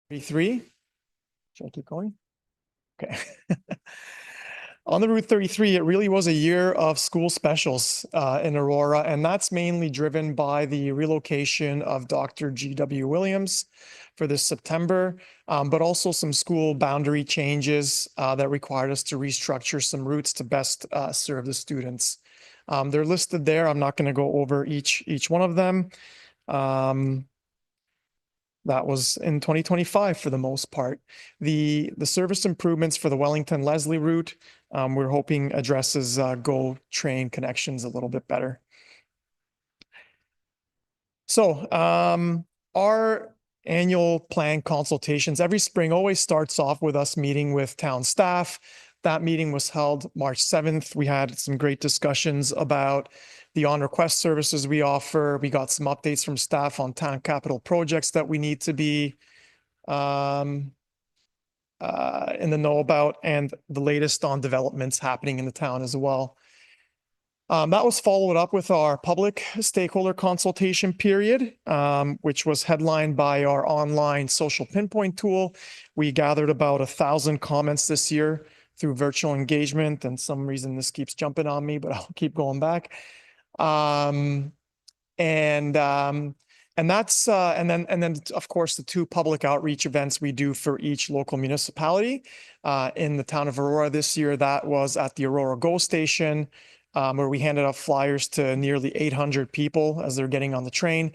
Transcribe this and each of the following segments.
33. Should I keep going? Okay. On the Route 33, it really was a year of school specials in Aurora, and that's mainly driven by the relocation of Dr. G.W. Williams for this September, but also some school boundary changes that required us to restructure some routes to best serve the students. They're listed there. I'm not going to go over each one of them. That was in 2025 for the most part. The service improvements for the Wellington-Leslie route, we're hoping addresses GO train connections a little bit better. So our annual plan consultations every spring always starts off with us meeting with town staff. That meeting was held March 7th. We had some great discussions about the on-request services we offer. We got some updates from staff on town capital projects that we need to be in the know about, and the latest on developments happening in the town as well. That was followed up with our public stakeholder consultation period, which was headlined by our online social pinpoint tool. We gathered about 1,000 comments this year through virtual engagement, and some reason this keeps jumping on me, but I'll keep going back. And that's and then of course the 2 public outreach events we do for each local municipality in the town of Aurora this year. That was at the Aurora GO station, where we handed out flyers to nearly 800 people as they're getting on the train.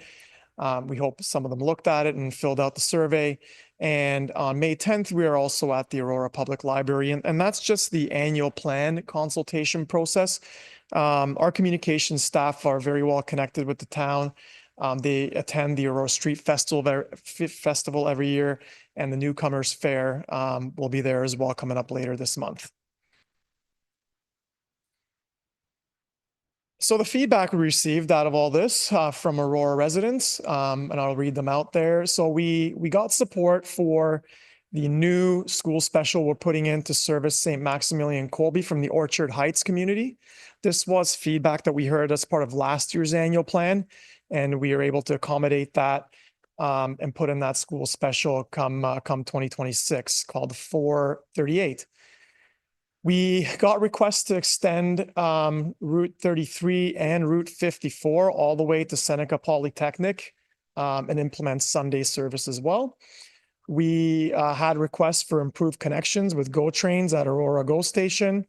We hope some of them looked at it and filled out the survey. And on May 10th, we are also at the Aurora Public Library, and that's just the annual plan consultation process. Our communications staff are very well connected with the town. They attend the Aurora Street Festival every year, and the Newcomers Fair will be there as well coming up later this month. So the feedback we received out of all this from Aurora residents, and I'll read them out there. So we got support for the new school special we're putting in to service St. Maximilian Kolbe from the Orchard Heights community. This was feedback that we heard as part of last year's annual plan, and we are able to accommodate that and put in that school special come 2026 called 438. We got requests to extend Route 33 and Route 54 all the way to Seneca Polytechnic and implement Sunday service as well. We had requests for improved connections with GO trains at Aurora GO station.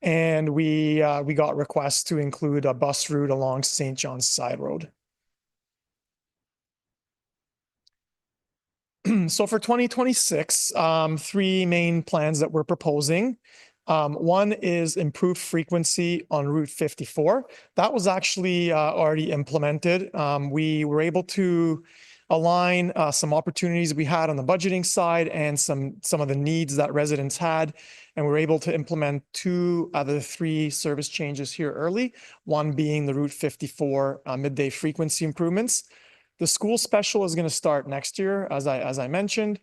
And we got requests to include a bus route along St. John's Side Road. So for 2026, 3 main plans that we're proposing. One is improved frequency on Route 54. That was actually already implemented. We were able to align some opportunities we had on the budgeting side and some of the needs that residents had. And we were able to implement 2 out of the 3 service changes here early, one being the Route 54 midday frequency improvements. The school special is going to start next year, as I mentioned.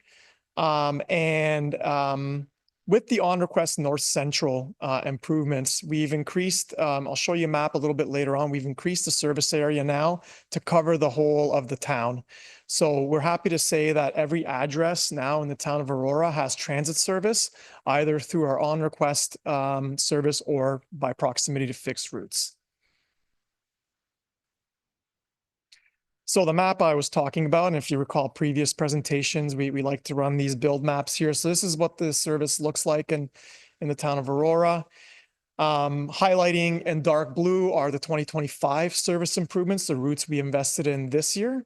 With the on-request North Central improvements, we've increased, I'll show you a map a little bit later on, we've increased the service area now to cover the whole of the town. So we're happy to say that every address now in the town of Aurora has transit service, either through our on-request service or by proximity to fixed routes. So the map I was talking about, and if you recall previous presentations, we like to run these build maps here. So this is what the service looks like in the town of Aurora. Highlighting in dark blue are the 2025 service improvements, the routes we invested in this year.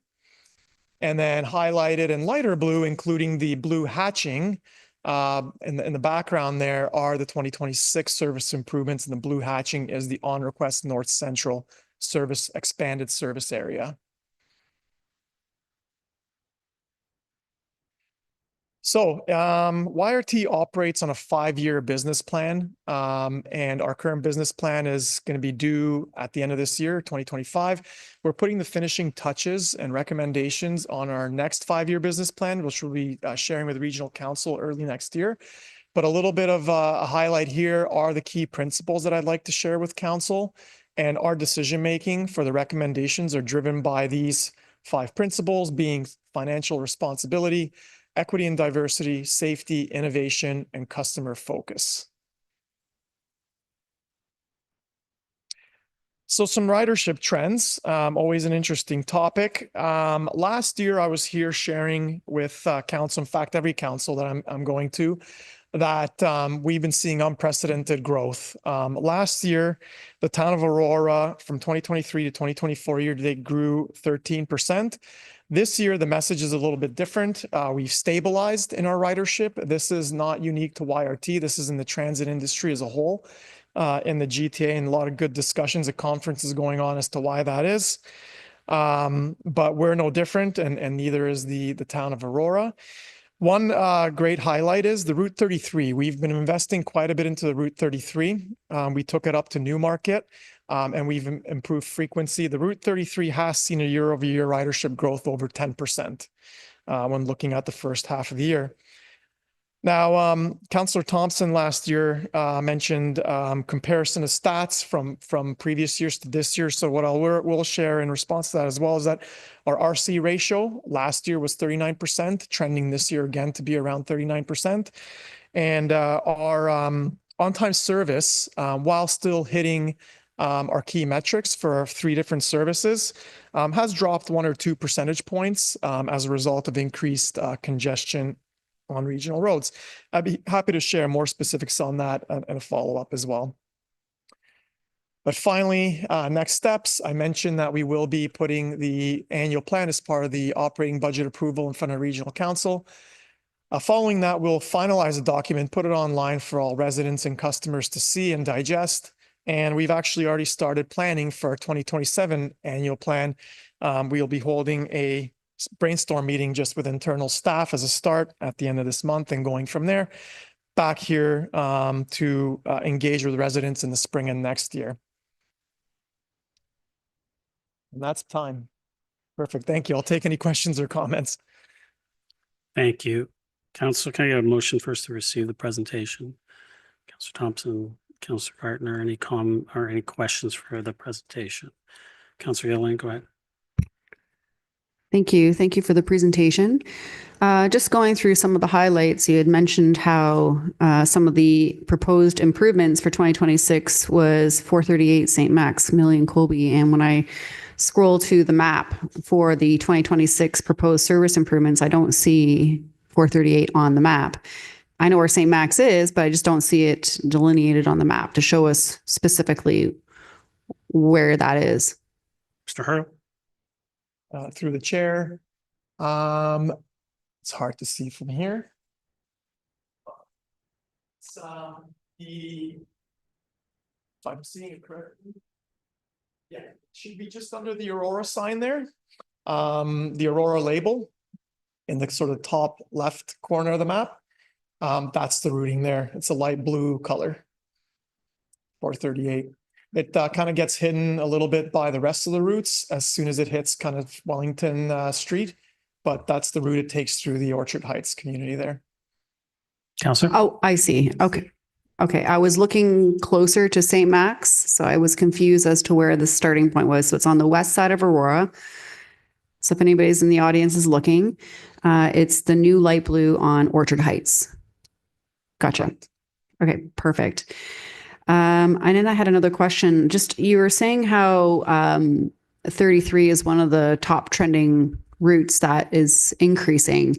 And then highlighted in lighter blue, including the blue hatching in the background there, are the 2026 service improvements, and the blue hatching is the on-request North Central service expanded service area. So YRT operates on a 5-year business plan, and our current business plan is going to be due at the end of this year, 2025. We're putting the finishing touches and recommendations on our next 5-year business plan, which we'll be sharing with Regional Council early next year. But a little bit of a highlight here are the key principles that I'd like to share with Council, and our decision-making for the recommendations are driven by these 5 principles, being financial responsibility, equity and diversity, safety, innovation, and customer focus. So some ridership trends, always an interesting topic. Last year I was here sharing with council, in fact, every council that I'm going to, that we've been seeing unprecedented growth. Last year, the town of Aurora from 2023 to 2024 year to date grew 13%. This year, the message is a little bit different. We've stabilized in our ridership. This is not unique to YRT. This is in the transit industry as a whole. In the GTA, and a lot of good discussions at conferences going on as to why that is. But we're no different, and neither is the town of Aurora. One great highlight is the Route 33. We've been investing quite a bit into the Route 33. We took it up to Newmarket, and we've improved frequency. The Route 33 has seen a year-over-year ridership growth over 10% when looking at the first half of the year. Now, Councillor Thompson last year mentioned comparison of stats from previous years to this year. So what we'll share in response to that as well is that our RC ratio last year was 39%, trending this year again to be around 39%. And our on-time service, while still hitting our key metrics for our 3 different services, has dropped 1 or 2 percentage points as a result of increased congestion on regional roads. I'd be happy to share more specifics on that and a follow-up as well. But finally, next steps, I mentioned that we will be putting the annual plan as part of the operating budget approval in front of Regional Council. Following that, we'll finalize the document, put it online for all residents and customers to see and digest. And we've actually already started planning for our 2027 annual plan. We'll be holding a brainstorm meeting just with internal staff as a start at the end of this month, and going from there back here to engage with residents in the spring and next year. And that's time. Perfect. Thank you. I'll take any questions or comments. Thank you. Council, can I get a motion first to receive the presentation? Councillor Thompson, Councillor Gartner, any comment or any questions for the presentation? Councillor Gilliland, go ahead. Thank you. Thank you for the presentation. Just going through some of the highlights, you had mentioned how some of the proposed improvements for 2026 was 438 St. Maximilian Colby. And when I scroll to the map for the 2026 proposed service improvements, I don't see 438 on the map. I know where St. Max is, but I just don't see it delineated on the map to show us specifically where that is. Mr. Hertel. Through the chair. It's hard to see from here. It's if I'm seeing it correctly. Yeah, it should be just under the Aurora sign there. The Aurora label in the sort of top left corner of the map. That's the routing there. It's a light blue color. 438. It kind of gets hidden a little bit by the rest of the routes as soon as it hits kind of Wellington Street, but that's the route it takes through the Orchard Heights community there. Councillor? Oh, I see. Okay. Okay. I was looking closer to St. Max, so I was confused as to where the starting point was. So it's on the west side of Aurora. So if anybody's in the audience is looking, it's the new light blue on Orchard Heights. Gotcha. Okay, perfect. And then I had another question. Just you were saying how 33 is one of the top trending routes that is increasing.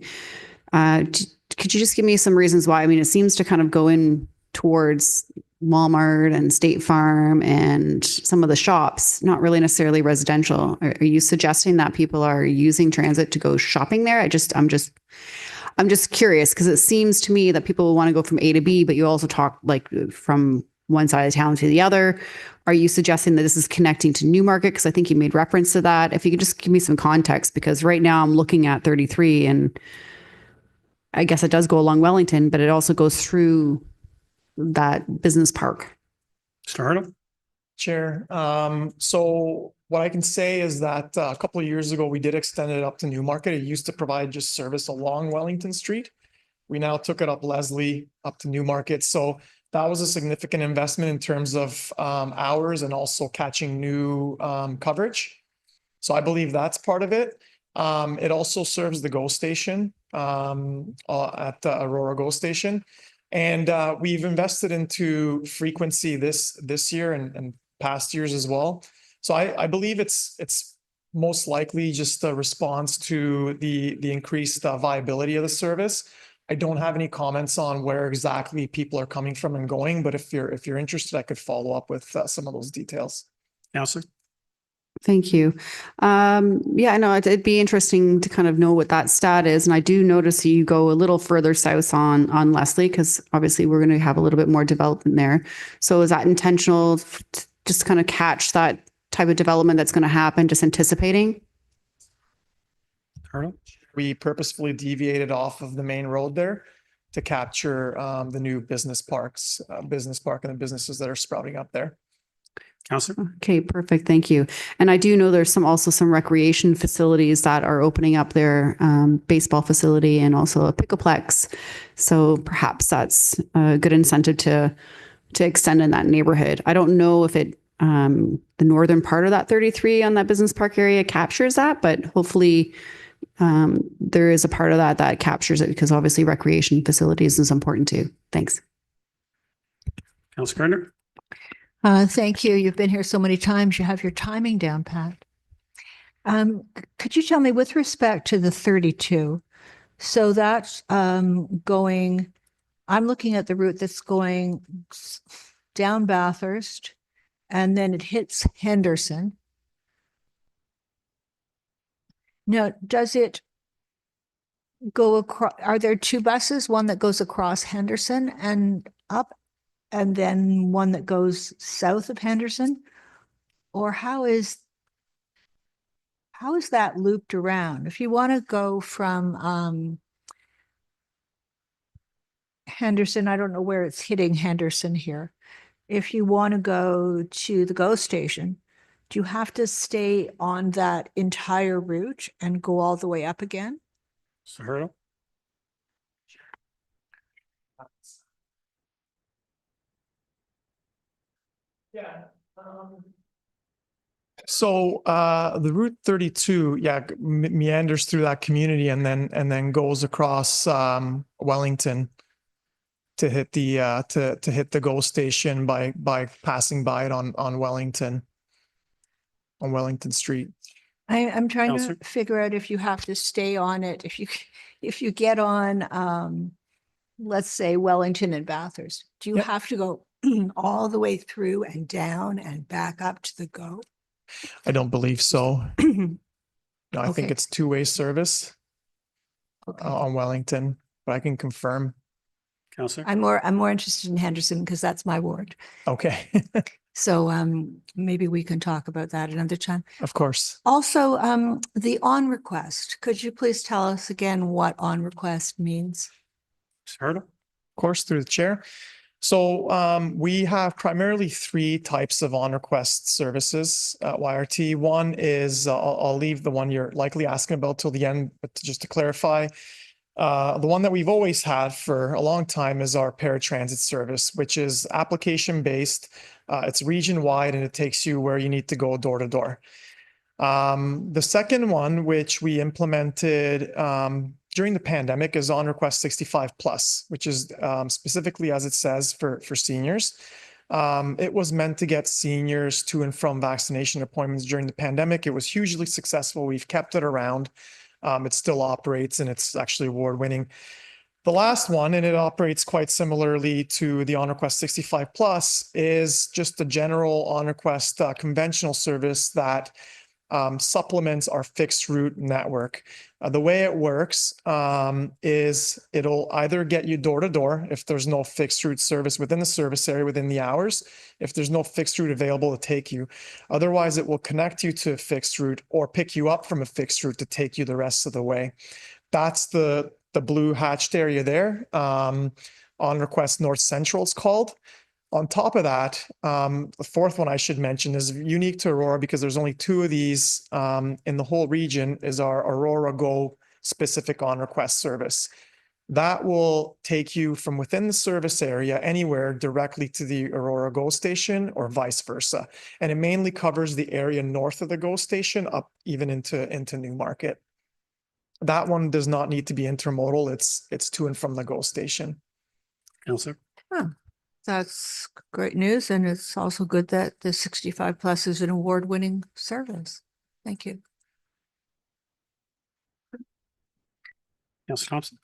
Could you just give me some reasons why? I mean, it seems to kind of go in towards Walmart and State Farm and some of the shops, not really necessarily residential. Are you suggesting that people are using transit to go shopping there? I'm just curious, because it seems to me that people want to go from A to B, but you also talk like from one side of town to the other. Are you suggesting that this is connecting to Newmarket? Because I think you made reference to that. If you could just give me some context, because right now I'm looking at 33 and I guess it does go along Wellington, but it also goes through that business park. Mr. Hertel? Chair. So what I can say is that a couple of years ago, we did extend it up to Newmarket. It used to provide just service along Wellington Street. We now took it up Leslie up to Newmarket. So that was a significant investment in terms of hours and also catching new coverage. So I believe that's part of it. It also serves the GO station at the Aurora GO station. And we've invested into frequency this year and past years as well. So I believe it's most likely just a response to the increased viability of the service. I don't have any comments on where exactly people are coming from and going, but if you're interested, I could follow up with some of those details. Councillor? Thank you. Yeah, I know it'd be interesting to kind of know what that stat is. And I do notice you go a little further south on Leslie, because obviously we're going to have a little bit more development there. So is that intentional to just kind of catch that type of development that's going to happen, just anticipating? Hertel? We purposefully deviated off of the main road there to capture the new business park and the businesses that are sprouting up there. Councillor? Okay, perfect. Thank you. And I do know there's also some recreation facilities that are opening up there, baseball facility and also a pickleplex. So perhaps that's a good incentive to extend in that neighborhood. I don't know if it the northern part of that 33 on that business park area captures that, but hopefully there is a part of that captures it, because obviously recreation facilities is important too. Thanks. Councillor Gardner? Thank you. You've been here so many times. You have your timing down pat. Could you tell me, with respect to the 32, so that's going, I'm looking at the route that's going down Bathurst, and then it hits Henderson. Now, does it go across? Are there two buses, one that goes across Henderson and up, and then one that goes south of Henderson? Or how is that looped around? If you want to go from Henderson, I don't know where it's hitting Henderson here. If you want to go to the GO station, do you have to stay on that entire route and go all the way up again? Mr. Hertel? Yeah. So the Route 32, meanders through that community and then goes across Wellington to hit the to hit the GO station by passing by it on Wellington Street. I'm trying Councillor? to figure out if you have to stay on it. If you get on, let's say Wellington and Bathurst, do you Yep. have to go all the way through and down and back up to the GO? I don't believe so. No, I think Okay. it's two-way service Okay. on Wellington, but I can confirm. Councillor? I'm more interested in Henderson because that's my ward. Okay, So maybe we can talk about that another time. of course. Also, the on request. Could you please tell us again what on request means? Mr. Hertel? Of course, through the chair. So we have primarily three types of on request services at YRT. One is, I'll leave the one you're likely asking about till the end, but just to clarify, the one that we've always had for a long time is our paratransit service, which is application based. It's region wide and it takes you where you need to go door to door. The second one, which we implemented during the pandemic, is on request 65 plus, which is specifically, as it says, for seniors. It was meant to get seniors to and from vaccination appointments during the pandemic. It was hugely successful. We've kept it around. It still operates and it's actually award winning. The last one, and it operates quite similarly to the on request 65 plus, is just the general on request conventional service that supplements our fixed route network. The way it works is it'll either get you door to door if there's no fixed route service within the service area within the hours, if there's no fixed route available to take you. Otherwise, it will connect you to a fixed route or pick you up from a fixed route to take you the rest of the way. That's the blue hatched area there. On request North Central, it's called. On top of that, the fourth one I should mention is unique to Aurora because there's only two of these in the whole region, is our Aurora Go specific on request service. That will take you from within the service area anywhere directly to the Aurora Go station or vice versa. And it mainly covers the area north of the Go station up even into Newmarket. that one does not need to be intermodal. It's to and from the GO station. Councillor. That's great news. And it's also good that the 65 plus is an award-winning service. Thank you. Councillor Thompson.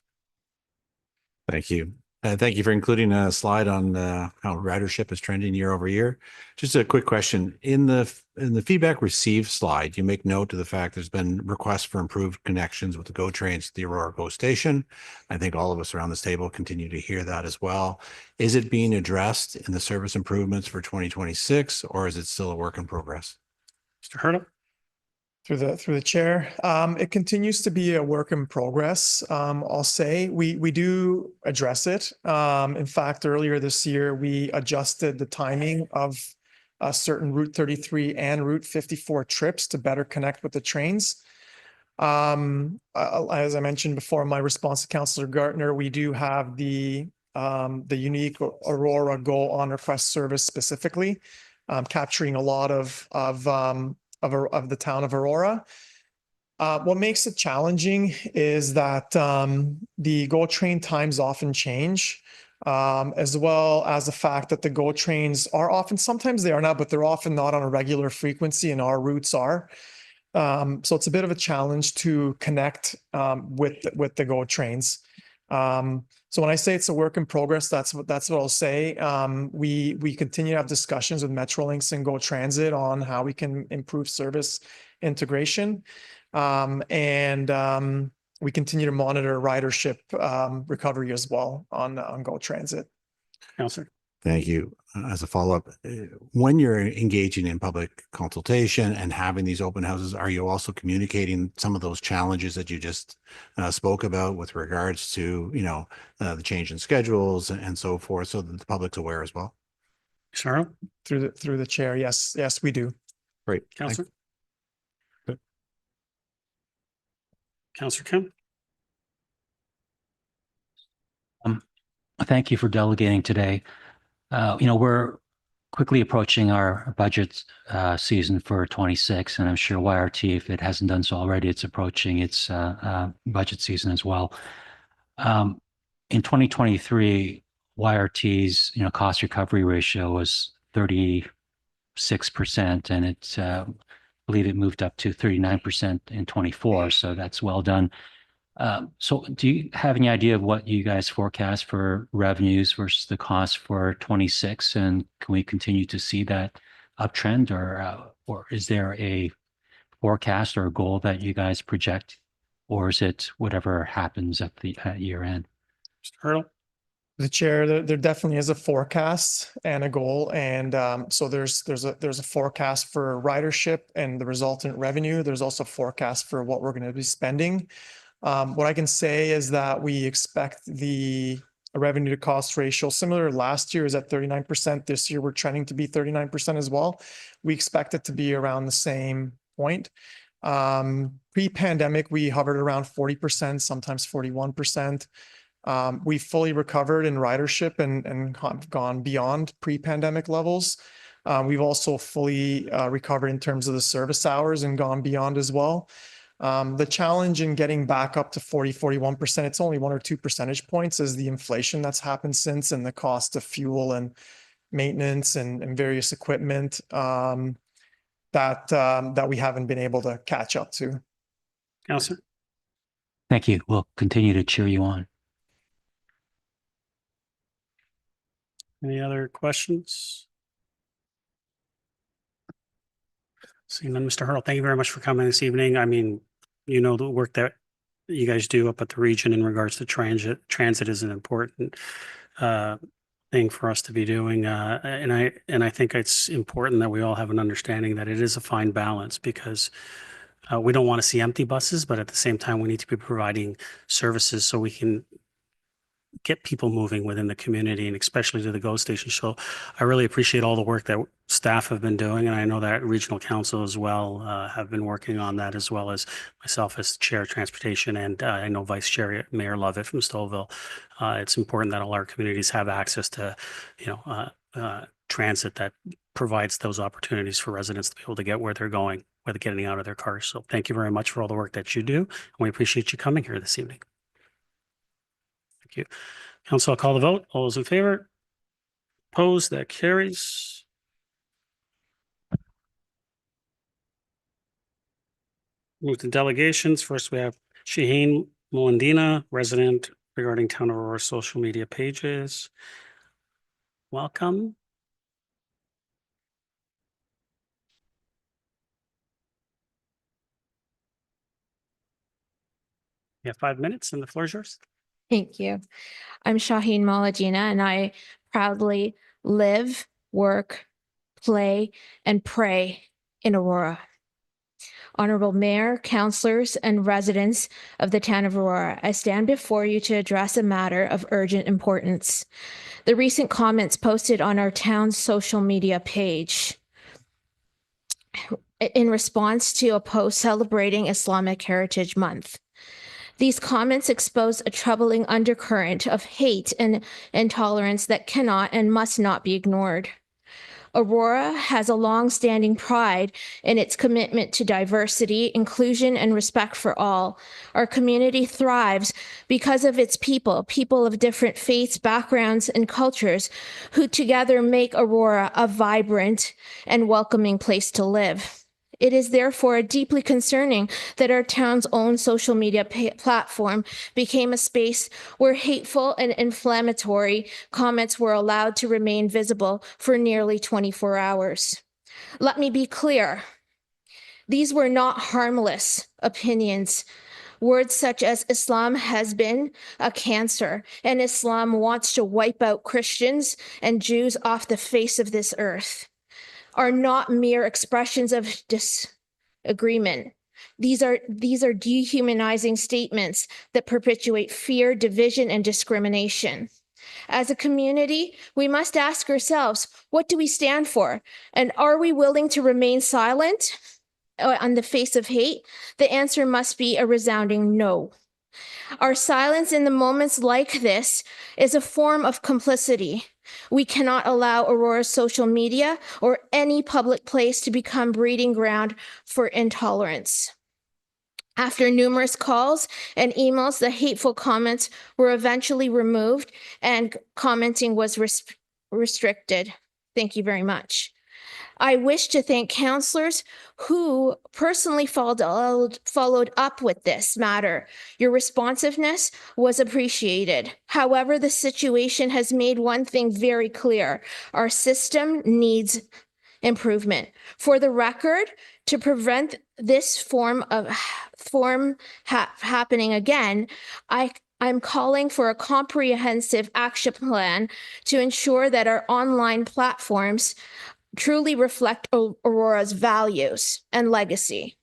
Thank you. Thank you for including a slide on how ridership is trending year over year. Just a quick question. In the feedback received slide, you make note of the fact there's been requests for improved connections with the GO trains to the Aurora GO station. I think all of us around this table continue to hear that as well. Is it being addressed in the service improvements for 2026, or is it still a work in progress? Mr. Hertel. Through the chair, it continues to be a work in progress. I'll say we do address it. In fact, earlier this year, we adjusted the timing of certain Route 33 and Route 54 trips to better connect with the trains. As I mentioned before, in my response to Councillor Gartner, we do have the unique Aurora GO on request service specifically, capturing a lot of the town of Aurora. What makes it challenging is that the GO train times often change, as well as the fact that the GO trains are often, sometimes they are not, but they're often not on a regular frequency, and our routes are. So it's a bit of a challenge to connect with the GO trains. So when I say it's a work in progress, that's what I'll say. We continue to have discussions with Metrolinx and GO Transit on how we can improve service integration. We continue to monitor ridership recovery as well on GO Transit. Councillor. Thank you. As a follow-up, when you're engaging in public consultation and having these open houses, are you also communicating some of those challenges that you just spoke about with regards to, the change in schedules and so forth, so that the public's aware as well? Sorry. Through the chair, yes, we do. Great. Councillor. Councillor Kim. Thank you for delegating today. We're quickly approaching our budget season for 26, and I'm sure YRT, if it hasn't done so already, it's approaching its budget season as well. In 2023, YRT's cost recovery ratio was 36%, and I believe it moved up to 39% in 24. So that's well done. So do you have any idea of what you guys forecast for revenues versus the cost for 26? And can we continue to see that uptrend, or is there a forecast or a goal that you guys project, or is it whatever happens at year end? Mr. Hertel. The chair, there definitely is a forecast and a goal, and so there's a forecast for ridership and the resultant revenue. There's also a forecast for what we're going to be spending. What I can say is that we expect the revenue to cost ratio, similar to last year, is at 39%. This year we're trending to be 39% as well. We expect it to be around the same point. Pre-pandemic, we hovered around 40%, sometimes 41%. We fully recovered in ridership and gone beyond pre-pandemic levels. We've also fully recovered in terms of the service hours and gone beyond as well. The challenge in getting back up to 41%, it's only 1 or 2 percentage points, is the inflation that's happened since, and the cost of fuel and maintenance and various equipment that we haven't been able to catch up to. Councillor. Thank you. We'll continue to cheer you on. Any other questions? Seeing none, Mr. Hertel, thank you very much for coming this evening. I mean, the work that you guys do up at the region in regards to transit. Transit is an important thing for us to be doing, and I think it's important that we all have an understanding that it is a fine balance, because we don't want to see empty buses, but at the same time, we need to be providing services so we can get people moving within the community, and especially to the GO station. So I really appreciate all the work that staff have been doing, and I know that regional council as well have been working on that, as well as myself as chair of transportation, and I know Vice Chair Mayor Lovett from Stouffville. It's important that all our communities have access to transit that provides those opportunities for residents to be able to get where they're going. with getting out of their cars. So thank you very much for all the work that you do. And we appreciate you coming here this evening. Thank you. Council, I'll call the vote. All those in favor? Opposed? That carries. Move to delegations. First, we have Shaheen Moledina, resident, regarding Town of Aurora social media pages. Welcome. You have 5 minutes and the floor is yours. Thank you. I'm Shaheen Moledina, and I proudly live, work, play, and pray in Aurora. Honorable Mayor, councillors, and residents of the town of Aurora, I stand before you to address a matter of urgent importance. The recent comments posted on our town's social media page in response to a post celebrating Islamic Heritage Month. These comments expose a troubling undercurrent of hate and intolerance that cannot and must not be ignored. Aurora has a long-standing pride in its commitment to diversity, inclusion, and respect for all. Our community thrives because of its people of different faiths, backgrounds, and cultures who together make Aurora a vibrant and welcoming place to live. It is therefore deeply concerning that our town's own social media platform became a space where hateful and inflammatory comments were allowed to remain visible for nearly 24 hours. Let me be clear. These were not harmless opinions. Words such as Islam has been a cancer and Islam wants to wipe out Christians and Jews off the face of this earth are not mere expressions of disagreement. These are dehumanizing statements that perpetuate fear, division, and discrimination. As a community, we must ask ourselves, what do we stand for? And are we willing to remain silent on the face of hate? The answer must be a resounding no. Our silence in the moments like this is a form of complicity. We cannot allow Aurora's social media or any public place to become breeding ground for intolerance. After numerous calls and emails, the hateful comments were eventually removed and commenting was restricted. Thank you very much. I wish to thank councillors who personally followed up with this matter. Your responsiveness was appreciated. However, the situation has made one thing very clear. Our system needs improvement. For the record, to prevent this happening again, I'm calling for a comprehensive action plan to ensure that our online platforms truly reflect Aurora's values and legacy.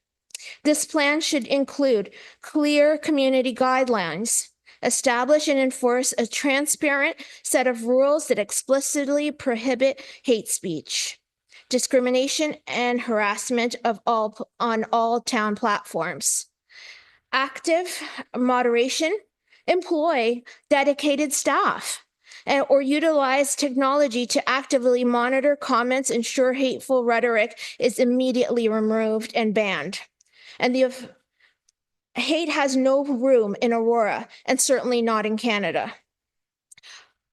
This plan should include clear community guidelines, establish and enforce a transparent set of rules that explicitly prohibit hate speech, discrimination, and harassment on all town platforms. Active moderation, employ dedicated staff, or utilize technology to actively monitor comments, ensure hateful rhetoric is immediately removed and banned. And hate has no room in Aurora, and certainly not in Canada.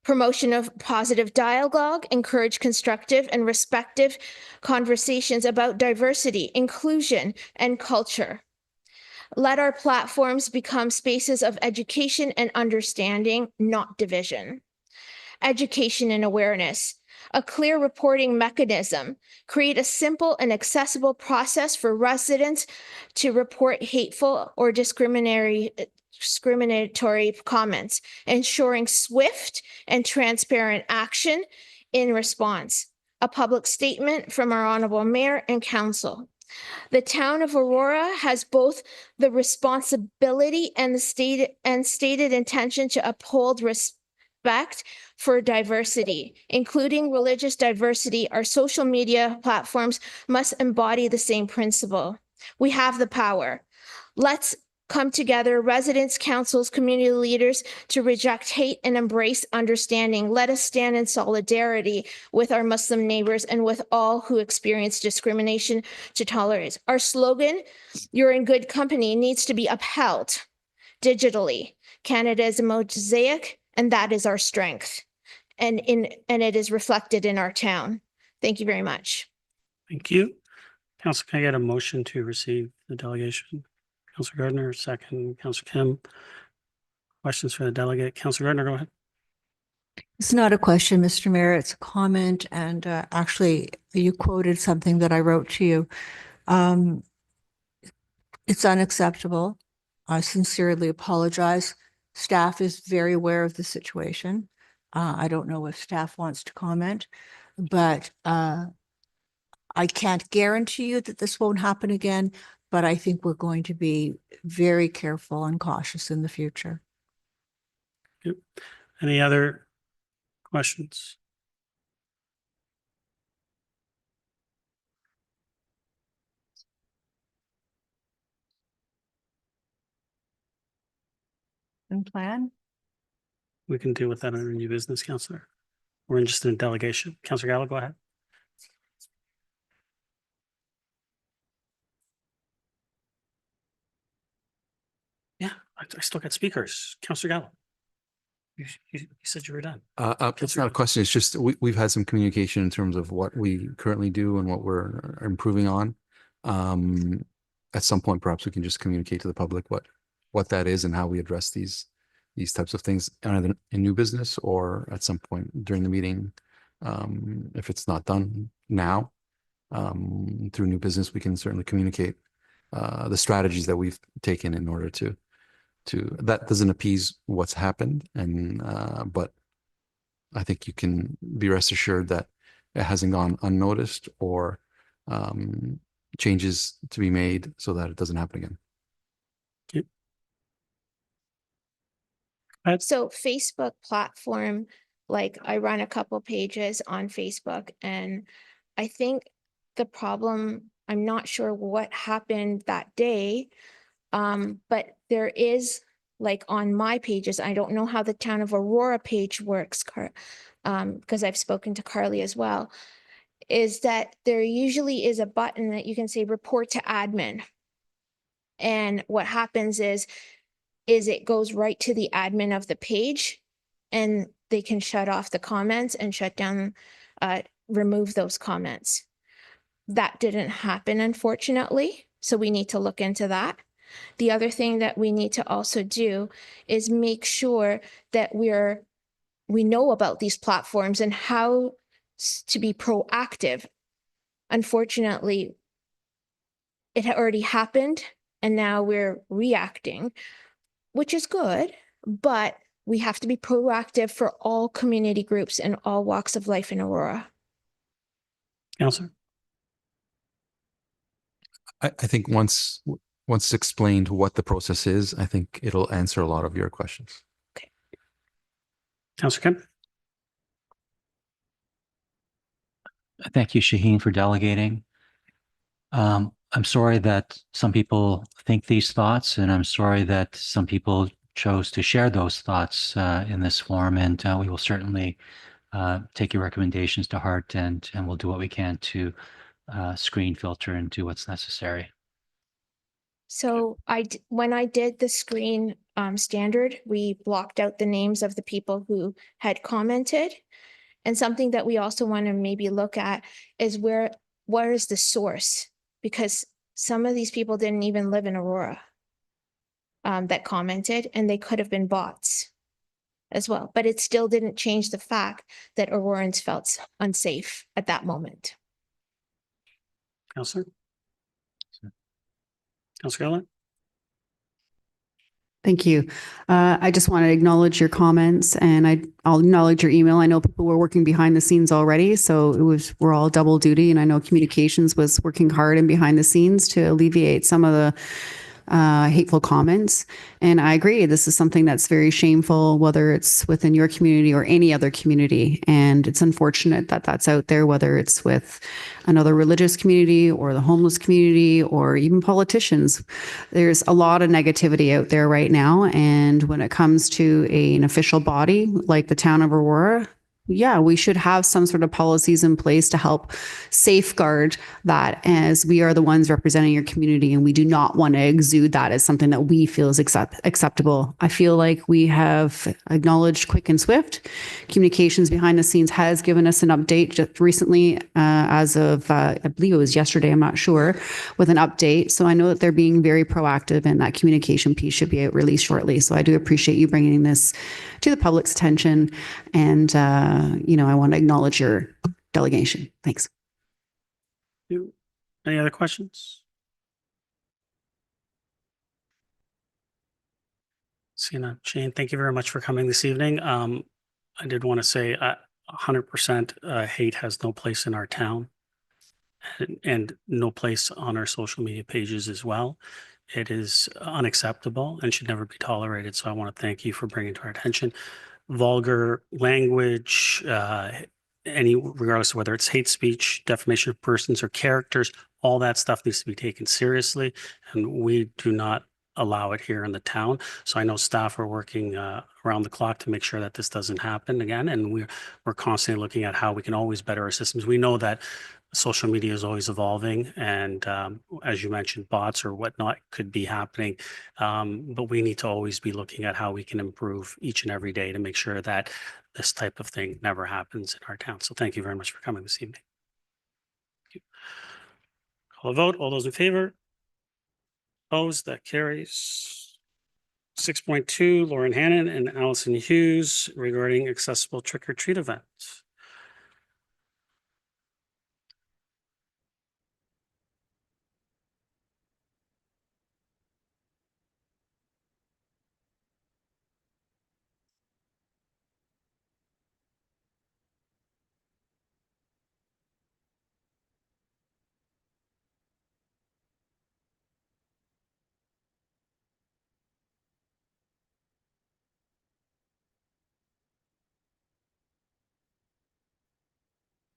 Promotion of positive dialogue, encourage constructive and respectful conversations about diversity, inclusion, and culture. Let our platforms become spaces of education and understanding, not division. Education and awareness, a clear reporting mechanism, create a simple and accessible process for residents to report hateful or discriminatory comments, ensuring swift and transparent action in response. A public statement from our Honorable Mayor and Council. The town of Aurora has both the responsibility and the stated intention to uphold respect for diversity, including religious diversity. Our social media platforms must embody the same principle. We have the power. Let's come together, residents, councils, community leaders, to reject hate and embrace understanding. Let us stand in solidarity with our Muslim neighbors and with all who experience discrimination to tolerance. Our slogan, "You're in good company," needs to be upheld digitally. Canada is a mosaic, and that is our strength. And it is reflected in our town. Thank you very much. Thank you. Council, can I get a motion to receive the delegation? Councillor Gardner, second. Councillor Kim. Questions for the delegate? Councillor Gardner, go ahead. It's not a question, Mr. Mayor. It's a comment. And actually, you quoted something that I wrote to you. It's unacceptable. I sincerely apologize. Staff is very aware of the situation. I don't know if staff wants to comment, but I can't guarantee you that this won't happen again, but I think we're going to be very careful and cautious in the future. Yep. Any other questions? And plan? We can deal with that under new business, Councillor. We're interested in delegation. Councillor Gallo, go ahead. Yeah, I still got speakers. Councillor Gallo. You said you were done. It's not a question. It's just we've had some communication in terms of what we currently do and what we're improving on. At some point, perhaps we can just communicate to the public what that is and how we address these types of things either in new business or at some point during the meeting. If it's not done now, through new business, we can certainly communicate the strategies that we've taken in order to that doesn't appease what's happened, and but I think you can be rest assured that it hasn't gone unnoticed or changes to be made so that it doesn't happen again. So Facebook platform, like I run a couple pages on Facebook, and I think the problem, I'm not sure what happened that day, but there is, like on my pages, I don't know how the Town of Aurora page works, because I've spoken to Carly as well, is that there usually is a button that you can say report to admin. And what happens is it goes right to the admin of the page, and they can shut off the comments and shut down, remove those comments. That didn't happen, unfortunately. So we need to look into that. The other thing that we need to also do is make sure that we know about these platforms and how to be proactive. Unfortunately, it had already happened, and now we're reacting, which is good, but we have to be proactive for all community groups and all walks of life in Aurora. Councillor. I think once it's explained what the process is, I think it'll answer a lot of your questions. Okay. Councillor Kim. Thank you, Shaheen, for delegating. I'm sorry that some people think these thoughts, and I'm sorry that some people chose to share those thoughts in this forum, and we will certainly take your recommendations to heart, and we'll do what we can to screen, filter, and do what's necessary. So when I did the screen standard, we blocked out the names of the people who had commented. And something that we also want to maybe look at is where is the source? Because some of these people didn't even live in Aurora that commented, and they could have been bots as well. But it still didn't change the fact that Aurorans felt unsafe at that moment. Councillor. Councillor Gilliland. Thank you. I just want to acknowledge your comments, and I'll acknowledge your email. I know people were working behind the scenes already, so we're all double duty, and I know communications was working hard and behind the scenes to alleviate some of hateful comments. And I agree, this is something that's very shameful, whether it's within your community or any other community. And it's unfortunate that that's out there, whether it's with another religious community or the homeless community or even politicians. There's a lot of negativity out there right now. And when it comes to an official body like the town of Aurora, yeah, we should have some sort of policies in place to help safeguard that, as we are the ones representing your community, and we do not want to exude that as something that we feel is acceptable. I feel like we have acknowledged quick and swift. Communications behind the scenes has given us an update just recently, as of, I believe it was yesterday, I'm not sure, with an update. So I know that they're being very proactive, and that communication piece should be released shortly. So I do appreciate you bringing this to the public's attention. And, I want to acknowledge your delegation. Thanks. Any other questions? Sina, Shane, thank you very much for coming this evening. I did want to say 100% hate has no place in our town and no place on our social media pages as well. It is unacceptable and should never be tolerated. So I want to thank you for bringing to our attention vulgar language, regardless of whether it's hate speech, defamation of persons or characters, all that stuff needs to be taken seriously. And we do not allow it here in the town. So I know staff are working around the clock to make sure that this doesn't happen again. And we're constantly looking at how we can always better our systems. We know that social media is always evolving, and as you mentioned, bots or whatnot could be happening, but we need to always be looking at how we can improve each and every day to make sure that this type of thing never happens in our town. So thank you very much for coming this evening. Thank you. Call a vote. All those in favor? Opposed? That carries. 6.2, Lauren Hannon and Alison Hughes regarding accessible trick-or-treat events.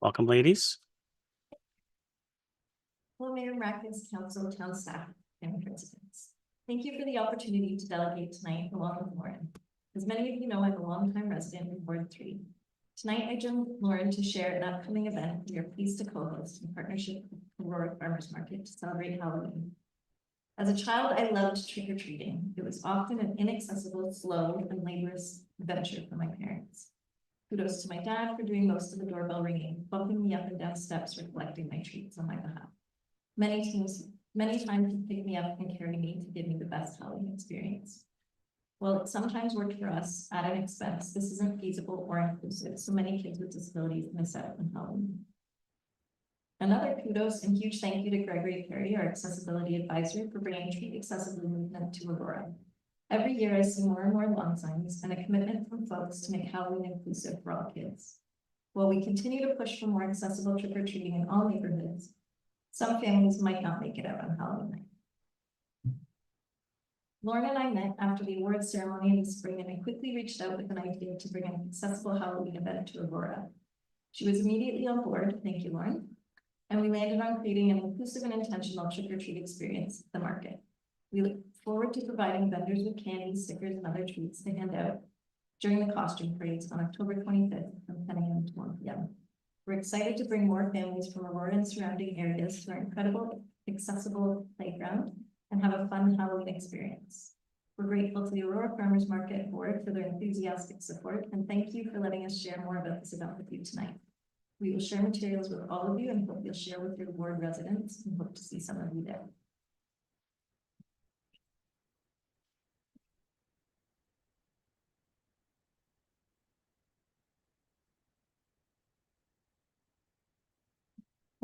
Welcome, ladies. Hello, Mayor, Rackets, Council, Town staff, and residents. Thank you for the opportunity to delegate tonight along with Lauren. As many of you know, I'm a longtime resident in Ward 3. Tonight, I joined Lauren to share an upcoming event we are pleased to co-host in partnership with Aurora Farmers Market to celebrate Halloween. As a child, I loved trick-or-treating. It was often an inaccessible, slow, and laborious adventure for my parents. Kudos to my dad for doing most of the doorbell ringing, bumping me up and down steps, or collecting my treats on my behalf. Many times he'd pick me up and carry me to give me the best Halloween experience. While it sometimes worked for us at an expense, this isn't feasible or inclusive, so many kids with disabilities miss out on Halloween. Another kudos and huge thank you to Gregory Perry, our accessibility advisor, for bringing treat accessibility movement to Aurora. Every year I see more and more lawn signs and a commitment from folks to make Halloween inclusive for all kids. While we continue to push for more accessible trick-or-treating in all neighborhoods, some families might not make it out on Halloween night. Lauren and I met after the awards ceremony in the spring, and I quickly reached out with an idea to bring an accessible Halloween event to Aurora. She was immediately on board, thank you, Lauren, and we landed on creating an inclusive and intentional trick-or-treat experience at the market. We look forward to providing vendors with candy, stickers, and other treats to hand out during the costume parades on October 25th from 10 a.m. to 1 p.m. We're excited to bring more families from Aurora and surrounding areas to our incredible, accessible playground and have a fun Halloween experience. We're grateful to the Aurora Farmers Market Board for their enthusiastic support, and thank you for letting us share more about this event with you tonight. We will share materials with all of you and hope you'll share with your ward residents, and hope to see some of you there.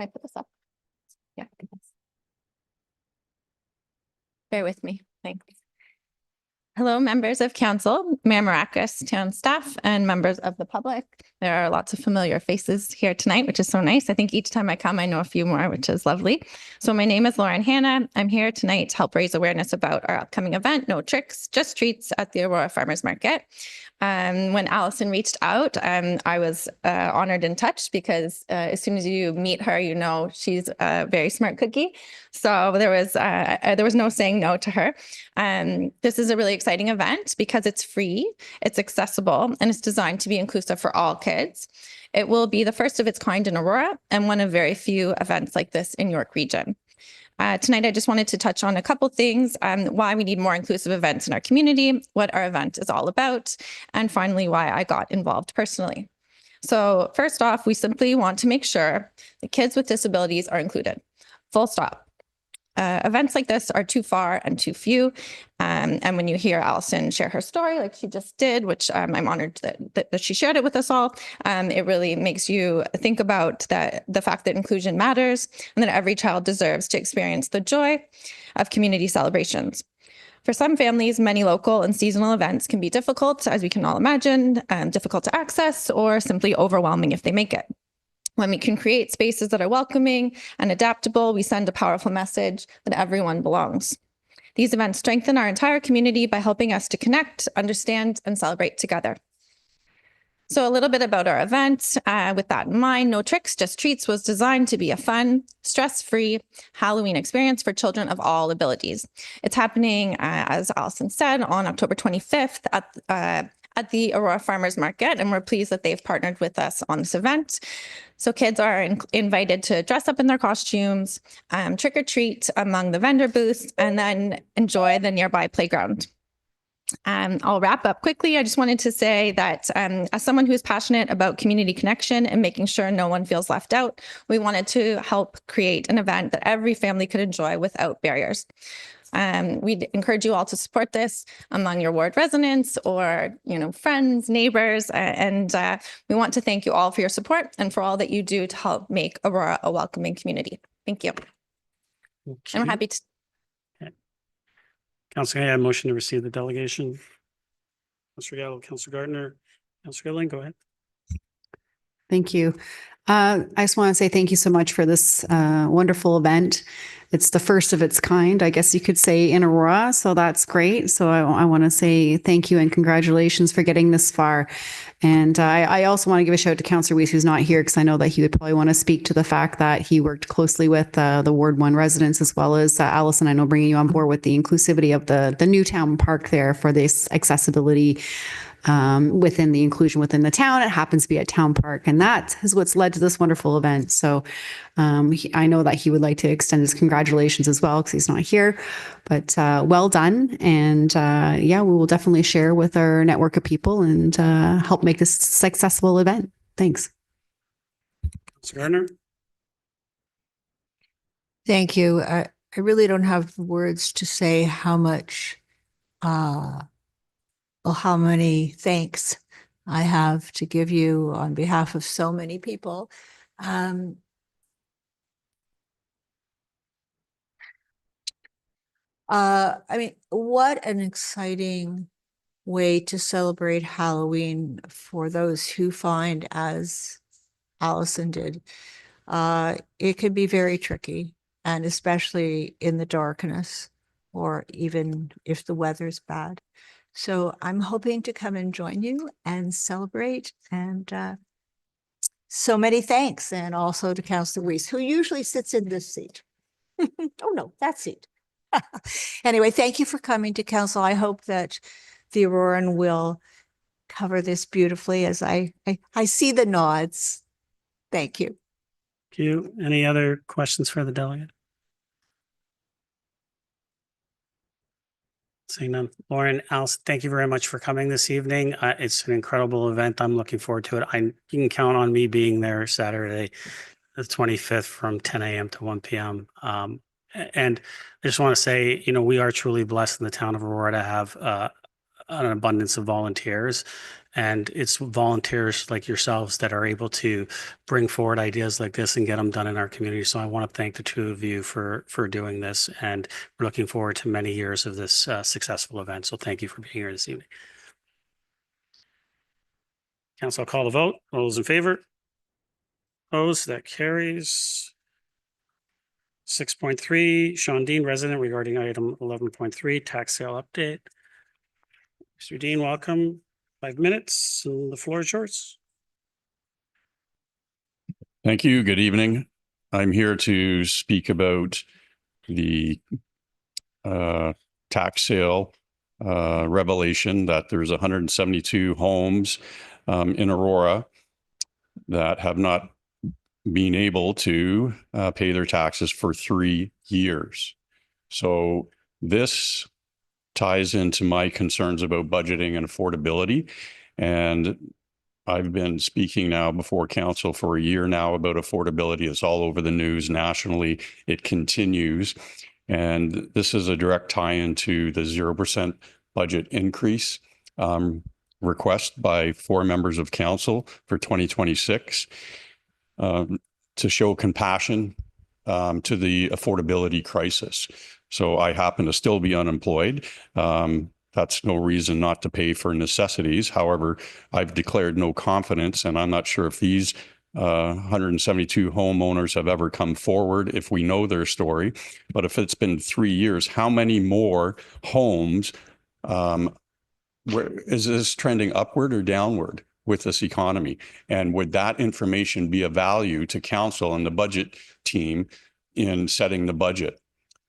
Can I put this up? Yeah. Bear with me. Thanks. Hello, members of council, Mayor Maracas, town staff, and members of the public. There are lots of familiar faces here tonight, which is so nice. I think each time I come, I know a few more, which is lovely. So my name is Hanna. I'm here tonight to help raise awareness about our upcoming event, No Tricks, Just Treats at the Aurora Farmers Market. When Alison reached out, I was honored and touched because as soon as you meet her, you know she's a very smart cookie. So there was no saying no to her. This is a really exciting event because it's free, it's accessible, and it's designed to be inclusive for all kids. It will be the first of its kind in Aurora and one of very few events like this in York Region. Tonight, I just wanted to touch on a couple things, why we need more inclusive events in our community, what our event is all about, and finally, why I got involved personally. So first off, we simply want to make sure that kids with disabilities are included. Full stop. Events like this are too far and too few. And when you hear Alison share her story like she just did, which I'm honored that she shared it with us all, it really makes you think about the fact that inclusion matters and that every child deserves to experience the joy of community celebrations. For some families, many local and seasonal events can be difficult, as we can all imagine, difficult to access or simply overwhelming if they make it. When we can create spaces that are welcoming and adaptable, we send a powerful message that everyone belongs. These events strengthen our entire community by helping us to connect, understand, and celebrate together. So a little bit about our event. With that in mind, No Tricks, Just Treats was designed to be a fun, stress-free Halloween experience for children of all abilities. It's happening, as Alison said, on October 25th at the Aurora Farmers Market, and we're pleased that they've partnered with us on this event. So kids are invited to dress up in their costumes, trick or treat among the vendor booths, and then enjoy the nearby playground. I'll wrap up quickly. I just wanted to say that as someone who's passionate about community connection and making sure no one feels left out, we wanted to help create an event that every family could enjoy without barriers. We'd encourage you all to support this among your ward residents or, friends, neighbors, and we want to thank you all for your support and for all that you do to help make Aurora a welcoming community. Thank you. Okay. And we're happy to. Councillor, I have a motion to receive the delegation. Councillor Gallo, Councillor Gardner, Councillor Gilliland, go ahead. Thank you. I just want to say thank you so much for this wonderful event. It's the first of its kind, I guess you could say, in Aurora. So that's great. So I want to say thank you and congratulations for getting this far. And I also want to give a shout out to Councillor Weiss, who's not here, because I know that he would probably want to speak to the fact that he worked closely with the Ward 1 residents, as well as Alison, I know, bringing you on board with the inclusivity of the new town park there for this accessibility within the inclusion within the town. It happens to be a town park, and that is what's led to this wonderful event. So I know that he would like to extend his congratulations as well, because he's not here, but well done. And we will definitely share with our network of people and help make this a successful event. Thanks. Councillor Gardner. Thank you. I really don't have words to say how much how many thanks I have to give you on behalf of so many people. What an exciting way to celebrate Halloween for those who find, as Alison did, it can be very tricky, and especially in the darkness, or even if the weather's bad. So I'm hoping to come and join you and celebrate. And so many thanks. And also to Councillor Weiss, who usually sits in this seat. Oh, no, that seat. Anyway, thank you for coming to council. I hope that the Auroran will cover this beautifully, as I see the nods. Thank you. Thank you. Any other questions for the delegate? Seeing none. Lauren, Alison, thank you very much for coming this evening. It's an incredible event. I'm looking forward to it. You can count on me being there Saturday, the 25th from 10 a.m. to 1 p.m. And I just want to say, we are truly blessed in the town of Aurora to have an abundance of volunteers. And it's volunteers like yourselves that are able to bring forward ideas like this and get them done in our community. So I want to thank the two of you for doing this, and we're looking forward to many years of this successful event. So thank you for being here this evening. Council, I'll call the vote. All those in favor? Opposed? That carries. 6.3, Shawn Deane, resident, regarding item 11.3, tax sale update. Mr. Deane, welcome. 5 minutes, and the floor is yours. Thank you. Good evening. I'm here to speak about the tax sale revelation that there's 172 homes in Aurora that have not been able to pay their taxes for 3 years. So this ties into my concerns about budgeting and affordability. And I've been speaking now before council for a year now about affordability. It's all over the news nationally. It continues. And this is a direct tie into the 0% budget increase request by 4 members of council for 2026 to show compassion to the affordability crisis. So I happen to still be unemployed. That's no reason not to pay for necessities. However, I've declared no confidence, and I'm not sure if these 172 homeowners have ever come forward, if we know their story. But if it's been 3 years, how many more homes, is this trending upward or downward with this economy? And would that information be of value to council and the budget team in setting the budget?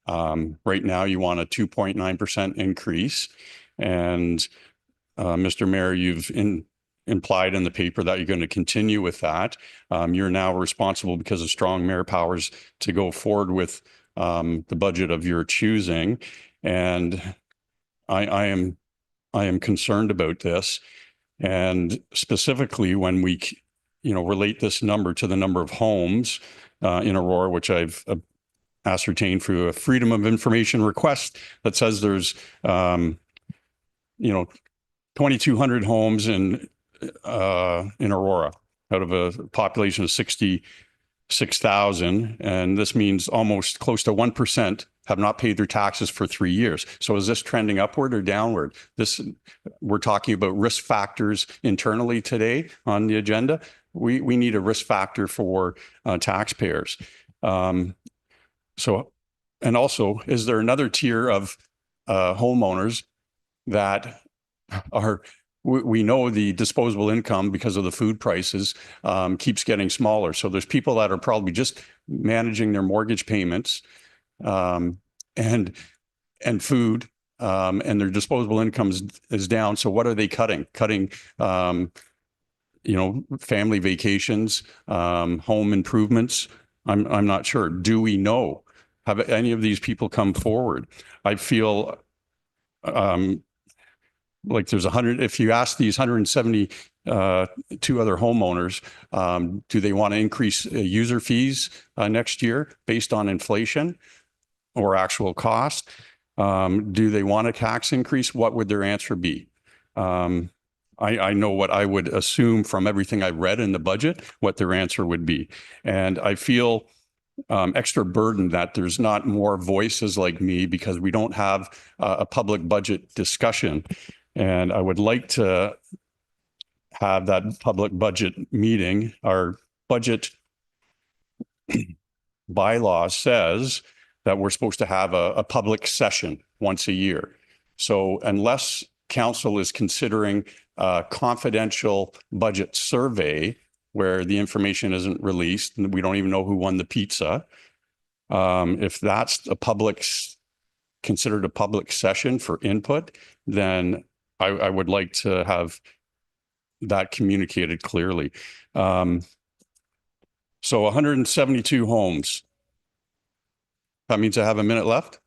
Right now, you want a 2.9% increase. And Mr. Mayor, you've implied in the paper that you're going to continue with that. You're now responsible, because of strong mayor powers, to go forward with the budget of your choosing. And I am concerned about this. And specifically when we, relate this number to the number of homes in Aurora, which I've ascertained through a Freedom of Information request that says there's, 2,200 homes in Aurora out of a population of 66,000. And this means almost close to 1% have not paid their taxes for 3 years. So is this trending upward or downward? We're talking about risk factors internally today on the agenda. We need a risk factor for taxpayers. So, and also, is there another tier of homeowners that are, we know the disposable income because of the food prices keeps getting smaller. So there's people that are probably just managing their mortgage payments and food, and their disposable income is down. So what are they cutting? Cutting, family vacations, home improvements. I'm not sure. Do we know? Have any of these people come forward? I feel like there's 100, if you ask these 172 other homeowners, do they want to increase user fees next year based on inflation or actual cost? Do they want a tax increase? What would their answer be? I know what I would assume from everything I read in the budget, what their answer would be. And I feel extra burdened that there's not more voices like me, because we don't have a public budget discussion. And I would like to have that public budget meeting. Our budget bylaw says that we're supposed to have a public session once a year. So unless council is considering a confidential budget survey where the information isn't released and we don't even know who won the pizza, if that's considered a public session for input, then I would like to have that communicated clearly. So 172 homes. That means I have a minute left.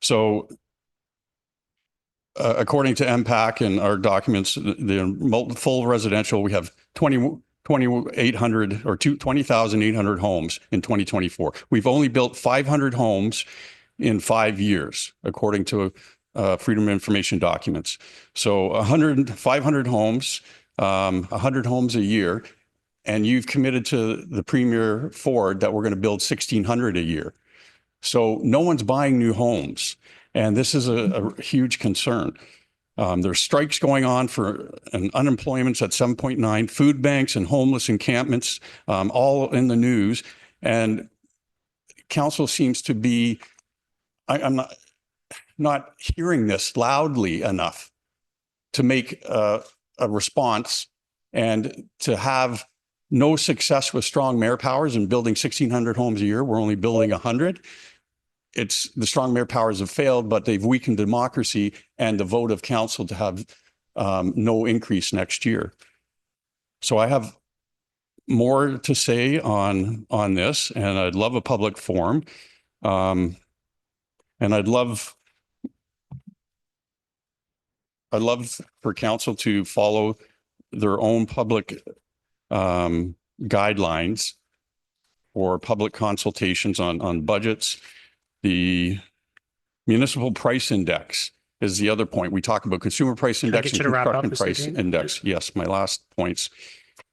So according to MPAC and our documents, the full residential, we have 2,800 or 20,800 homes in 2024. We've only built 500 homes in 5 years, according to Freedom of Information documents. So 500 homes, 100 homes a year, and you've committed to the Premier Ford that we're going to build 1,600 a year. So no one's buying new homes, and this is a huge concern. There's strikes going on and unemployment's at 7.9, food banks and homeless encampments, all in the news. And council seems to be, I'm not hearing this loudly enough to make a response, and to have no success with strong mayor powers and building 1,600 homes a year. We're only building 100. It's the strong mayor powers have failed, but they've weakened democracy and the vote of council to have no increase next year. So I have more to say on this, and I'd love a public forum. And I'd love for council to follow their own public guidelines or public consultations on budgets. The municipal price index is the other point. We talk about consumer price index and construction price index. Yes, my last points.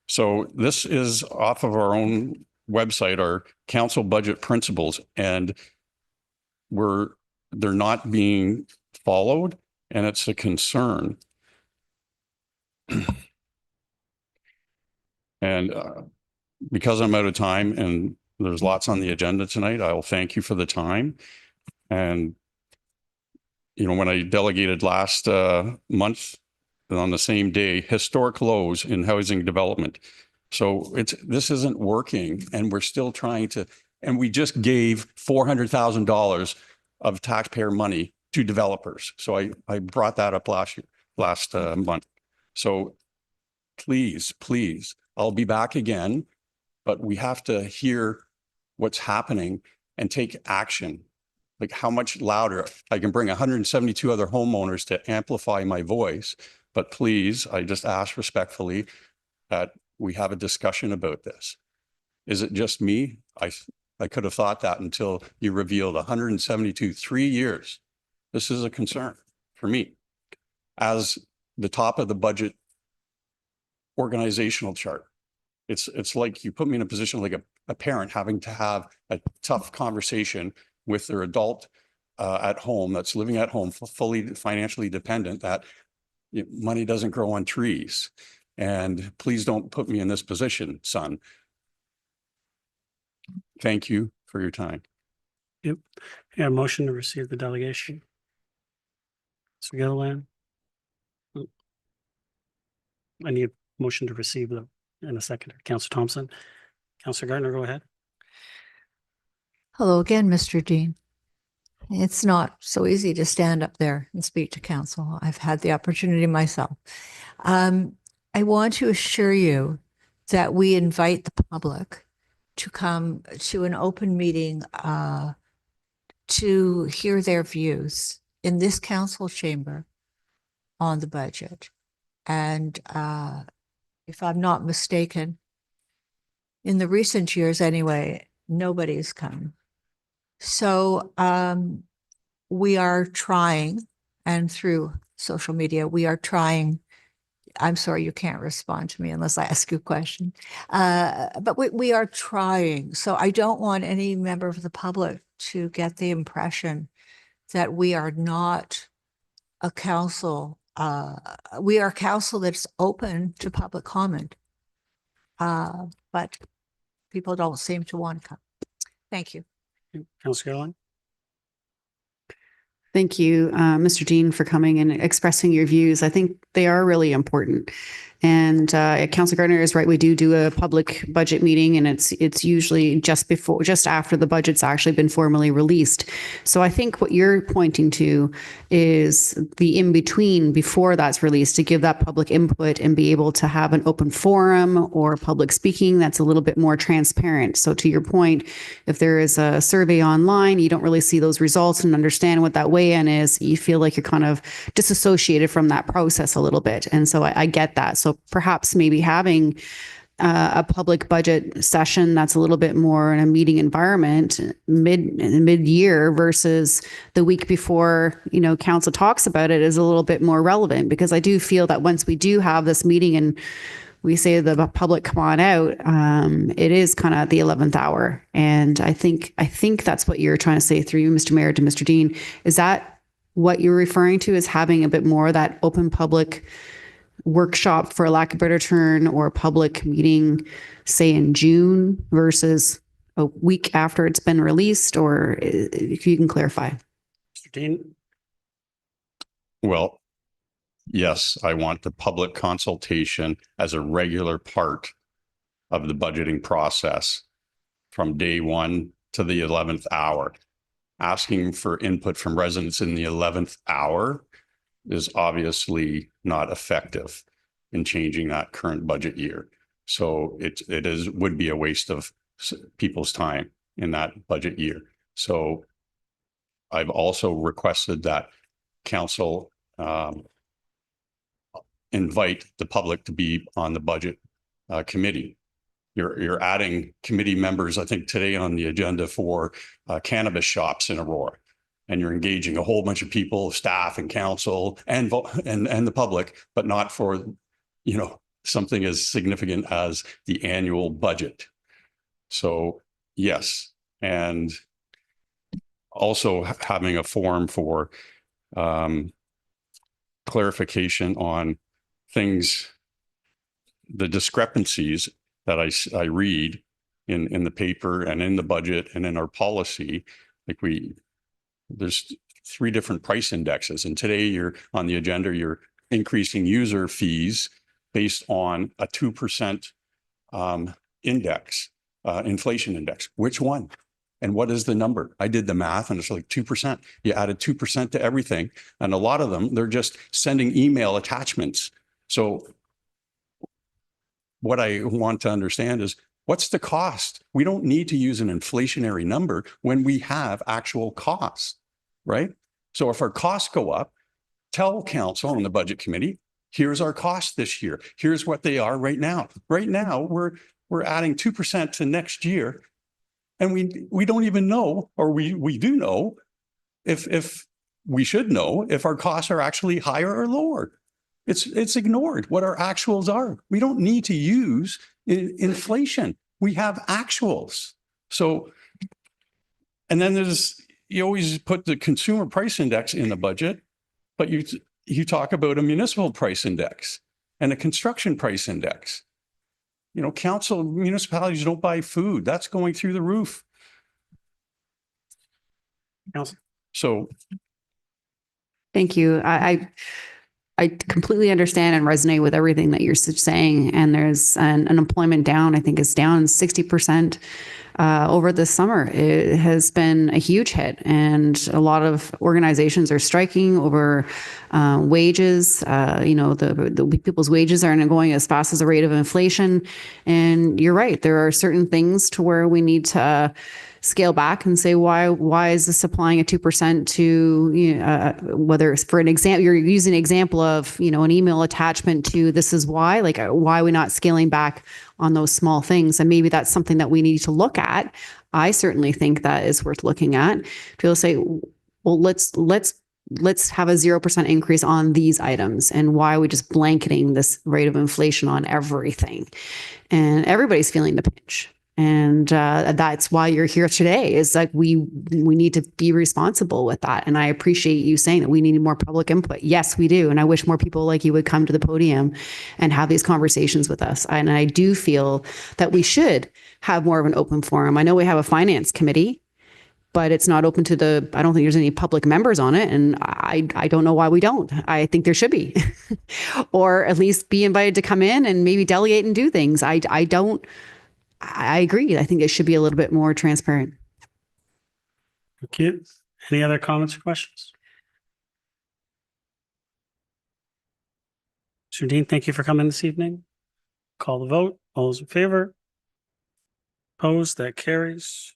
So this is off of our own website, our council budget principles, and they're not being followed, and it's a concern. And because I'm out of time and there's lots on the agenda tonight, I will thank you for the time. And, you know, when I delegated last month, on the same day, historic lows in housing development. So this isn't working, and we're still trying to, and we just gave $400,000 of taxpayer money to developers. So I brought that up last month. So please, I'll be back again, but we have to hear what's happening and take action. Like, how much louder? I can bring 172 other homeowners to amplify my voice, but please, I just ask respectfully that we have a discussion about this. Is it just me? I could have thought that until you revealed 172, 3 years. This is a concern for me as the top of the budget organizational chart. It's like you put me in a position like a parent having to have a tough conversation with their adult at home that's living at home, fully financially dependent, that money doesn't grow on trees. And please don't put me in this position, son. Thank you for your time. Yep. Yeah, motion to receive the delegation. So Gilliland. I need a motion to receive them in a second. Councillor Thompson. Councillor Gardner, go ahead. Hello again, Mr. Deane. It's not so easy to stand up there and speak to council. I've had the opportunity myself. I want to assure you that we invite the public to come to an open meeting to hear their views in this council chamber on the budget. And if I'm not mistaken, in the recent years anyway, nobody's come. So we are trying, and through social media, we are trying. I'm sorry, you can't respond to me unless I ask you a question. But we are trying. So I don't want any member of the public to get the impression that we are not a council. We are a council that's open to public comment. But people don't seem to want to come. Thank you. Councillor Gilliland. Thank you, Mr. Deane, for coming and expressing your views. I think they are really important. And Councillor Gardner is right. We do a public budget meeting, and it's usually just after the budget's actually been formally released. So I think what you're pointing to is the in-between before that's released, to give that public input and be able to have an open forum or public speaking that's a little bit more transparent. So to your point, if there is a survey online, you don't really see those results and understand what that weigh-in is, you feel like you're kind of disassociated from that process a little bit. And so I get that. So perhaps maybe having a public budget session that's a little bit more in a meeting environment mid-year versus the week before, council talks about it is a little bit more relevant, because I do feel that once we do have this meeting and we say the public come on out, it is kind of at the 11th hour. And I think that's what you're trying to say through you, Mr. Mayor, to Mr. Deane. Is that what you're referring to, is having a bit more of that open public workshop, for lack of a better term, or public meeting, say in June versus a week after it's been released? Or if you can clarify. Mr. Deane? Well, yes, I want the public consultation as a regular part of the budgeting process from day one to the 11th hour. Asking for input from residents in the 11th hour is obviously not effective in changing that current budget year. So it would be a waste of people's time in that budget year. So I've also requested that council invite the public to be on the budget committee. You're adding committee members, I think today on the agenda, for cannabis shops in Aurora, and you're engaging a whole bunch of people, staff and council and the public, but not for, something as significant as the annual budget. So yes, and also having a forum for clarification on things, the discrepancies that I read in the paper and in the budget and in our policy. Like there's 3 different price indexes, and today you're on the agenda, you're increasing user fees based on a 2% index, inflation index. Which one? And what is the number? I did the math and it's like 2%. You added 2% to everything. And a lot of them, they're just sending email attachments. So what I want to understand is, what's the cost? We don't need to use an inflationary number when we have actual costs, right? So if our costs go up, tell council and the budget committee, here's our costs this year. Here's what they are right now. Right now, we're adding 2% to next year. And we don't even know, or we do know if we should know if our costs are actually higher or lower. It's ignored what our actuals are. We don't need to use inflation. We have actuals. So, and then you always put the consumer price index in the budget, but you talk about a municipal price index and a construction price index. Council municipalities don't buy food. That's going through the roof. So. Thank you. I completely understand and resonate with everything that you're saying. And there's an unemployment down, I think it's down 60% over the summer. It has been a huge hit, and a lot of organizations are striking over wages. The people's wages aren't going as fast as the rate of inflation. And you're right, there are certain things to where we need to scale back and say, why is this applying a 2% to, whether it's for an example, you're using an example of, an email attachment to this is why, why are we not scaling back on those small things? And maybe that's something that we need to look at. I certainly think that is worth looking at. People say, well, let's have a 0% increase on these items. And why are we just blanketing this rate of inflation on everything? And everybody's feeling the pinch. And that's why you're here today, is like we need to be responsible with that. And I appreciate you saying that we need more public input. Yes, we do. And I wish more people like you would come to the podium and have these conversations with us. And I do feel that we should have more of an open forum. I know we have a finance committee, but it's not open to I don't think there's any public members on it. And I don't know why we don't. I think there should be, or at least be invited to come in and maybe delegate and do things. I agree. I think it should be a little bit more transparent. Okay. Any other comments or questions? Mr. Deane, thank you for coming this evening. Call the vote. All those in favor? Opposed? That carries.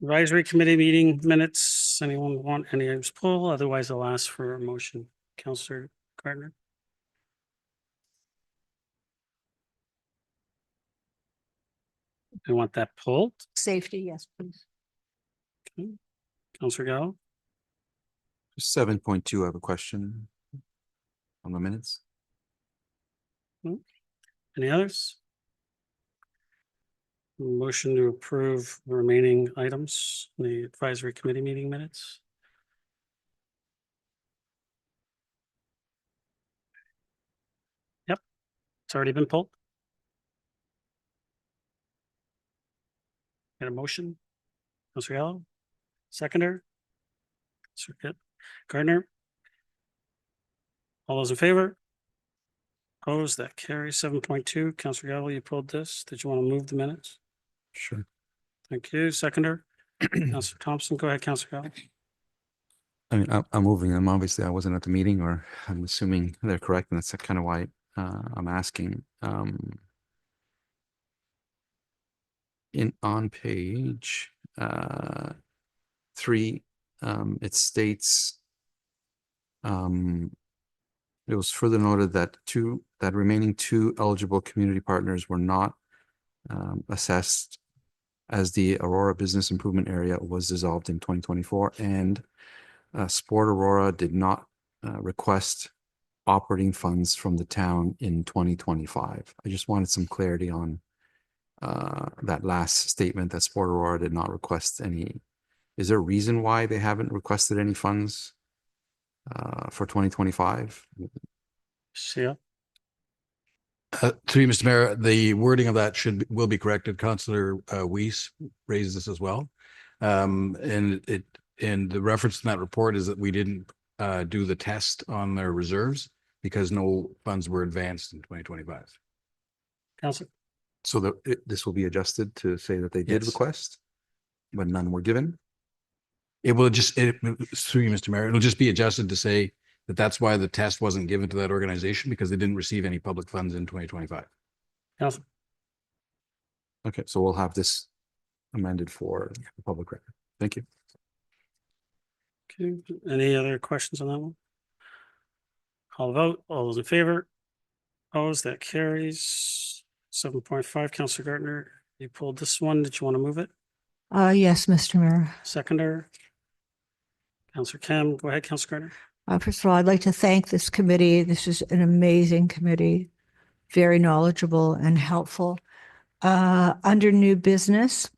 Advisory committee meeting minutes. Anyone want any items pulled? Otherwise, I'll ask for a motion. Councillor Gardner. You want that pulled? Safety, yes, please. Okay. Councillor Gallo. 7.2, I have a question on the minutes. Any others? Motion to approve the remaining items, in the advisory committee meeting minutes. Yep, it's already been pulled. Got a motion? Councillor Gallo, seconder? Councillor Gardner? All those in favor? Opposed, that carries. 7.2. Councillor Gallo, you pulled this. Did you want to move the minutes? Sure. Thank you. Seconder? Councillor Thompson, go ahead, Councillor Gallo. I mean, I'm moving them. Obviously, I wasn't at the meeting, or I'm assuming they're correct, and that's kind of why I'm asking. On page 3, it states it was further noted that remaining 2 eligible community partners were not assessed as the Aurora Business Improvement Area was dissolved in 2024, and Sport Aurora did not request operating funds from the town in 2025. I just wanted some clarity on that last statement, that Sport Aurora did not request any. Is there a reason why they haven't requested any funds for 2025? See ya. Through you, Mr. Mayor, the wording of that will be corrected. Councillor Weiss raised this as well. And the reference in that report is that we didn't do the test on their reserves because no funds were advanced in 2025. Councillor. So this will be adjusted to say that they did Yes. request, but none were given? It will just, through you, Mr. Mayor, it'll just be adjusted to say that that's why the test wasn't given to that organization, because they didn't receive any public funds in 2025. Councillor. Okay, so we'll have this amended for the public record. Thank you. Okay, any other questions on that one? Call the vote. All those in favor? Opposed, that carries. 7.5, Councillor Gardner, you pulled this one. Did you want to move it? Yes, Mr. Mayor. Seconder? Councillor Kim, go ahead, Councillor Gardner. First of all, I'd like to thank this committee. This is an amazing committee, very knowledgeable and helpful. Under new business,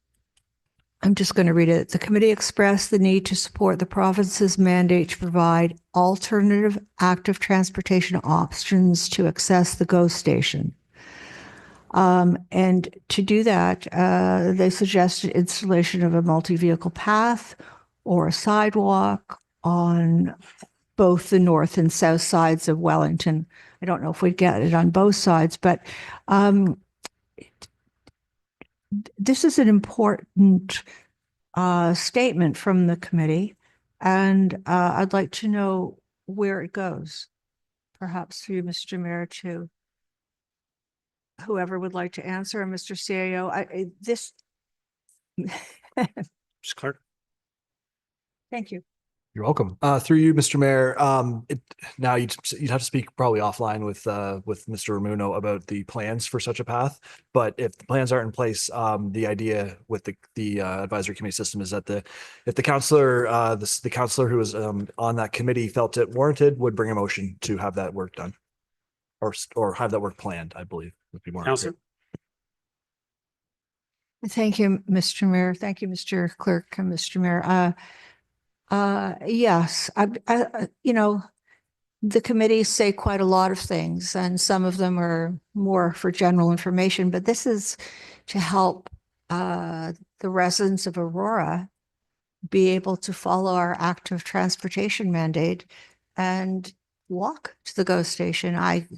I'm just going to read it. The committee expressed the need to support the province's mandate to provide alternative active transportation options to access the GO station. And to do that, they suggested installation of a multi-vehicle path or a sidewalk on both the north and south sides of Wellington. I don't know if we'd get it on both sides, but this is an important statement from the committee, and I'd like to know where it goes. Perhaps through Mr. Mayor to whoever would like to answer, and Mr. CAO. This. Mr. Clerk. Thank you. You're welcome. Through you, Mr. Mayor. Now you'd have to speak probably offline with Mr. Ramuno about the plans for such a path. But if the plans aren't in place, the idea with the advisory committee system is that if the councillor the councillor who was on that committee felt it warranted, would bring a motion to have that work done, or have that work planned. I believe would be more. Councillor. Thank you, Mr. Mayor. Thank you, Mr. Clerk and Mr. Mayor. Yes, the committees say quite a lot of things, and some of them are more for general information, but this is to help the residents of Aurora be able to follow our active transportation mandate and walk to the GO station. I'm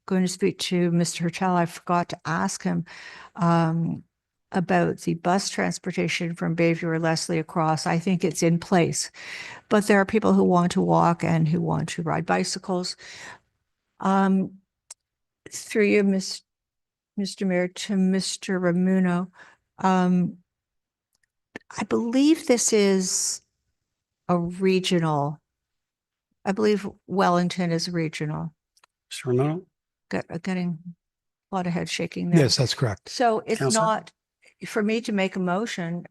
going to speak to Mr. Hertel. I forgot to ask him about the bus transportation from Bayview or Leslie across. I think it's in place, but there are people who want to walk and who want to ride bicycles. Through you, Mr. Mayor, to Mr. Ramuno, I believe this is a regional I believe Wellington is regional. Mr. Renaud? Getting a lot of head shaking there. Yes, that's correct. So it's Councillor? not, for me to make a motion,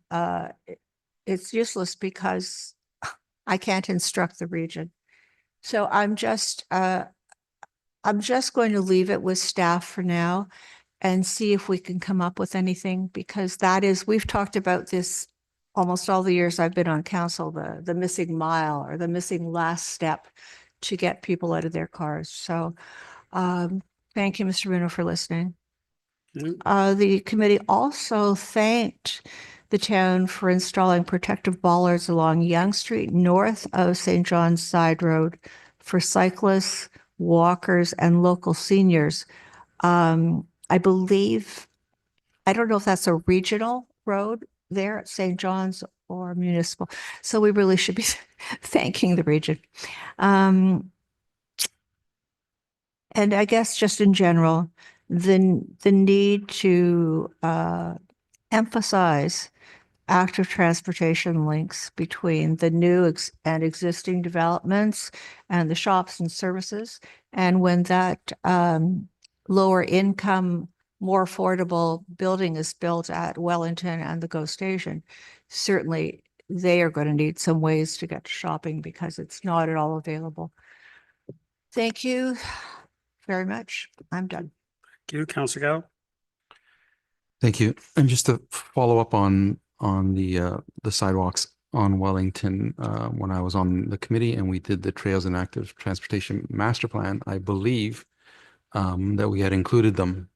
it's useless because I can't instruct the region. So I'm just going to leave it with staff for now and see if we can come up with anything, because we've talked about this almost all the years I've been on council, the missing mile or the missing last step to get people out of their cars. So thank you, Mr. Bruno, for listening. The committee also thanked the town for installing protective bollards along Yonge Street north of St. John's Side Road for cyclists, walkers, and local seniors. I believe, I don't know if that's a regional road there at St. John's or municipal. So we really should be thanking the region. And I guess just in general, the need to emphasize active transportation links between the new and existing developments and the shops and services. And when that lower income, more affordable building is built at Wellington and the GO station, certainly they are going to need some ways to get to shopping because it's not at all available. Thank you very much. I'm done. Thank you, Councillor Gallo. Thank you. And just to follow up on the sidewalks on Wellington, when I was on the committee and we did the Trails and Active Transportation Master Plan, I believe that we had included them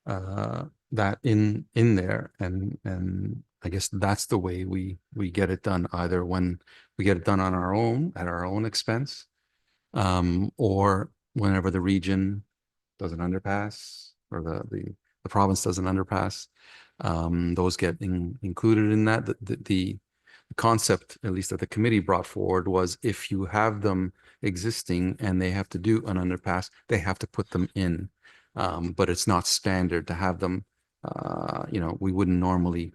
that in there, and I guess that's the way we get it done, either when we get it done on our own at our own expense, or whenever the region does an underpass or the province does an underpass, those get included in that. The concept, at least that the committee brought forward, was if you have them existing and they have to do an underpass, they have to put them in. But it's not standard to have them. We wouldn't normally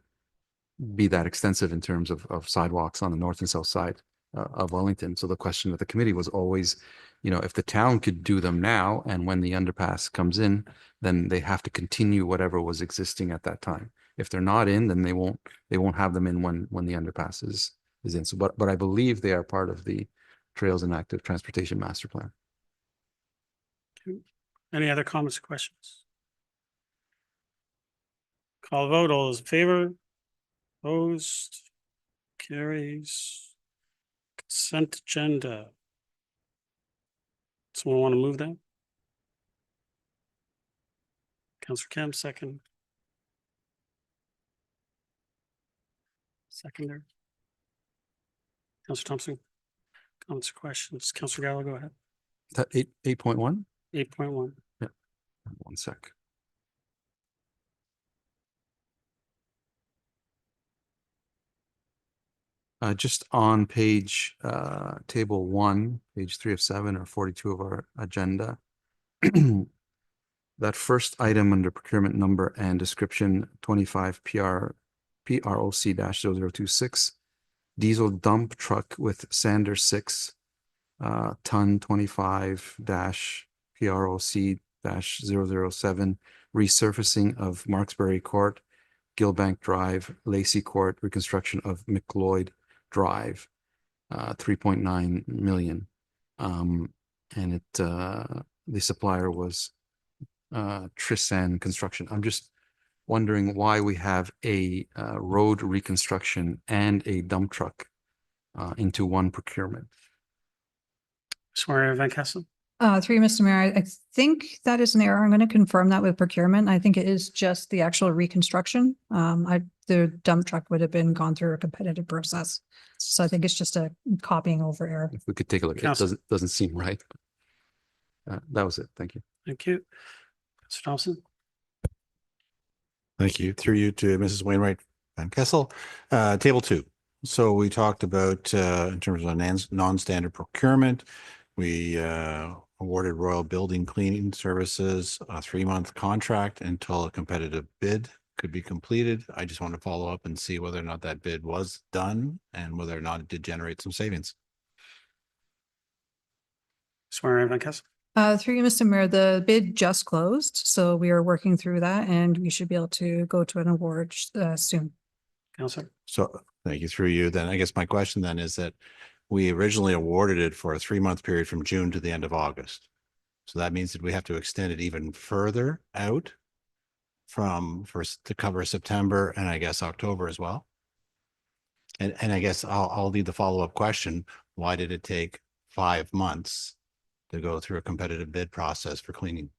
be that extensive in terms of sidewalks on the north and south side of Wellington. So the question of the committee was always, if the town could do them now, and when the underpass comes in, then they have to continue whatever was existing at that time. If they're not in, then they won't have them in when the underpass is in. So, but I believe they are part of the Trails and Active Transportation Master Plan. Any other comments or questions? Call the vote. All those in favor? Opposed? Carries. Consent agenda. Someone want to move that? Councillor Kemp, second. Seconder. Councillor Thompson. Comments or questions? Councillor Gallo, go ahead. Is that 8.1? 8.1. Yeah. 1 sec. Just on page table 1, page 3 of 7 or 42 of our agenda, that first item under procurement number and description 25 PROC-0026, diesel dump truck with sander 6 ton 25-PROC-007, resurfacing of Marksbury Court, Gilbank Drive, Lacey Court, reconstruction of McLeod Drive, 3.9 million. And the supplier was Trissan Construction. I'm just wondering why we have a road reconstruction and a dump truck into one procurement. Sorry, Van Kessel. Through Mr. Mayor, I think that is an error. I'm going to confirm that with procurement. I think it is just the actual reconstruction. The dump truck would have been gone through a competitive process. So I think it's just a copying over error. If we could take a look, Council. it doesn't seem right. That was it. Thank you. Thank you. Councillor Thompson. Thank you. Through you to Mrs. Wainwright Van Kessel. Table 2. So we talked about in terms of non-standard procurement, we awarded Royal Building Cleaning Services a 3-month contract until a competitive bid could be completed. I just want to follow up and see whether or not that bid was done and whether or not it did generate some savings. Councillor Marquez. Through you, Mr. Mayor, the bid just closed, so we are working through that and we should be able to go to an award soon. Councillor. So thank you through you. Then I guess my question then is that we originally awarded it for a 3-month period from June to the end of August. So that means that we have to extend it even further out to cover September and I guess October as well. And I guess I'll leave the follow-up question. Why did it take 5 months to go through a competitive bid process for cleaning?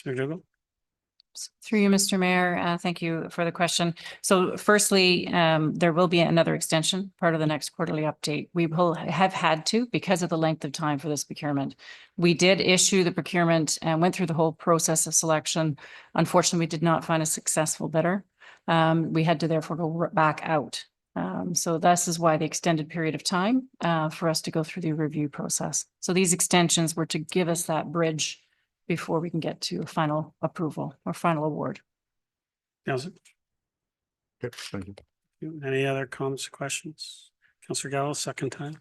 Ms. McDougall. Through you, Mr. Mayor, thank you for the question. So firstly, there will be another extension, part of the next quarterly update. We will have had to because of the length of time for this procurement. We did issue the procurement and went through the whole process of selection. Unfortunately, we did not find a successful bidder. We had to therefore go back out. So this is why the extended period of time for us to go through the review process. So these extensions were to give us that bridge before we can get to a final approval or final award. Councillor. Good, thank you. Any other comments or questions? Councillor Gallo, second time.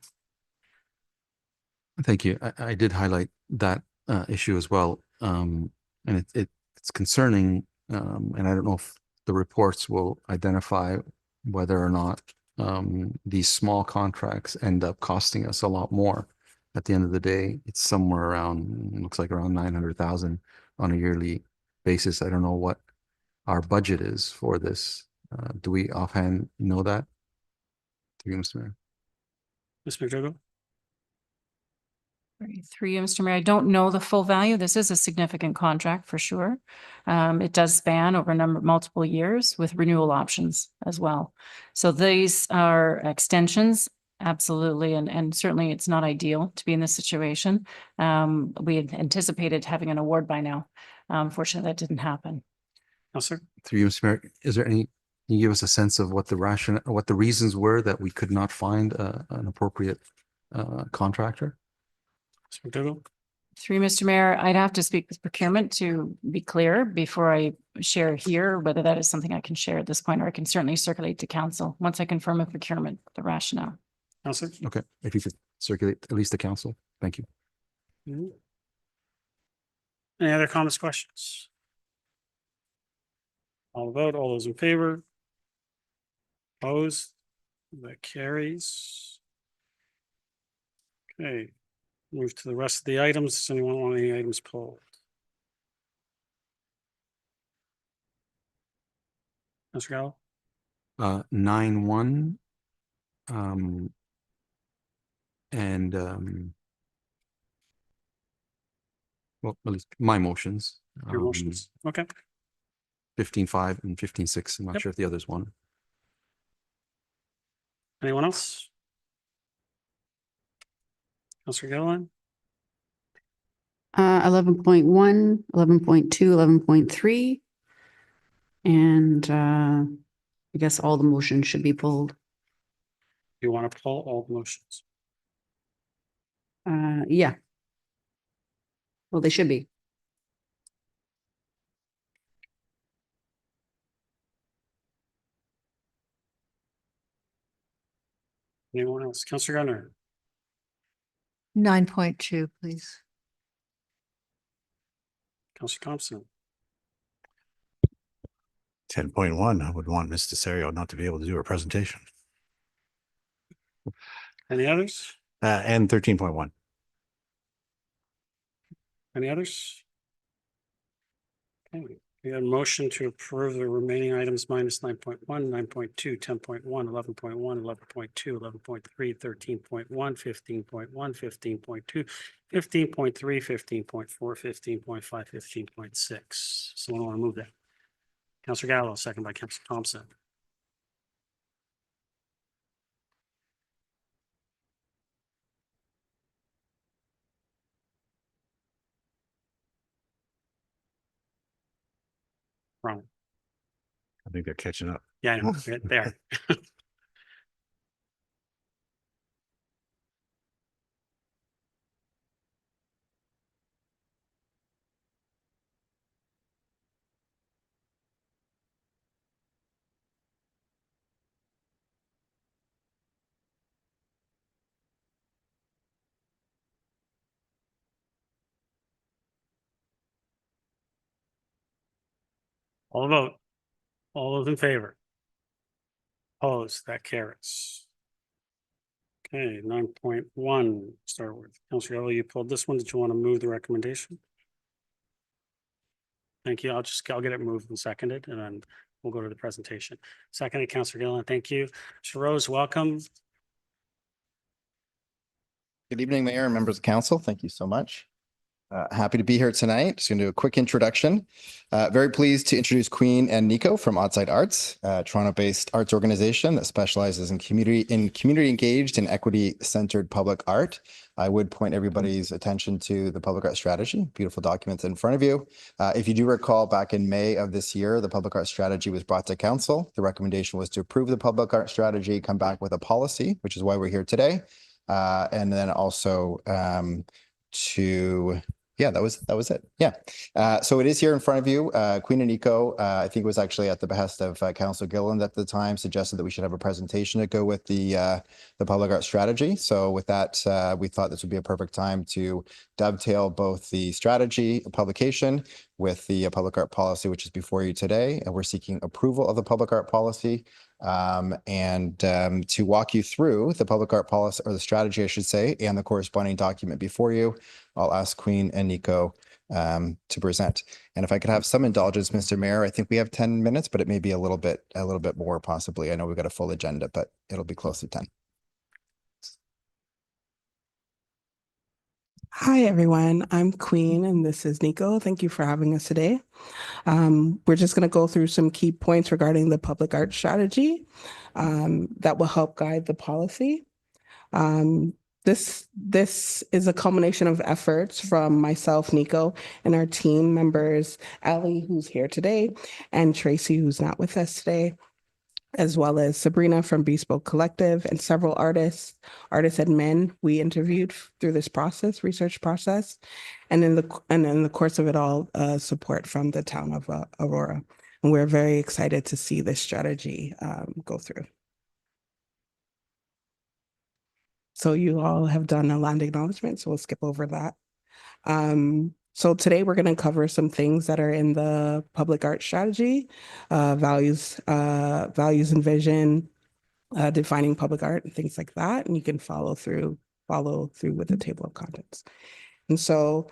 Thank you. I did highlight that issue as well. And it's concerning, and I don't know if the reports will identify whether or not these small contracts end up costing us a lot more. At the end of the day, it's somewhere around, looks like around 900,000 on a yearly basis. I don't know what our budget is for this. Do we offhand know that? Through you, Mr. Mayor. Ms. McDougall. Through you, Mr. Mayor, I don't know the full value. This is a significant contract for sure. It does span over multiple years with renewal options as well. So these are extensions, absolutely, and certainly it's not ideal to be in this situation. We had anticipated having an award by now. Unfortunately, that didn't happen. Councillor. Through you, Mr. Mayor, is there any, can you give us a sense of what the what the reasons were that we could not find an appropriate contractor? Ms. McDougall. Through Mr. Mayor, I'd have to speak with procurement to be clear before I share here whether that is something I can share at this point, or I can certainly circulate to council once I confirm with procurement the rationale. Councillor. Okay, if you could circulate at least the council. Thank you. Any other comments, questions? All vote, all those in favor? Opposed? That carries. Okay, move to the rest of the items. Does anyone want any items pulled? Councillor Gallo. 9-1. And well, at least my motions. Your motions. Okay. 15-5 and 15-6. I'm not Yep. sure if the others won. Anyone else? Councillor Gilliland. 11.1, 11.2, 11.3. And I guess all the motions should be pulled. You want to pull all the motions? Yeah. Well, they should be. Anyone else? Councillor Gunner. 9.2, please. Councillor Thompson. 10.1, I would want Ms. Desario not to be able to do her presentation. Any others? And 13.1. Any others? Okay, we have a motion to approve the remaining items minus 9.1, 9.2, 10.1, 11.1, 11.2, 11.3, 13.1, 15.1, 15.2, 15.3, 15.4, 15.5, 15.6. Someone want to move that? Councillor Gallo, second by Councillor Thompson. Wrong. I think they're catching up. Yeah, I know. There. All vote. All those in favor? Opposed, that carries. Okay, 9.1, start with Councillor Gallo, you pulled this one. Did you want to move the recommendation? Thank you. I'll get it moved and seconded, and then we'll go to the presentation. Seconded, Councillor Gilliland. Thank you. Mr. Rose, welcome. Good evening, Mayor and members of council. Thank you so much. Happy to be here tonight. Just going to do a quick introduction. Very pleased to introduce Queen and Nico from Outside Arts, a Toronto-based arts organization that specializes in community engaged and equity-centered public art. I would point everybody's attention to the public art strategy, beautiful documents in front of you. If you do recall, back in May of this year, the public art strategy was brought to council. The recommendation was to approve the public art strategy, come back with a policy, which is why we're here today. And then also yeah, that was it. Yeah. So it is here in front of you. Queen and Nico, I think it was actually at the behest of Councillor Gilliland at the time, suggested that we should have a presentation to go with the public art strategy. So with that, we thought this would be a perfect time to dovetail both the strategy publication with the public art policy, which is before you today. And we're seeking approval of the public art policy. To walk you through the public art policy, or the strategy, I should say, and the corresponding document before you, I'll ask Queen and Nico to present. And if I could have some indulgence, Mr. Mayor, I think we have 10 minutes, but it may be a little bit more possibly. I know we've got a full agenda, but it'll be close to 10. Hi, everyone. I'm Queen, and this is Nico. Thank you for having us today. We're just going to go through some key points regarding the public art strategy that will help guide the policy. This is a culmination of efforts from myself, Nico, and our team members, Ali, who's here today, and Tracy, who's not with us today, as well as Sabrina from Bespoke Collective and several artists and men we interviewed through this research process. And in the course of it all, support from the town of Aurora. And we're very excited to see this strategy go through. So you all have done a land acknowledgement, so we'll skip over that. So today we're going to cover some things that are in the public art strategy, values and vision, defining public art and things like that. And you can follow through with the table of contents. And so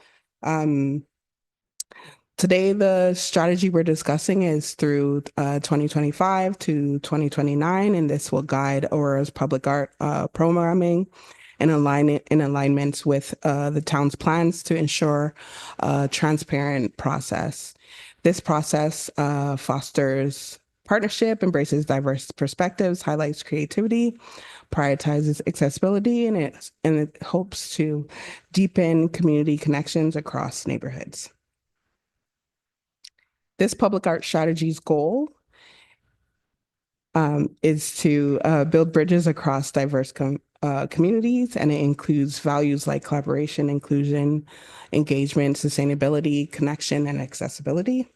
today the strategy we're discussing is through 2025 to 2029, and this will guide Aurora's public art programming in alignments with the town's plans to ensure a transparent process. This process fosters partnership, embraces diverse perspectives, highlights creativity, prioritizes accessibility, and it hopes to deepen community connections across neighborhoods. This public art strategy's goal is to build bridges across diverse communities, and it includes values like collaboration, inclusion, engagement, sustainability, connection, and accessibility.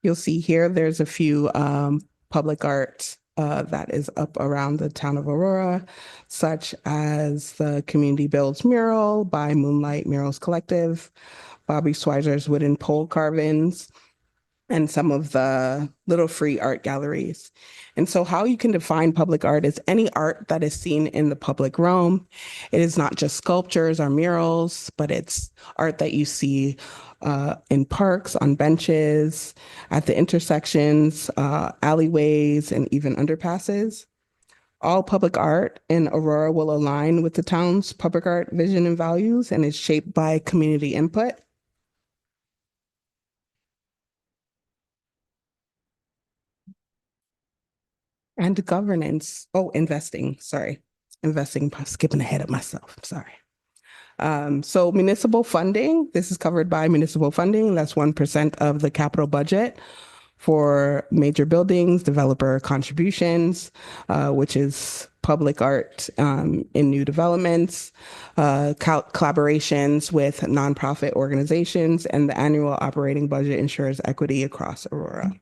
You'll see here there's a few public art that is up around the town of Aurora, such as the Community Builds mural by Moonlight Murals Collective, Bobby Schweizer's wooden pole carvings, and some of the little free art galleries. And so how you can define public art is any art that is seen in the public realm. It is not just sculptures or murals, but it's art that you see in parks, on benches, at the intersections, alleyways, and even underpasses. All public art in Aurora will align with the town's public art vision and values, and is shaped by community input. And governance. Investing, skipping ahead of myself, I'm sorry. So municipal funding, this is covered by municipal funding. That's 1% of the capital budget for major buildings, developer contributions, which is public art in new developments, collaborations with nonprofit organizations, and the annual operating budget ensures equity across Aurora.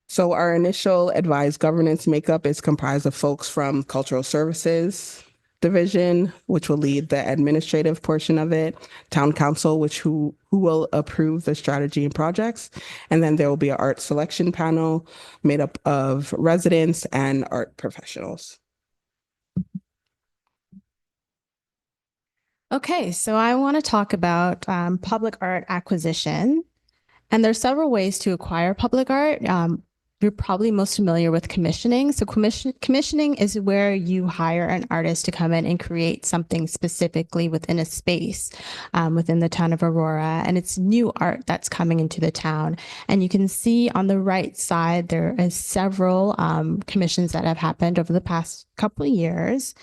So our initial advised governance makeup is comprised of folks from cultural services, division, which will lead the administrative portion of it, town council, who will approve the strategy and projects. And then there will be an art selection panel made up of residents and art professionals. Okay, so I want to talk about public art acquisition. And there's several ways to acquire public art. You're probably most familiar with commissioning. So commissioning is where you hire an artist to come in and create something specifically within a space within the town of Aurora. And it's new art that's coming into the town. And you can see on the right side, there is several commissions that have happened over the past couple of years.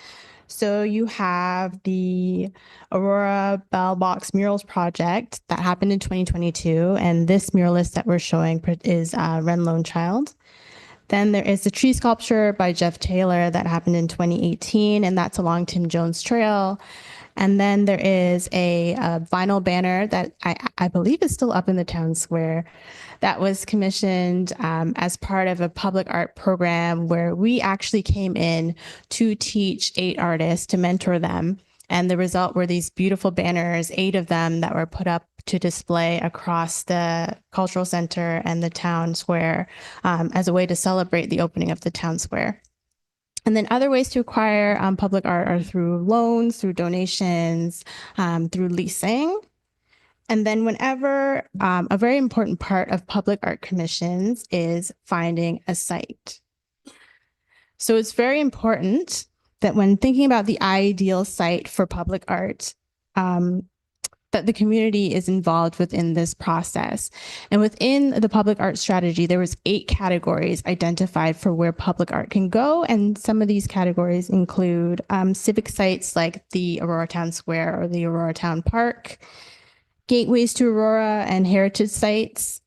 So you have the Aurora Bell Box Murals project that happened in 2022. And this muralist that we're showing is Ren Lone Child. Then there is the tree sculpture by Jeff Taylor that happened in 2018, and that's along Tim Jones Trail. And then there is a vinyl banner that I believe is still up in the town square that was commissioned as part of a public art program where we actually came in to teach 8 artists, to mentor them. And the result were these beautiful banners, 8 of them, that were put up to display across the cultural center and the town square as a way to celebrate the opening of the town square. And then other ways to acquire public art are through loans, through donations, through leasing. And then whenever a very important part of public art commissions is finding a site. So it's very important that when thinking about the ideal site for public art, that the community is involved within this process. And within the public art strategy, there was 8 categories identified for where public art can go. And some of these categories include civic sites like the Aurora Town Square or the Aurora Town Park, gateways to Aurora and heritage sites,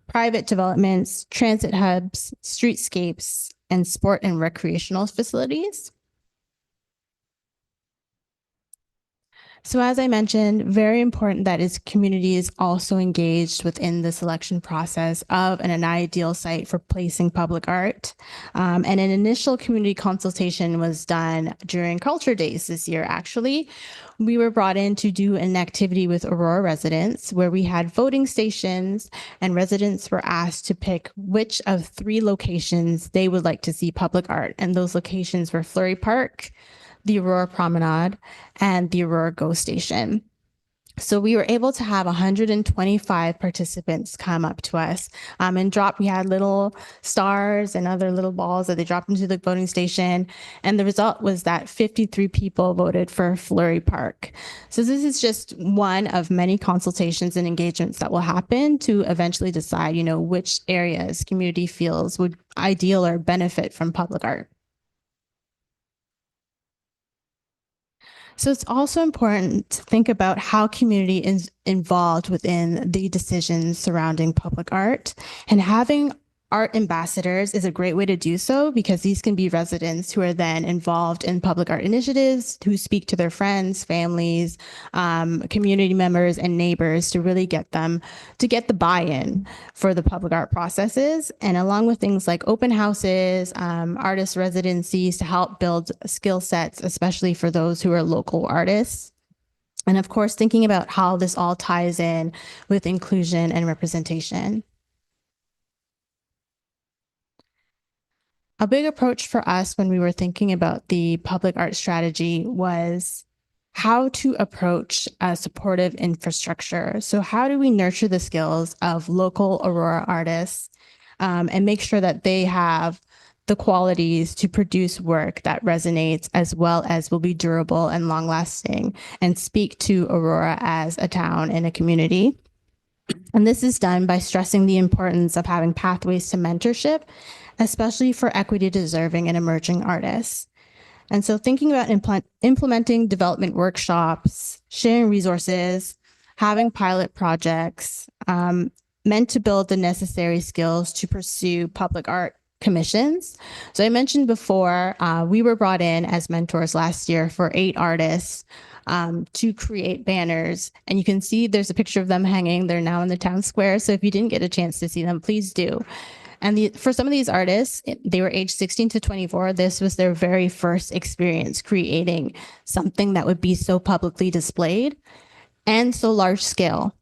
private developments, transit hubs, streetscapes, and sport and recreational facilities. So as I mentioned, very important that its community is also engaged within the selection process of an ideal site for placing public art. And an initial community consultation was done during Culture Days this year, actually. We were brought in to do an activity with Aurora residents where we had voting stations and residents were asked to pick which of 3 locations they would like to see public art. And those locations were Fleury Park, the Aurora Promenade, and the Aurora Go Station. So we were able to have 125 participants come up to us and drop. We had little stars and other little balls that they dropped into the voting station. And the result was that 53 people voted for Fleury Park. So this is just one of many consultations and engagements that will happen to eventually decide, which areas community feels would ideal or benefit from public art. So it's also important to think about how community is involved within the decisions surrounding public art, and having art ambassadors is a great way to do so because these can be residents who are then involved in public art initiatives, who speak to their friends, families, community members, and neighbors to really get them to get the buy-in for the public art processes. And along with things like open houses, artist residencies to help build skill sets, especially for those who are local artists. And of course, thinking about how this all ties in with inclusion and representation. A big approach for us when we were thinking about the public art strategy was how to approach a supportive infrastructure. So how do we nurture the skills of local Aurora artists and make sure that they have the qualities to produce work that resonates as well as will be durable and long lasting and speak to Aurora as a town and a community. And this is done by stressing the importance of having pathways to mentorship, especially for equity deserving and emerging artists. And so thinking about implementing development workshops, sharing resources, having pilot projects meant to build the necessary skills to pursue public art commissions. So I mentioned before, we were brought in as mentors last year for 8 artists to create banners. And you can see there's a picture of them hanging. They're now in the town square. So if you didn't get a chance to see them, please do. And for some of these artists, they were aged 16 to 24. This was their very first experience creating something that would be so publicly displayed and so large scale.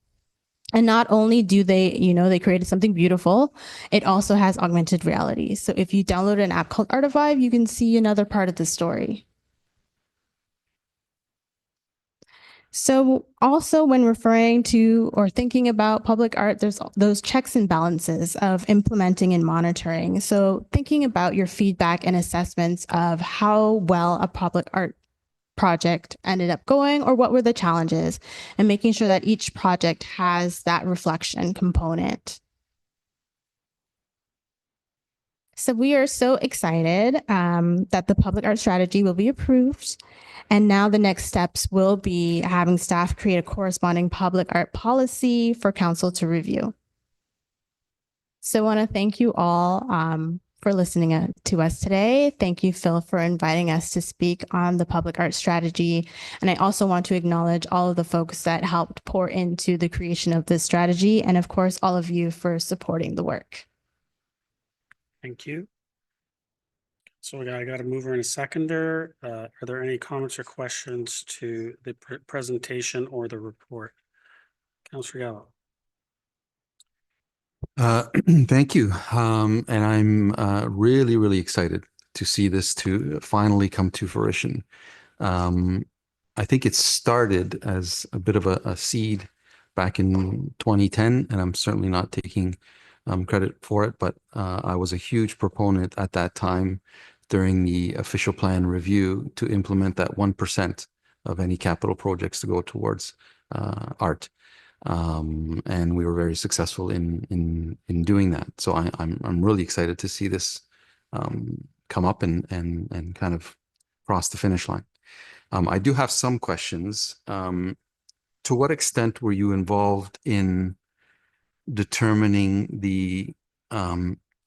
And not only do they, they created something beautiful, it also has augmented reality. So if you download an app called Artivive, you can see another part of the story. So also when referring to or thinking about public art, there's those checks and balances of implementing and monitoring. So thinking about your feedback and assessments of how well a public art project ended up going or what were the challenges, and making sure that each project has that reflection component. So we are so excited that the public art strategy will be approved. And now the next steps will be having staff create a corresponding public art policy for council to review. So I want to thank you all for listening to us today. Thank you, Phil, for inviting us to speak on the public art strategy. And I also want to acknowledge all of the folks that helped pour into the creation of this strategy. And of course, all of you for supporting the work. Thank you. So I got a mover and a seconder. Are there any comments or questions to the presentation or the report? Councillor Gallo. Thank you. And I'm really, really excited to see this to finally come to fruition. I think it started as a bit of a seed back in 2010, and I'm certainly not taking credit for it, but I was a huge proponent at that time during the official plan review to implement that 1% of any capital projects to go towards art. And we were very successful in doing that. So I'm really excited to see this come up and kind of cross the finish line. I do have some questions. To what extent were you involved in determining the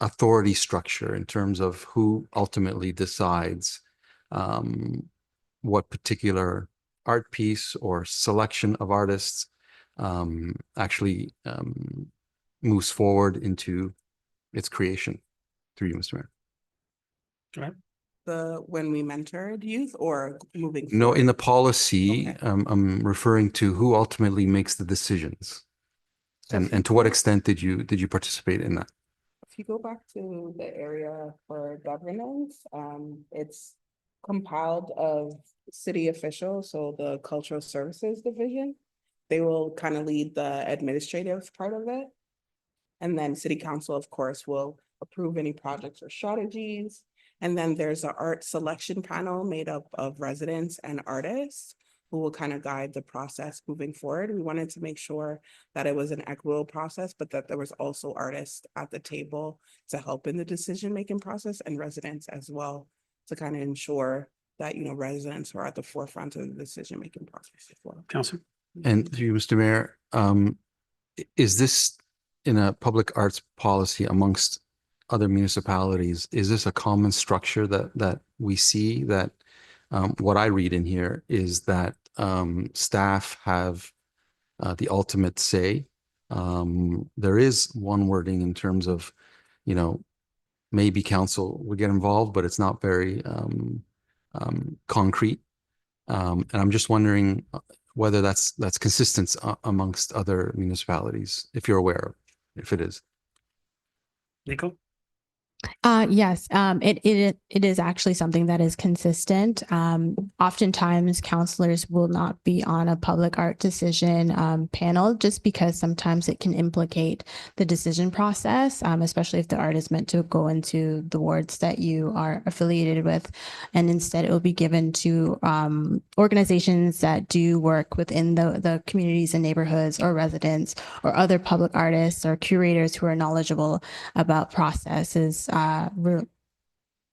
authority structure in terms of who ultimately decides what particular art piece or selection of artists actually moves forward into its creation? Through you, Mr. Mayor. Go ahead. When we mentored youth or moving No, forward? in the policy, Okay. I'm referring to who ultimately makes the decisions. And to what extent did you participate in that? If you go back to the area for governance, it's compiled of city officials, so the Cultural Services Division. They will kind of lead the administrative part of it. And then City Council, of course, will approve any projects or strategies. And then there's an art selection panel made up of residents and artists who will kind of guide the process moving forward. We wanted to make sure that it was an equitable process, but that there was also artists at the table to help in the decision-making process and residents as well to kind of ensure that, residents are at the forefront of the decision-making process as well. Councillor. And through you, Mr. Mayor, is this in a public arts policy amongst other municipalities? Is this a common structure that we see? That what I read in here is that staff have the ultimate say. There is one wording in terms of, maybe council would get involved, but it's not very concrete. And I'm just wondering whether that's consistent amongst other municipalities, if you're aware of, if it is. Nico? Yes, it is actually something that is consistent. Oftentimes councillors will not be on a public art decision panel just because sometimes it can implicate the decision process, especially if the art is meant to go into the wards that you are affiliated with. And instead it will be given to organizations that do work within the communities and neighborhoods or residents or other public artists or curators who are knowledgeable about processes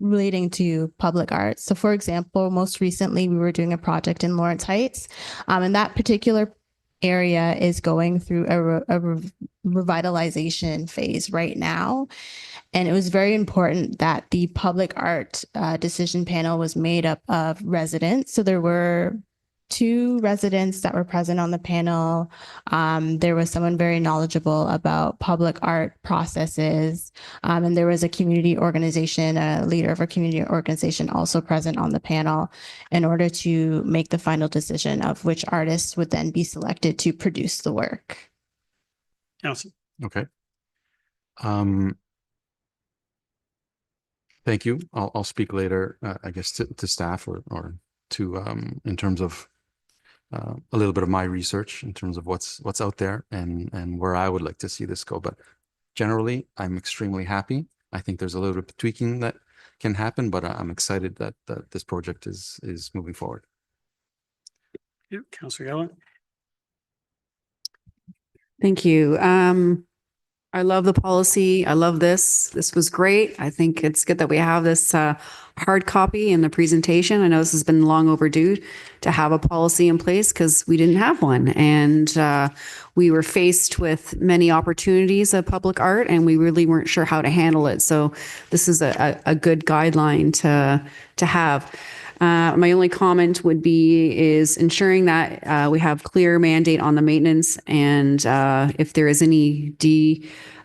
relating to public art. So for example, most recently we were doing a project in Lawrence Heights, and that particular area is going through a revitalization phase right now. And it was very important that the public art decision panel was made up of residents. So there were two residents that were present on the panel. There was someone very knowledgeable about public art processes. And there was a community organization, a leader of a community organization also present on the panel in order to make the final decision of which artists would then be selected to produce the work. Council. Okay. Thank you. I'll speak later, I guess, to staff or to in terms of a little bit of my research in terms of what's out there and where I would like to see this go. But generally, I'm extremely happy. I think there's a little bit of tweaking that can happen, but I'm excited that this project is moving forward. Yeah, Councillor Gallo. Thank you. I love the policy. I love this. This was great. I think it's good that we have this hard copy in the presentation. I know this has been long overdue to have a policy in place because we didn't have one. And we were faced with many opportunities of public art and we really weren't sure how to handle it. So this is a good guideline to have. My only comment would be is ensuring that we have clear mandate on the maintenance and if there is any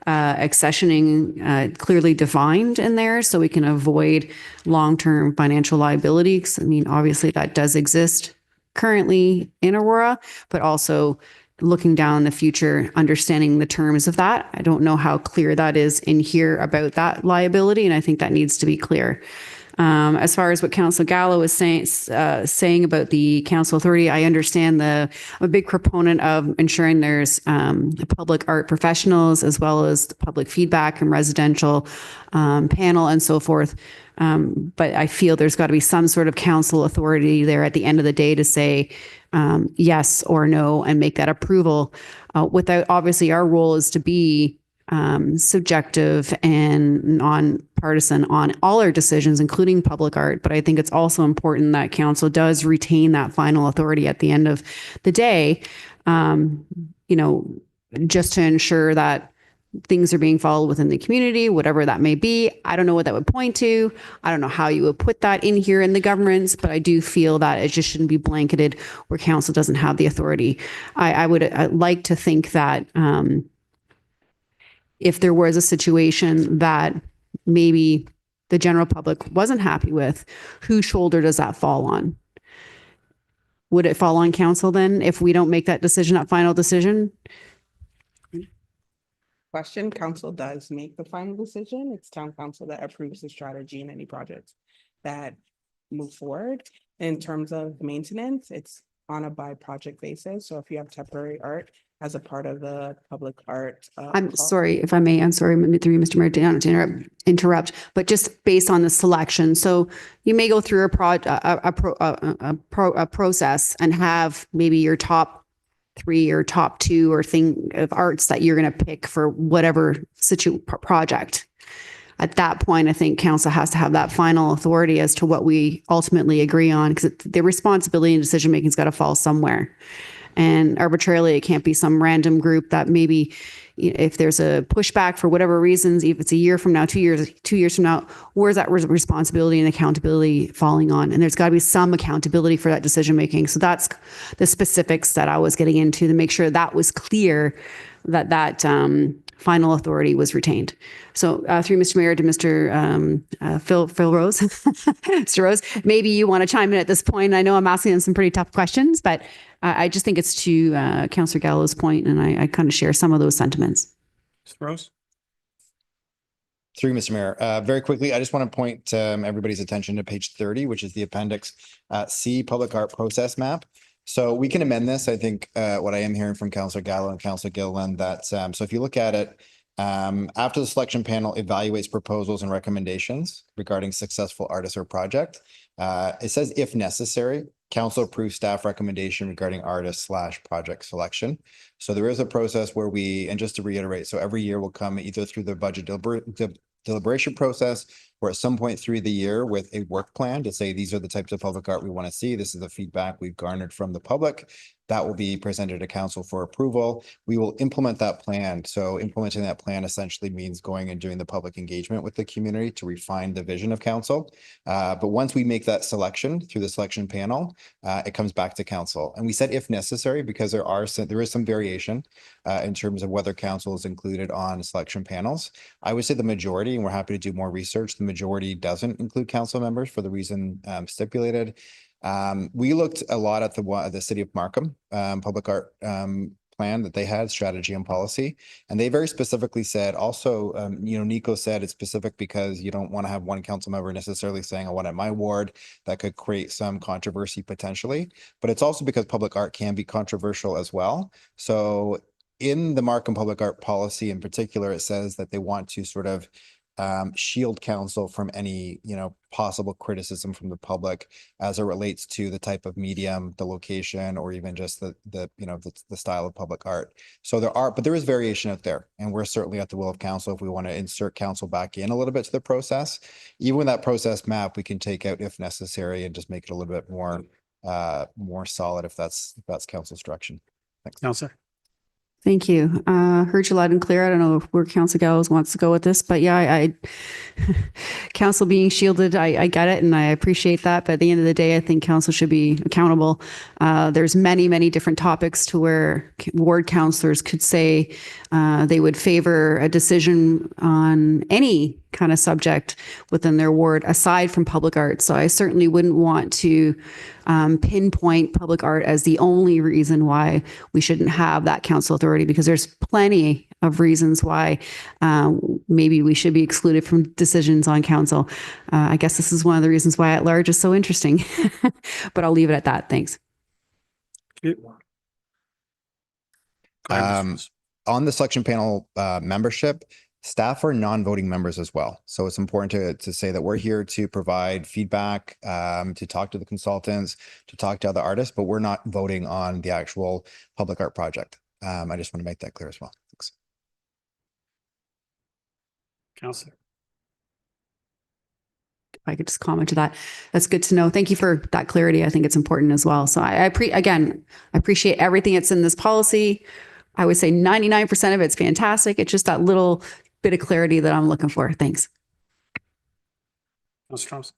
accessioning clearly defined in there so we can avoid long-term financial liability. 'Cause, I mean, obviously that does exist currently in Aurora, but also looking down the future, understanding the terms of that. I don't know how clear that is in here about that liability, and I think that needs to be clear. As far as what Councillor Gallo is saying about the council authority, I understand I'm a big proponent of ensuring there's public art professionals as well as the public feedback and residential panel and so forth. But I feel there's got to be some sort of council authority there at the end of the day to say yes or no and make that approval. Without, obviously, our role is to be subjective and non-partisan on all our decisions, including public art. But I think it's also important that council does retain that final authority at the end of the day, just to ensure that things are being followed within the community, whatever that may be. I don't know what that would point to. I don't know how you would put that in here in the governance, but I do feel that it just shouldn't be blanketed where council doesn't have the authority. I would like to think that if there was a situation that maybe the general public wasn't happy with, whose shoulder does that fall on? Would it fall on council then if we don't make that decision, that final decision? Question, council does make the final decision. It's town council that approves the strategy and any projects that move forward. In terms of maintenance, it's on a by project basis. So if you have temporary art as a part of the public art. I'm sorry, if I may, I'm sorry, through you, Mr. Mayor, to interrupt, but just based on the selection. So you may go through a process and have maybe your top 3 or top 2 or thing of arts that you're going to pick for whatever project. At that point, I think council has to have that final authority as to what we ultimately agree on, because the responsibility and decision-making has got to fall somewhere. And arbitrarily, it can't be some random group that maybe if there's a pushback for whatever reasons, if it's a year from now, 2 years from now, where's that responsibility and accountability falling on? And there's got to be some accountability for that decision-making. So that's the specifics that I was getting into to make sure that was clear that final authority was retained. So through Mr. Mayor to Mr. Phil Rose, Mr. Rose, maybe you want to chime in at this point. I know I'm asking some pretty tough questions, but I just think it's to Councillor Gallo's point, and I kind of share some of those sentiments. Mr. Rose. Through Mr. Mayor, very quickly, I just want to point everybody's attention to page 30, which is the appendix C public art process map. So we can amend this. I think what I am hearing from Councillor Gallo and Councillor Gilliland that so if you look at it, after the selection panel evaluates proposals and recommendations regarding successful artist or project, it says if necessary, council approves staff recommendation regarding artist/project selection. So there is a process where and just to reiterate, so every year will come either through the budget deliberation process or at some point through the year with a work plan to say, these are the types of public art we want to see. This is the feedback we've garnered from the public. That will be presented to council for approval. We will implement that plan. So implementing that plan essentially means going and doing the public engagement with the community to refine the vision of council. But once we make that selection through the selection panel, it comes back to council. And we said if necessary, because there is some variation in terms of whether council is included on selection panels. I would say the majority, and we're happy to do more research, the majority doesn't include council members for the reason stipulated. We looked a lot at the City of Markham public art plan that they had, strategy and policy, and they very specifically said also, Nico said it's specific because you don't want to have one council member necessarily saying, I want it in my ward. That could create some controversy potentially, but it's also because public art can be controversial as well. So in the Markham public art policy in particular, it says that they want to sort of shield council from any, possible criticism from the public as it relates to the type of medium, the location, or even just the style of public art. So there is variation out there, and we're certainly at the will of council if we want to insert council back in a little bit to the process. Even with that process map, we can take out if necessary and just make it a little bit more solid if that's council's direction. Thanks. Councillor. Thank you. Heard you loud and clear. I don't know where Councillor Gallo wants to go with this, but yeah, I council being shielded, I get it, and I appreciate that. But at the end of the day, I think council should be accountable. There's many different topics to where ward councillors could say they would favor a decision on any kind of subject within their ward aside from public art. So I certainly wouldn't want to pinpoint public art as the only reason why we shouldn't have that council authority, because there's plenty of reasons why maybe we should be excluded from decisions on council. I guess this is one of the reasons why at large is so interesting, but I'll leave it at that. Thanks. On the selection panel membership, staff are non-voting members as well. So it's important to say that we're here to provide feedback, to talk to the consultants, to talk to other artists, but we're not voting on the actual public art project. I just want to make that clear as well. Thanks. Councillor. If I could just comment to that. That's good to know. Thank you for that clarity. I think it's important as well. So I appreciate everything that's in this policy. I would say 99% of it's fantastic. It's just that little bit of clarity that I'm looking for. Thanks. Councillor Thompson.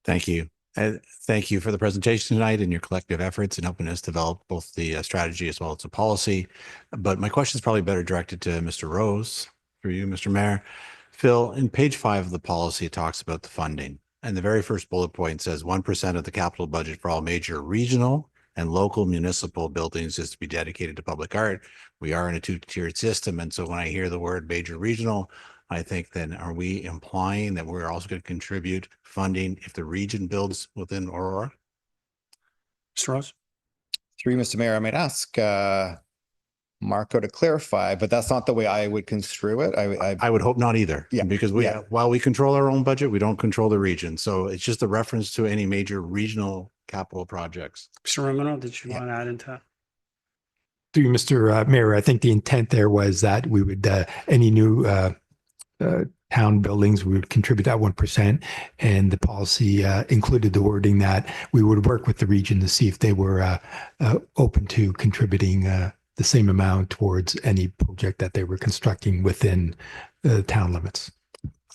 Thank you. Thank you for the presentation tonight and your collective efforts in helping us develop both the strategy as well as the policy. But my question is probably better directed to Mr. Rose, through you, Mr. Mayor. Phil, in page 5 of the policy, it talks about the funding. And the very first bullet point says 1% of the capital budget for all major regional and local municipal buildings is to be dedicated to public art. We are in a two-tiered system. And so when I hear the word major regional, I think then are we implying that we're also going to contribute funding if the region builds within Aurora? Mr. Rose. Through you, Mr. Mayor, I might ask Marco to clarify, but that's not the way I would construe it. I would hope not either. Yeah. Because while we control our own budget, we don't control the region. So it's just a reference to any major regional capital projects. Mr. Romano, did you want to add into that? Through Mr. Mayor, I think the intent there was that we would, any new town buildings, we would contribute that 1%. And the policy included the wording that we would work with the region to see if they were open to contributing the same amount towards any project that they were constructing within the town limits.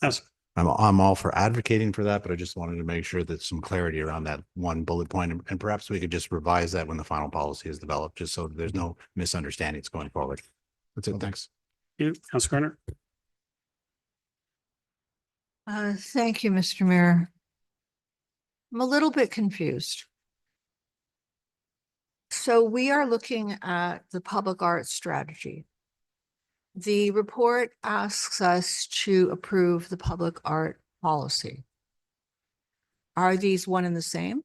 Yes. I'm all for advocating for that, but I just wanted to make sure that some clarity around that one bullet point, and perhaps we could just revise that when the final policy is developed, just so there's no misunderstandings going forward. That's it. Thanks. You, Councillor Garner. Thank you, Mr. Mayor. I'm a little bit confused. So we are looking at the public art strategy. The report asks us to approve the public art policy. Are these one and the same?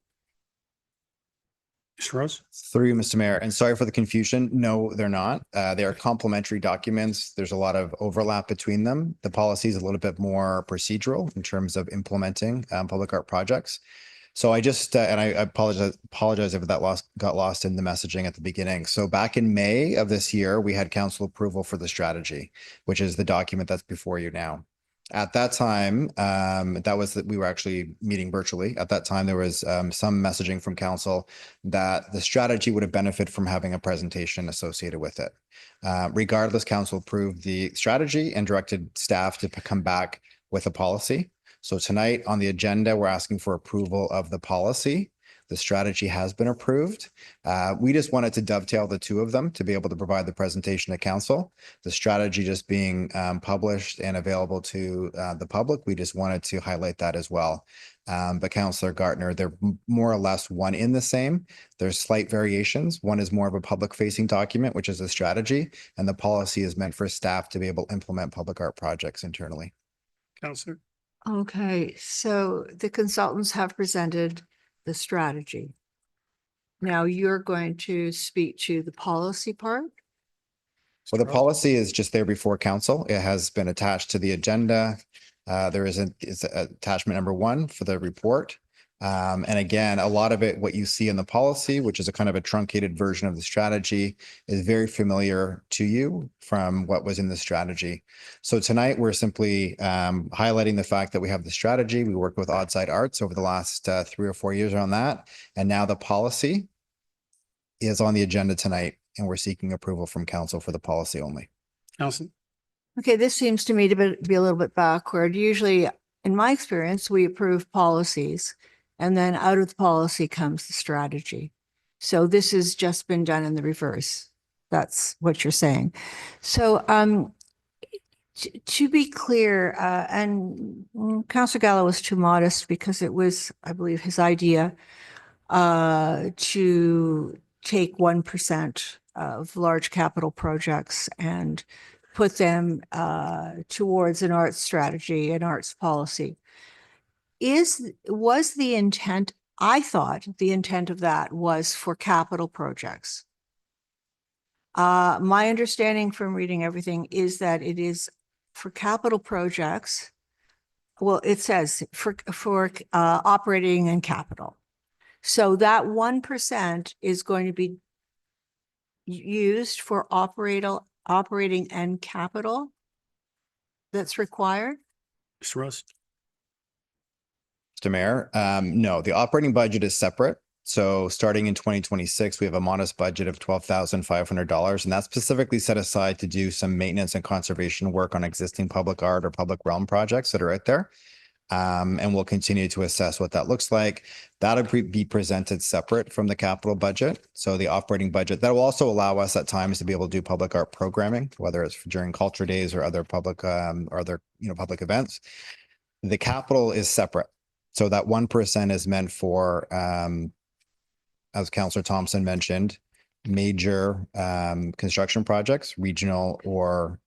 Mr. Rose. Through you, Mr. Mayor, and sorry for the confusion. No, they're not. They are complementary documents. There's a lot of overlap between them. The policy is a little bit more procedural in terms of implementing public art projects. So I just, and I apologize if that got lost in the messaging at the beginning. So back in May of this year, we had council approval for the strategy, which is the document that's before you now. At that time, that was that we were actually meeting virtually. At that time, there was some messaging from council that the strategy would have benefited from having a presentation associated with it. Regardless, council approved the strategy and directed staff to come back with a policy. So tonight on the agenda, we're asking for approval of the policy. The strategy has been approved. We just wanted to dovetail the two of them to be able to provide the presentation to council. The strategy just being published and available to the public. We just wanted to highlight that as well. But Councillor Gartner, they're more or less one in the same. There's slight variations. One is more of a public facing document, which is a strategy, and the policy is meant for staff to be able to implement public art projects internally. Councillor. Okay, so the consultants have presented the strategy. Now you're going to speak to the policy part? So the policy is just there before council. It has been attached to the agenda. There is attachment number 1 for the report. And again, a lot of it, what you see in the policy, which is a kind of a truncated version of the strategy, is very familiar to you from what was in the strategy. So tonight we're simply highlighting the fact that we have the strategy. We worked with Outside Arts over the last 3 or 4 years on that. And now the policy is on the agenda tonight, and we're seeking approval from council for the policy only. Alison. Okay, this seems to me to be a little bit backward. Usually, in my experience, we approve policies, and then out of the policy comes the strategy. So this has just been done in the reverse. That's what you're saying. So to be clear, and Councillor Gallo was too modest because it was, I believe, his idea to take 1% of large capital projects and put them towards an arts strategy, an arts policy. Was the intent, I thought the intent of that was for capital projects. My understanding from reading everything is that it is for capital projects. Well, it says for operating and capital. So that 1% is going to be used for operating and capital that's required? Mr. Rose. Mr. Mayor, no, the operating budget is separate. So starting in 2026, we have a modest budget of $12,500, and that's specifically set aside to do some maintenance and conservation work on existing public art or public realm projects that are out there. And we'll continue to assess what that looks like. That'll be presented separate from the capital budget. So the operating budget, that will also allow us at times to be able to do public art programming, whether it's during culture days or other public public events. The capital is separate. So that 1% is meant for, as Councillor Thompson mentioned, major construction projects, regional or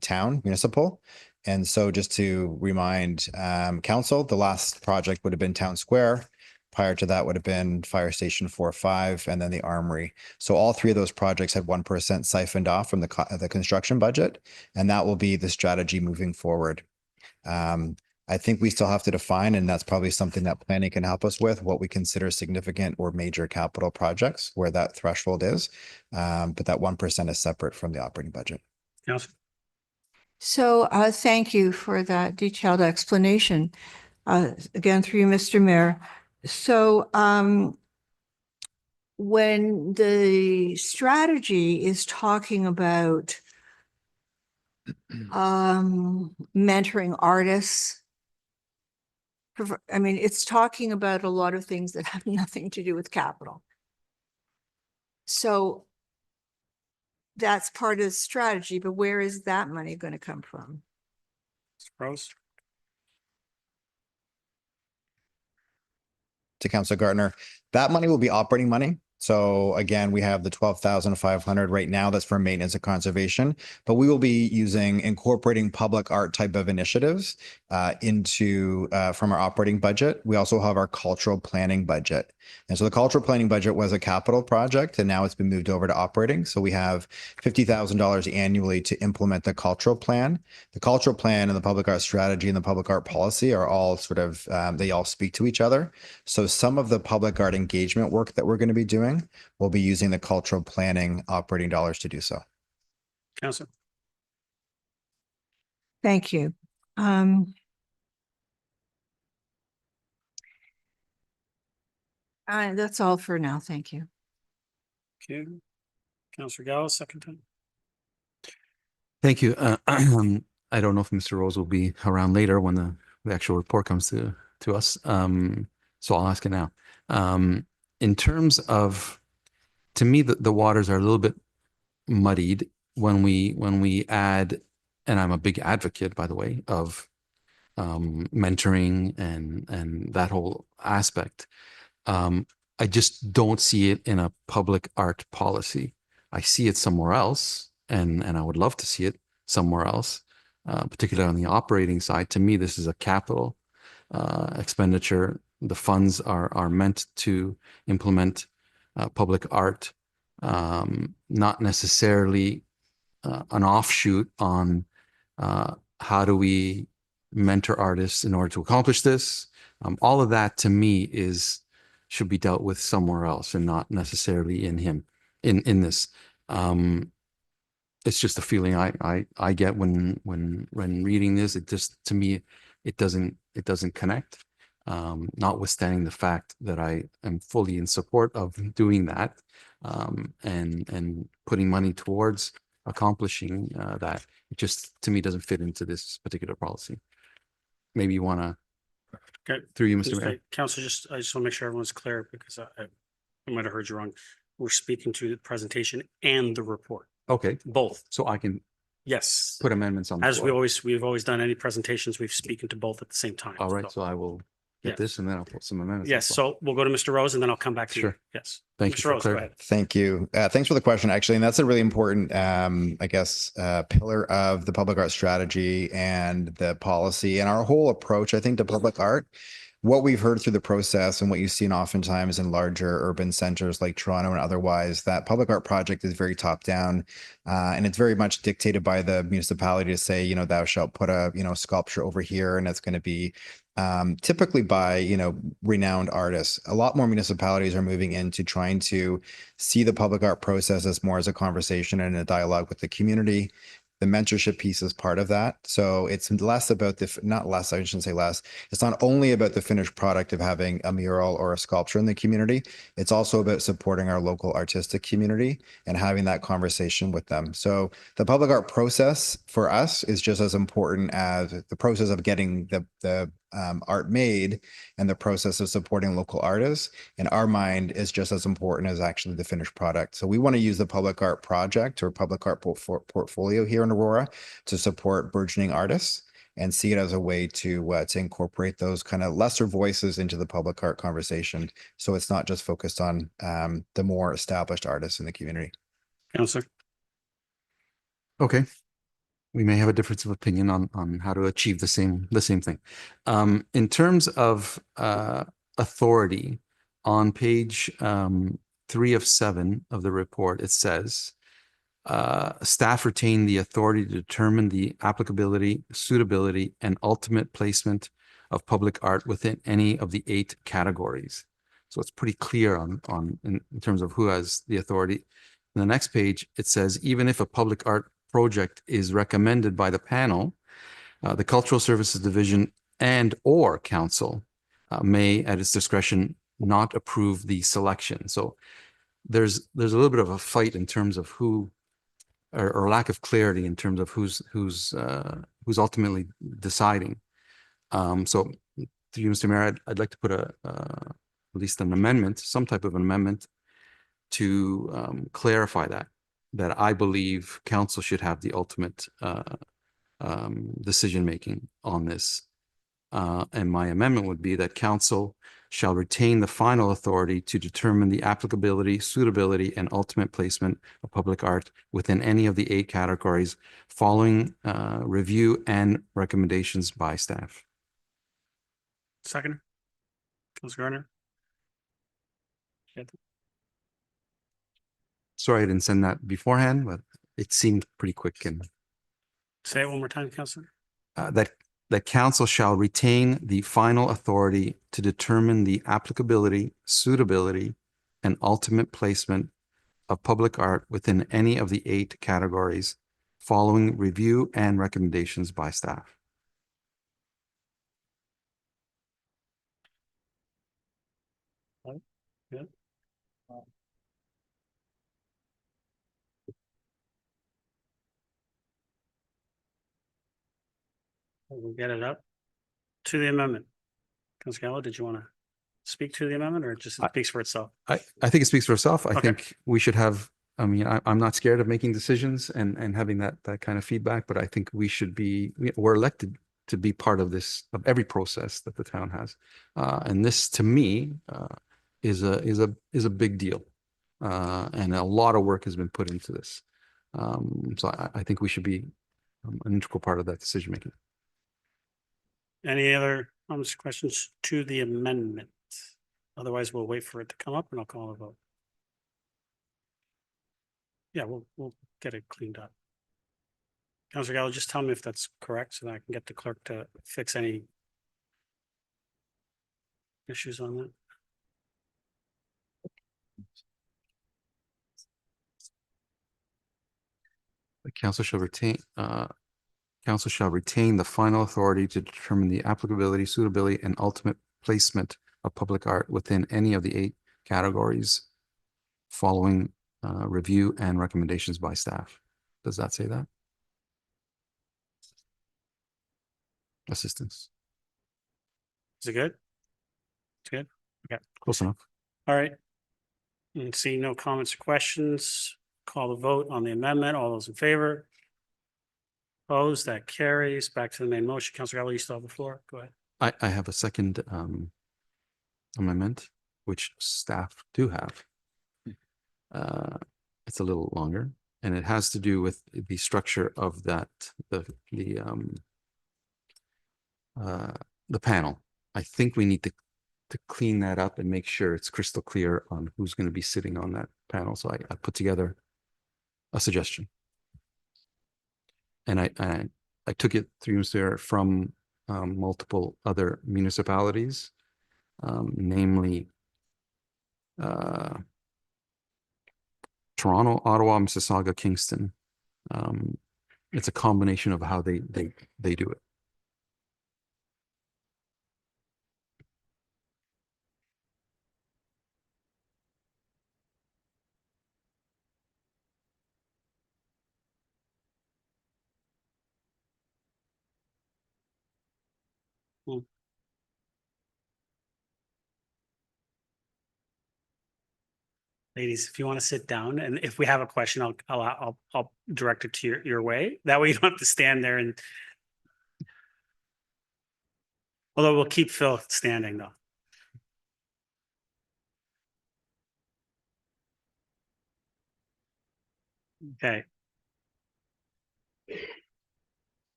town, municipal. And so just to remind council, the last project would have been Town Square. Prior to that would have been Fire Station 4-5 and then the Armory. So all 3 of those projects had 1% siphoned off from the construction budget, and that will be the strategy moving forward. I think we still have to define, and that's probably something that planning can help us with, what we consider significant or major capital projects, where that threshold is. But that 1% is separate from the operating budget. Yes. So thank you for that detailed explanation. Again, through you, Mr. Mayor. So when the strategy is talking about mentoring artists, I mean, it's talking about a lot of things that have nothing to do with capital. So that's part of the strategy, but where is that money going to come from? Rose. To Councillor Gartner, that money will be operating money. So again, we have the 12,500 right now. That's for maintenance and conservation, but we will be incorporating public art type of initiatives into from our operating budget. We also have our cultural planning budget. And so the cultural planning budget was a capital project, and now it's been moved over to operating. So we have $50,000 annually to implement the cultural plan. The cultural plan and the public art strategy and the public art policy are all sort of, they all speak to each other. So some of the public art engagement work that we're going to be doing, we'll be using the cultural planning operating dollars to do so. Councillor. Thank you. That's all for now. Thank you. Okay. Councillor Gallo, second time. Thank you. I don't know if Mr. Rose will be around later when the actual report comes to us. So I'll ask it now. In terms of, to me, the waters are a little bit muddied when we add, and I'm a big advocate, by the way, of mentoring and that whole aspect. I just don't see it in a public art policy. I see it somewhere else, and I would love to see it somewhere else, particularly on the operating side. To me, this is a capital expenditure. The funds are meant to implement public art, not necessarily an offshoot on how do we mentor artists in order to accomplish this. All of that to me should be dealt with somewhere else and not necessarily in this. It's just a feeling I get when reading this. It just, to me, it doesn't connect. Notwithstanding the fact that I am fully in support of doing that, and putting money towards accomplishing that. It just, to me, doesn't fit into this particular policy. Maybe you want to, Okay. through you, Mr. Mayor. Council, I just want to make sure everyone's clear, because I might have heard you wrong. We're speaking to the presentation and the report, Okay, both. so I can Yes. put amendments on the As floor. we've always done any presentations, we've spoken to both at the same time. All right, so I will get Yes. this and then I'll put some amendments. Yes, so we'll go to Mr. Rose and then I'll come back to you. Sure. Yes. Thank you Mr. for Rose, go clarity. ahead. Thank you. Thanks for the question, actually. And that's a really important, I guess, pillar of the public art strategy and the policy and our whole approach, I think, to public art. What we've heard through the process and what you've seen oftentimes in larger urban centers like Toronto and otherwise, that public art project is very top down, and it's very much dictated by the municipality to say, you know, thou shalt put a, you know, sculpture over here, and it's going to be typically by, you know, renowned artists. A lot more municipalities are moving into trying to see the public art process as more as a conversation and a dialogue with the community. The mentorship piece is part of that. So it's less about not less, I shouldn't say less. It's not only about the finished product of having a mural or a sculpture in the community. It's also about supporting our local artistic community and having that conversation with them. So the public art process for us is just as important as the process of getting the art made, and the process of supporting local artists in our mind is just as important as actually the finished product. So we want to use the public art project or public art portfolio here in Aurora to support burgeoning artists and see it as a way to incorporate those kind of lesser voices into the public art conversation. So it's not just focused on the more established artists in the community. Councillor. Okay. We may have a difference of opinion on how to achieve the same thing. In terms of authority, on page 3 of 7 of the report, it says, staff retain the authority to determine the applicability, suitability, and ultimate placement of public art within any of the 8 categories. So it's pretty clear in terms of who has the authority. On the next page, it says, even if a public art project is recommended by the panel, the Cultural Services Division and or Council may, at its discretion, not approve the selection. So there's a little bit of a fight in terms of who, or lack of clarity in terms of who's ultimately deciding. So through you, Mr. Mayor, I'd like to put at least an amendment, some type of an amendment to clarify that I believe council should have the ultimate decision-making on this. And my amendment would be that council shall retain the final authority to determine the applicability, suitability, and ultimate placement of public art within any of the 8 categories following review and recommendations by staff. Second. Councillor Gardner. Sorry, I didn't send that beforehand, but it seemed pretty quick. And say it one more time, Councillor. That council shall retain the final authority to determine the applicability, suitability, and ultimate placement of public art within any of the 8 categories following review and recommendations by staff. Good. We'll get it up to the amendment. Councillor Gallo, did you want to speak to the amendment or just it speaks for itself? I think it speaks for itself. I Okay. think we should have, I mean, I'm not scared of making decisions and having that kind of feedback, but I think we should be, we're elected to be part of this, of every process that the town has. And this, to me, is a big deal. And a lot of work has been put into this. So I think we should be an integral part of that decision making. Any other comments, questions to the amendment? Otherwise, we'll wait for it to come up and I'll call a vote. Yeah, we'll get it cleaned up. Councillor Gallo, just tell me if that's correct so that I can get the clerk to fix any issues on that. The council shall retain the final authority to determine the applicability, suitability, and ultimate placement of public art within any of the 8 categories following review and recommendations by staff. Does that say that? Assistance. Is it good? It's good? Okay. Close enough. All right. And see no comments or questions. Call the vote on the amendment. All those in favor? Opposed? That carries. Back to the main motion. Councillor Gallo, you still have the floor. Go ahead. I have a second amendment, which staff do have. It's a little longer, and it has to do with the structure of that, the panel. I think we need to clean that up and make sure it's crystal clear on who's going to be sitting on that panel. So I put together a suggestion. And I took it through there from multiple other municipalities, namely Toronto, Ottawa, Mississauga, Kingston. It's a combination of how they do it. Ladies, if you want to sit down, and if we have a question, I'll direct it to your way. That way you don't have to stand there and. Although we'll keep Phil standing though. Okay.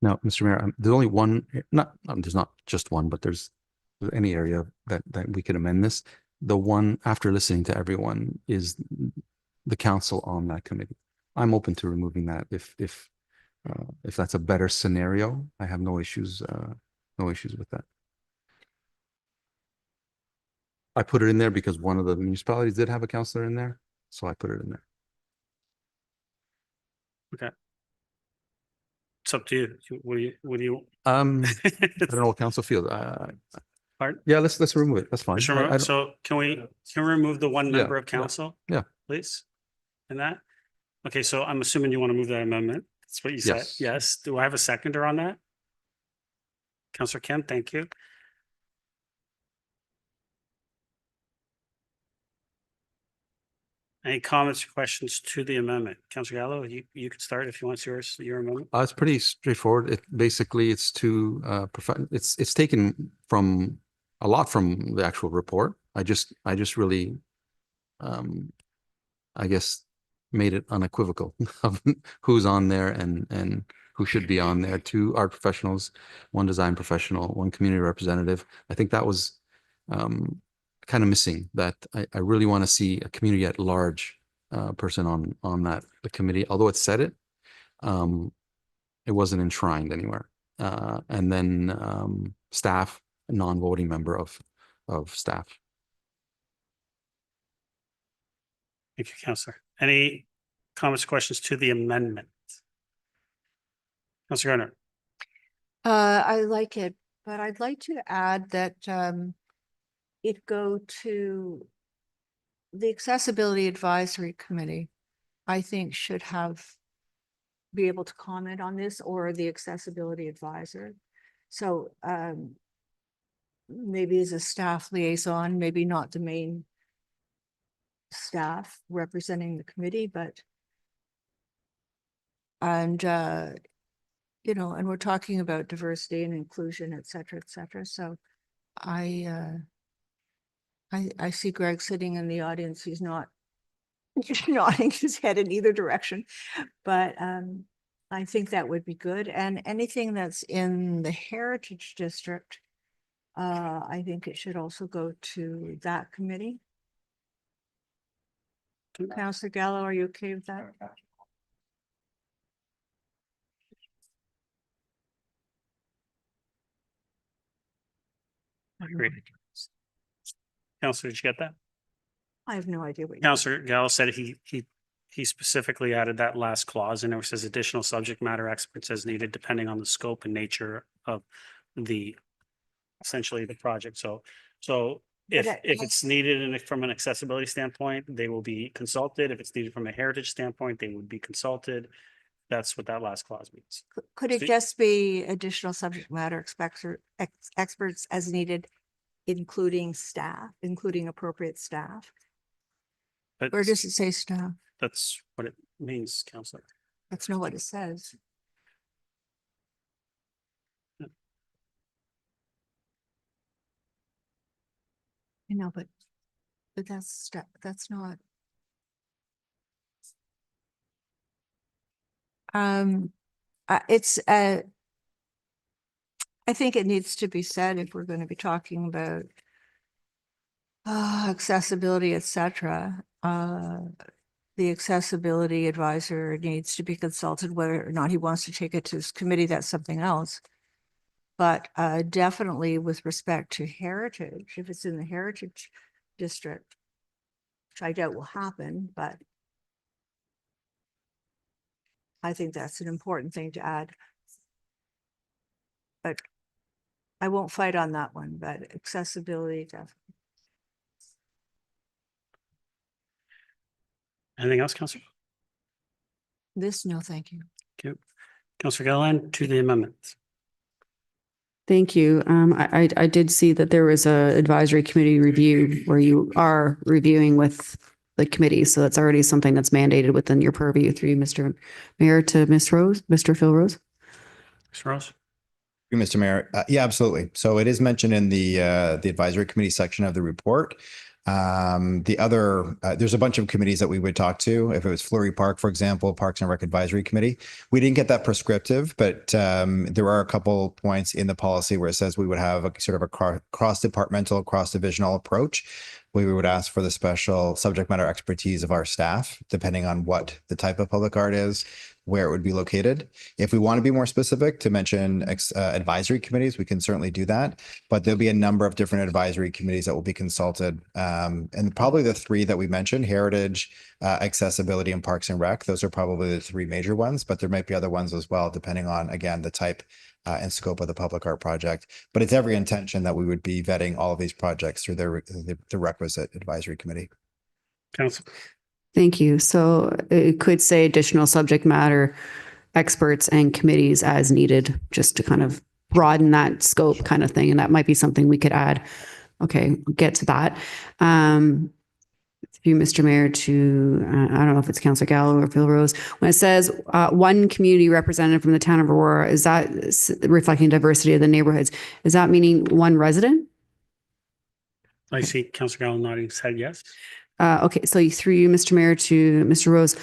Now, Mr. Mayor, there's only one, there's not just one, but there's any area that we could amend this. The one, after listening to everyone, is the council on that committee. I'm open to removing that if that's a better scenario. I have no issues with that. I put it in there because one of the municipalities did have a councillor in there, so I put it in there. Okay. It's up to you. What do you? I don't know what council feels. Pardon? Yeah, let's remove it. That's fine. So can we remove the one member of council? Yeah. Please. And that? Okay, so I'm assuming you want to move that amendment. That's what you said. Yes. Yes. Do I have a seconder on that? Councillor Kent, thank you. Any comments or questions to the amendment? Councillor Gallo, you can start if you want your amendment. It's pretty straightforward. It's to it's taken from a lot from the actual report. I just really I guess made it unequivocal of who's on there and who should be on there. 2 art professionals, 1 design professional, 1 community representative. I think that was kind of missing. That I really want to see a community at large person on the committee. Although it said it, it wasn't enshrined anywhere. And then staff, a non-voting member of staff. Thank you, Councillor. Any comments or questions to the amendment? Councillor Garner. I like it, but I'd like to add that it go to the Accessibility Advisory Committee, I think should be able to comment on this, or the accessibility advisor. So maybe as a staff liaison, maybe not the main staff representing the committee, but and we're talking about diversity and inclusion, et cetera, et cetera. So I see Greg sitting in the audience. He's not nodding his head in either direction, but I think that would be good. And anything that's in the Heritage District, I think it should also go to that committee. Councillor Gallo, are you okay with that? Great. Councillor, did you get that? I have no idea what. Councillor Gallo said he specifically added that last clause in there, which says additional subject matter experts as needed, depending on the scope and nature of essentially the project. So if it's needed from an accessibility standpoint, they will be consulted. If it's needed from a heritage standpoint, they would be consulted. That's what that last clause means. Could it just be additional subject matter experts as needed, including staff, including appropriate staff? Or does it say staff? That's what it means, Councillor. That's not what it says. You know, but that's not. I think it needs to be said if we're going to be talking about accessibility, etc. The accessibility advisor needs to be consulted whether or not he wants to take it to his committee. That's something else. But definitely with respect to heritage, if it's in the Heritage District, which I doubt will happen, but I think that's an important thing to add. But I won't fight on that one, but accessibility definitely. Anything else, Councillor? No, thank you. Okay. Councillor Gilliland, to the amendments. Thank you. I did see that there was a advisory committee review where you are reviewing with the committee. So that's already something that's mandated within your purview through Mr. Mayor to Mr. Phil Rose. Mr. Rose. Mr. Mayor. Yeah, absolutely. So it is mentioned in the advisory committee section of the report. There's a bunch of committees that we would talk to. If it was Fleury Park, for example, Parks and Rec Advisory Committee, we didn't get that prescriptive, but there are a couple points in the policy where it says we would have a sort of a cross-departmental, cross-divisional approach. We would ask for the special subject matter expertise of our staff, depending on what the type of public art is, where it would be located. If we want to be more specific to mention advisory committees, we can certainly do that, but there'll be a number of different advisory committees that will be consulted. And probably the three that we mentioned, Heritage, Accessibility, and Parks and Rec, those are probably the three major ones, but there might be other ones as well, depending on, again, the type and scope of the public art project. But it's every intention that we would be vetting all of these projects through the requisite advisory committee. Council. Thank you. So it could say additional subject matter experts and committees as needed, just to kind of broaden that scope kind of thing. And that might be something we could add. Okay, we'll get to that. Through Mr. Mayor to, I don't know if it's Councillor Gallo or Phil Rose. When it says one community representative from the town of Aurora, is that reflecting diversity of the neighborhoods? Is that meaning one resident? I see Councillor Gallo nodding his head yes. Okay, so through you, Mr. Mayor, to Mr. Rose,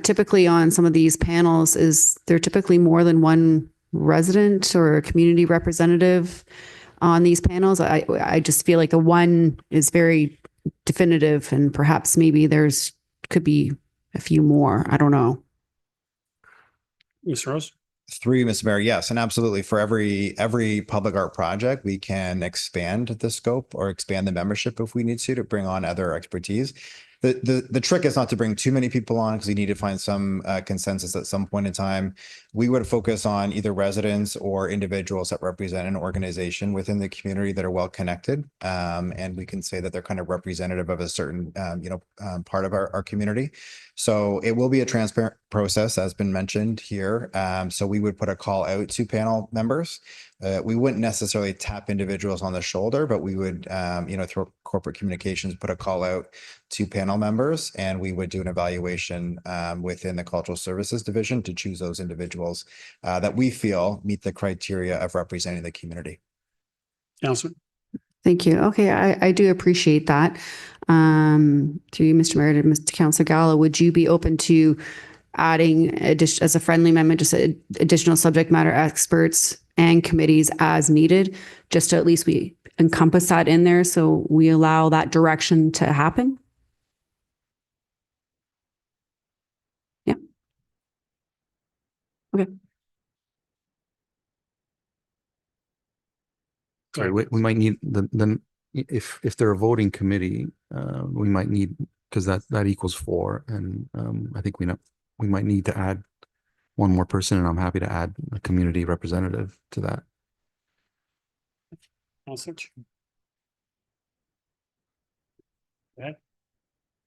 typically on some of these panels, is there typically more than one resident or a community representative on these panels? I just feel like the one is very definitive, and perhaps maybe could be a few more. I don't know. Mr. Rose. Through you, Mr. Mayor, yes, and absolutely. For every public art project, we can expand the scope or expand the membership if we need to bring on other expertise. The trick is not to bring too many people on because you need to find some consensus at some point in time. We would focus on either residents or individuals that represent an organization within the community that are well connected. And we can say that they're kind of representative of a certain, part of our community. So it will be a transparent process, as been mentioned here. So we would put a call out to panel members. We wouldn't necessarily tap individuals on the shoulder, but we would, through corporate communications, put a call out to panel members, and we would do an evaluation within the Cultural Services Division to choose those individuals that we feel meet the criteria of representing the community. Councillor. Thank you. Okay, I do appreciate that. Through you, Mr. Mayor, to Mr. Councillor Gallo, would you be open to adding as a friendly amendment, just additional subject matter experts and committees as needed, just to at least we encompass that in there so we allow that direction to happen? Yeah. Okay. Sorry, we might need the if they're a voting committee, we might need, because that equals 4, and I think we might need to add one more person, and I'm happy to add a community representative to that. Councillor.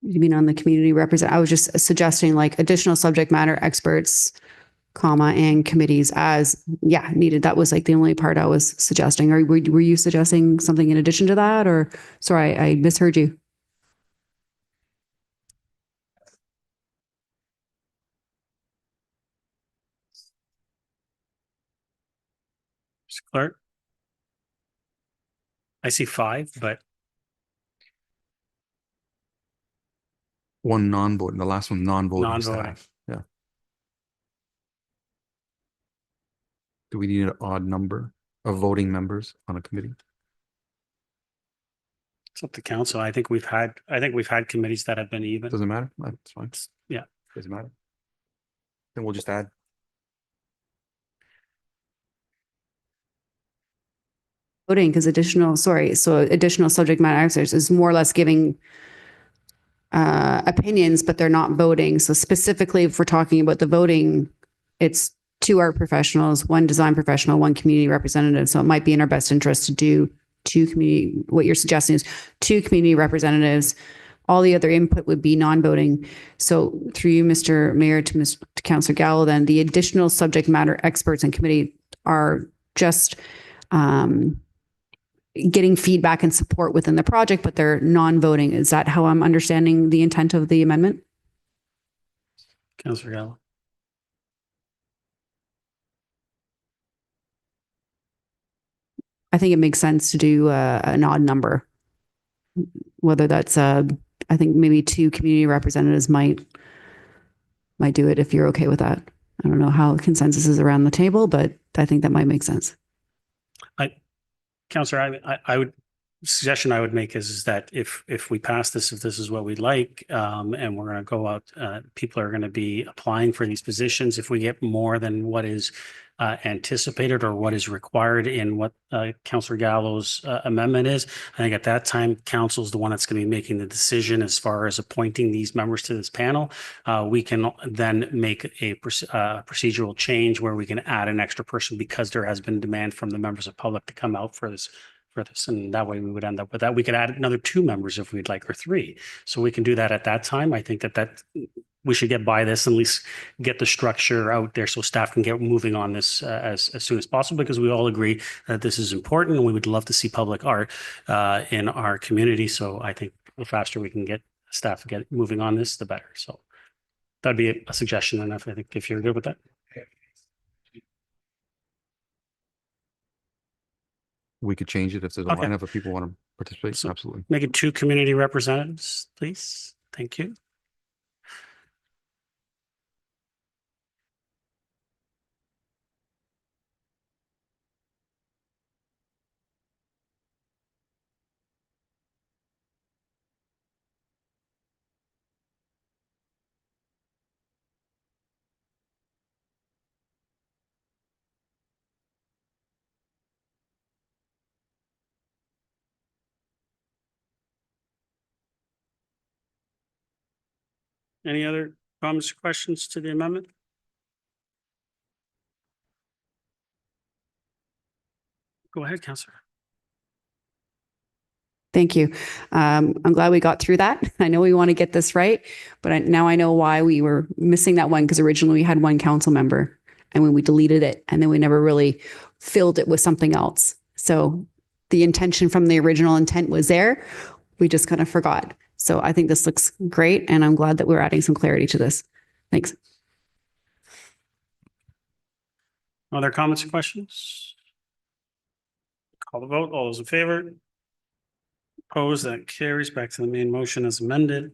You mean on the community represent? I was just suggesting like additional subject matter experts, comma, and committees as needed. That was like the only part I was suggesting. Or were you suggesting something in addition to that? Or sorry, I misheard you. Mr. Clerk. I see 5, but One non-voting, the last one non-voting Non-voting. staff. Yeah. Do we need an odd number of voting members on a committee? it's up to council. I think we've had committees that have been even. Doesn't matter. That's fine. Yeah. Doesn't matter. Then we'll just add. Voting because additional subject matter experts is more or less giving opinions, but they're not voting. So specifically, if we're talking about the voting, it's 2 art professionals, 1 design professional, 1 community representative. So it might be in our best interest to do 2 community. What you're suggesting is 2 community representatives. All the other input would be non-voting. So through you, Mr. Mayor, to Councillor Gallo, then the additional subject matter experts and committee are just getting feedback and support within the project, but they're non-voting. Is that how I'm understanding the intent of the amendment? Councillor Gallo. I think it makes sense to do an odd number. Whether that's, I think maybe 2 community representatives might do it if you're okay with that. I don't know how consensus is around the table, but I think that might make sense. Councillor, suggestion I would make is that if we pass this, if this is what we'd like, and we're going to go out, people are going to be applying for these positions. If we get more than what is anticipated or what is required in what Councillor Gallo's amendment is, I think at that time, council is the one that's going to be making the decision as far as appointing these members to this panel. We can then make a procedural change where we can add an extra person because there has been demand from the members of public to come out for this. And that way we would end up with that. We could add another 2 members if we'd like, or 3. So we can do that at that time. I think that we should get by this and at least get the structure out there so staff can get moving on this as soon as possible, because we all agree that this is important and we would love to see public art in our community. So I think the faster we can get staff to get moving on this, the better. So that'd be a suggestion. And I think if you're good with that. We could change it if there's a lineup of people want to participate. So absolutely. Make it 2 community representatives, please. Thank you. Any other comments or questions to the amendment? Go ahead, Councillor. Thank you. I'm glad we got through that. I know we want to get this right, but now I know why we were missing that one, because originally we had one council member and when we deleted it and then we never really filled it with something else. So the intention from the original intent was there. We just kind of forgot. So I think this looks great and I'm glad that we're adding some clarity to this. Thanks. Other comments or questions? Call the vote. All those in favor? Opposed? That carries. Back to the main motion as amended.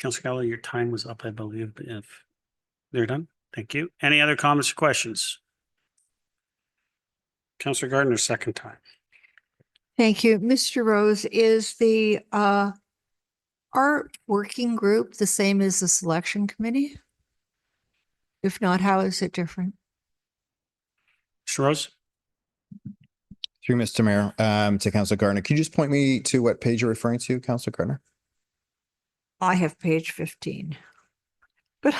Councillor Gallo, your time was up, I believe. If they're done, thank you. Any other comments or questions? Councillor Gardner, second time. Thank you. Mr. Rose, is the art working group the same as the selection committee? If not, how is it different? Mr. Rose? Through Mr. Mayor, to Councillor Gardner, could you just point me to what page you're referring to, Councillor Gardner? I have page 15, but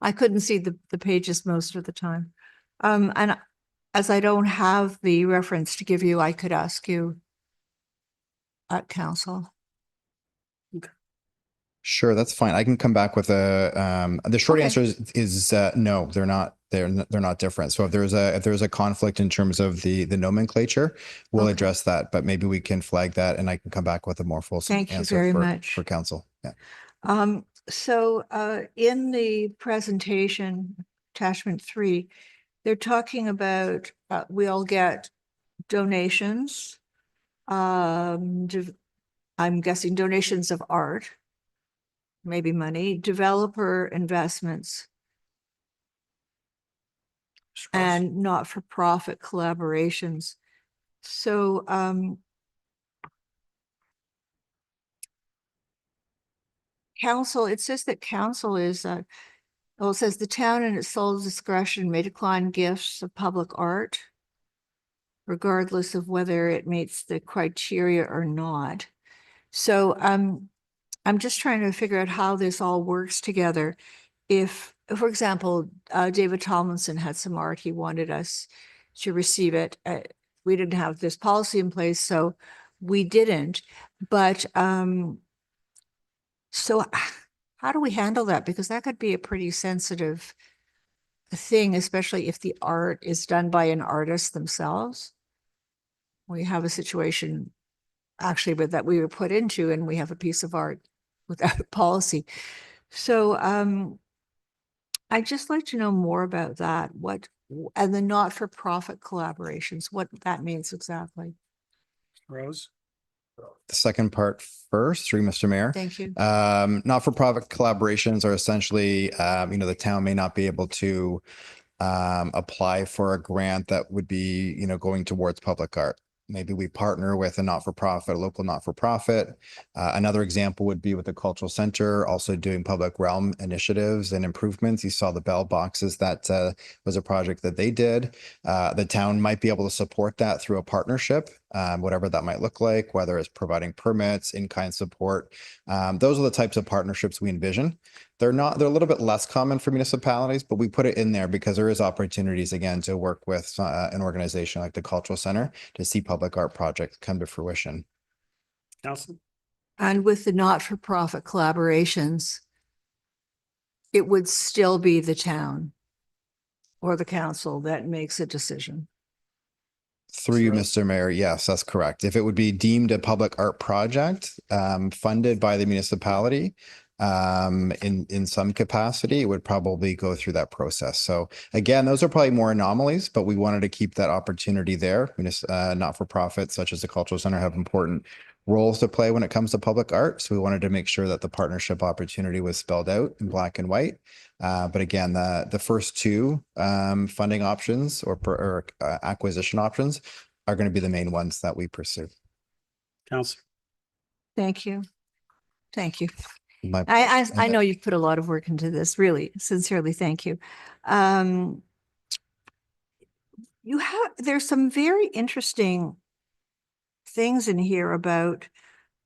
I couldn't see the pages most of the time. And as I don't have the reference to give you, I could ask you at council. Sure, that's fine. I can come back with a, the short Okay. answer is no, they're not, they're not different. So if there's a conflict in terms of the nomenclature, we'll Okay. address that, but maybe we can flag that and I can come back with a more fulsome Thank you answer very much. for council. Yeah. So in the presentation, attachment 3, they're talking about we'll get donations. I'm guessing donations of art, maybe money, developer investments, and not-for-profit collaborations. So council, it says that council is, well, it says the town in its sole discretion may decline gifts of public art, regardless of whether it meets the criteria or not. So I'm just trying to figure out how this all works together. If, for example, David Tomlinson had some art, he wanted us to receive it. We didn't have this policy in place, so we didn't. But so how do we handle that? Because that could be a pretty sensitive thing, especially if the art is done by an artist themselves. We have a situation actually that we were put into, and we have a piece of art without a policy. So I'd just like to know more about that. And the not-for-profit collaborations, what that means exactly. Rose? The second part first, through Mr. Mayor. Thank you. Not-for-profit collaborations are essentially, the town may not be able to apply for a grant that would be, going towards public art. Maybe we partner with a not-for-profit, a local not-for-profit. Another example would be with the cultural center, also doing public realm initiatives and improvements. You saw the bell boxes, that was a project that they did. The town might be able to support that through a partnership, whatever that might look like, whether it's providing permits, in-kind support. Those are the types of partnerships we envision. They're a little bit less common for municipalities, but we put it in there because there is opportunities, again, to work with an organization like the Cultural Center to see public art projects come to fruition. Alison? And with the not-for-profit collaborations, it would still be the town or the council that makes a decision. Through you, Mr. Mayor, yes, that's correct. If it would be deemed a public art project funded by the municipality, in some capacity, it would probably go through that process. So again, those are probably more anomalies, but we wanted to keep that opportunity there. Not-for-profits such as the Cultural Center have important roles to play when it comes to public art. So we wanted to make sure that the partnership opportunity was spelled out in black and white. But again, the first two funding options or acquisition options are going to be the main ones that we pursue. Councillor? Thank you. Thank you. My- I know you've put a lot of work into this, really, sincerely, thank you. There's some very interesting things in here about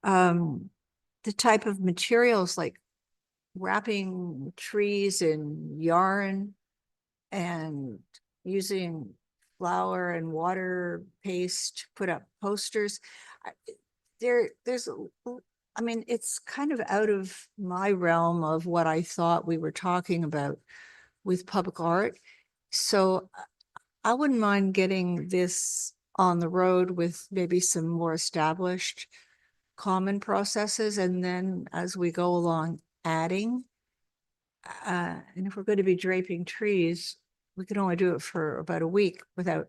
the type of materials, like wrapping trees in yarn and using flour and water paste to put up posters. I mean, it's kind of out of my realm of what I thought we were talking about with public art. So I wouldn't mind getting this on the road with maybe some more established common processes, and then as we go along, adding. And if we're going to be draping trees, we can only do it for about a week without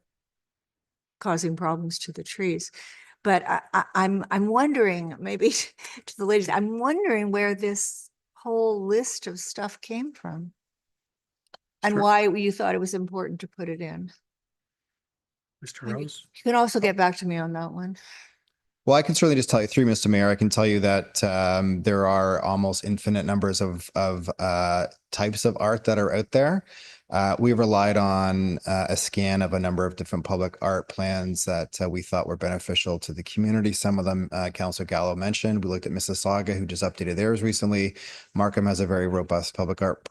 causing problems to the trees. But I'm wondering, maybe to the ladies, I'm wondering where this whole list of stuff came from and Sure. why you thought it was important to put it in. Mr. Maybe Rose? you can also get back to me on that one. Well, I can certainly just tell you through Mr. Mayor, I can tell you that there are almost infinite numbers of types of art that are out there. We relied on a scan of a number of different public art plans that we thought were beneficial to the community. Some of them Councillor Gallo mentioned. We looked at Mississauga, who just updated theirs recently. Markham has a very robust public art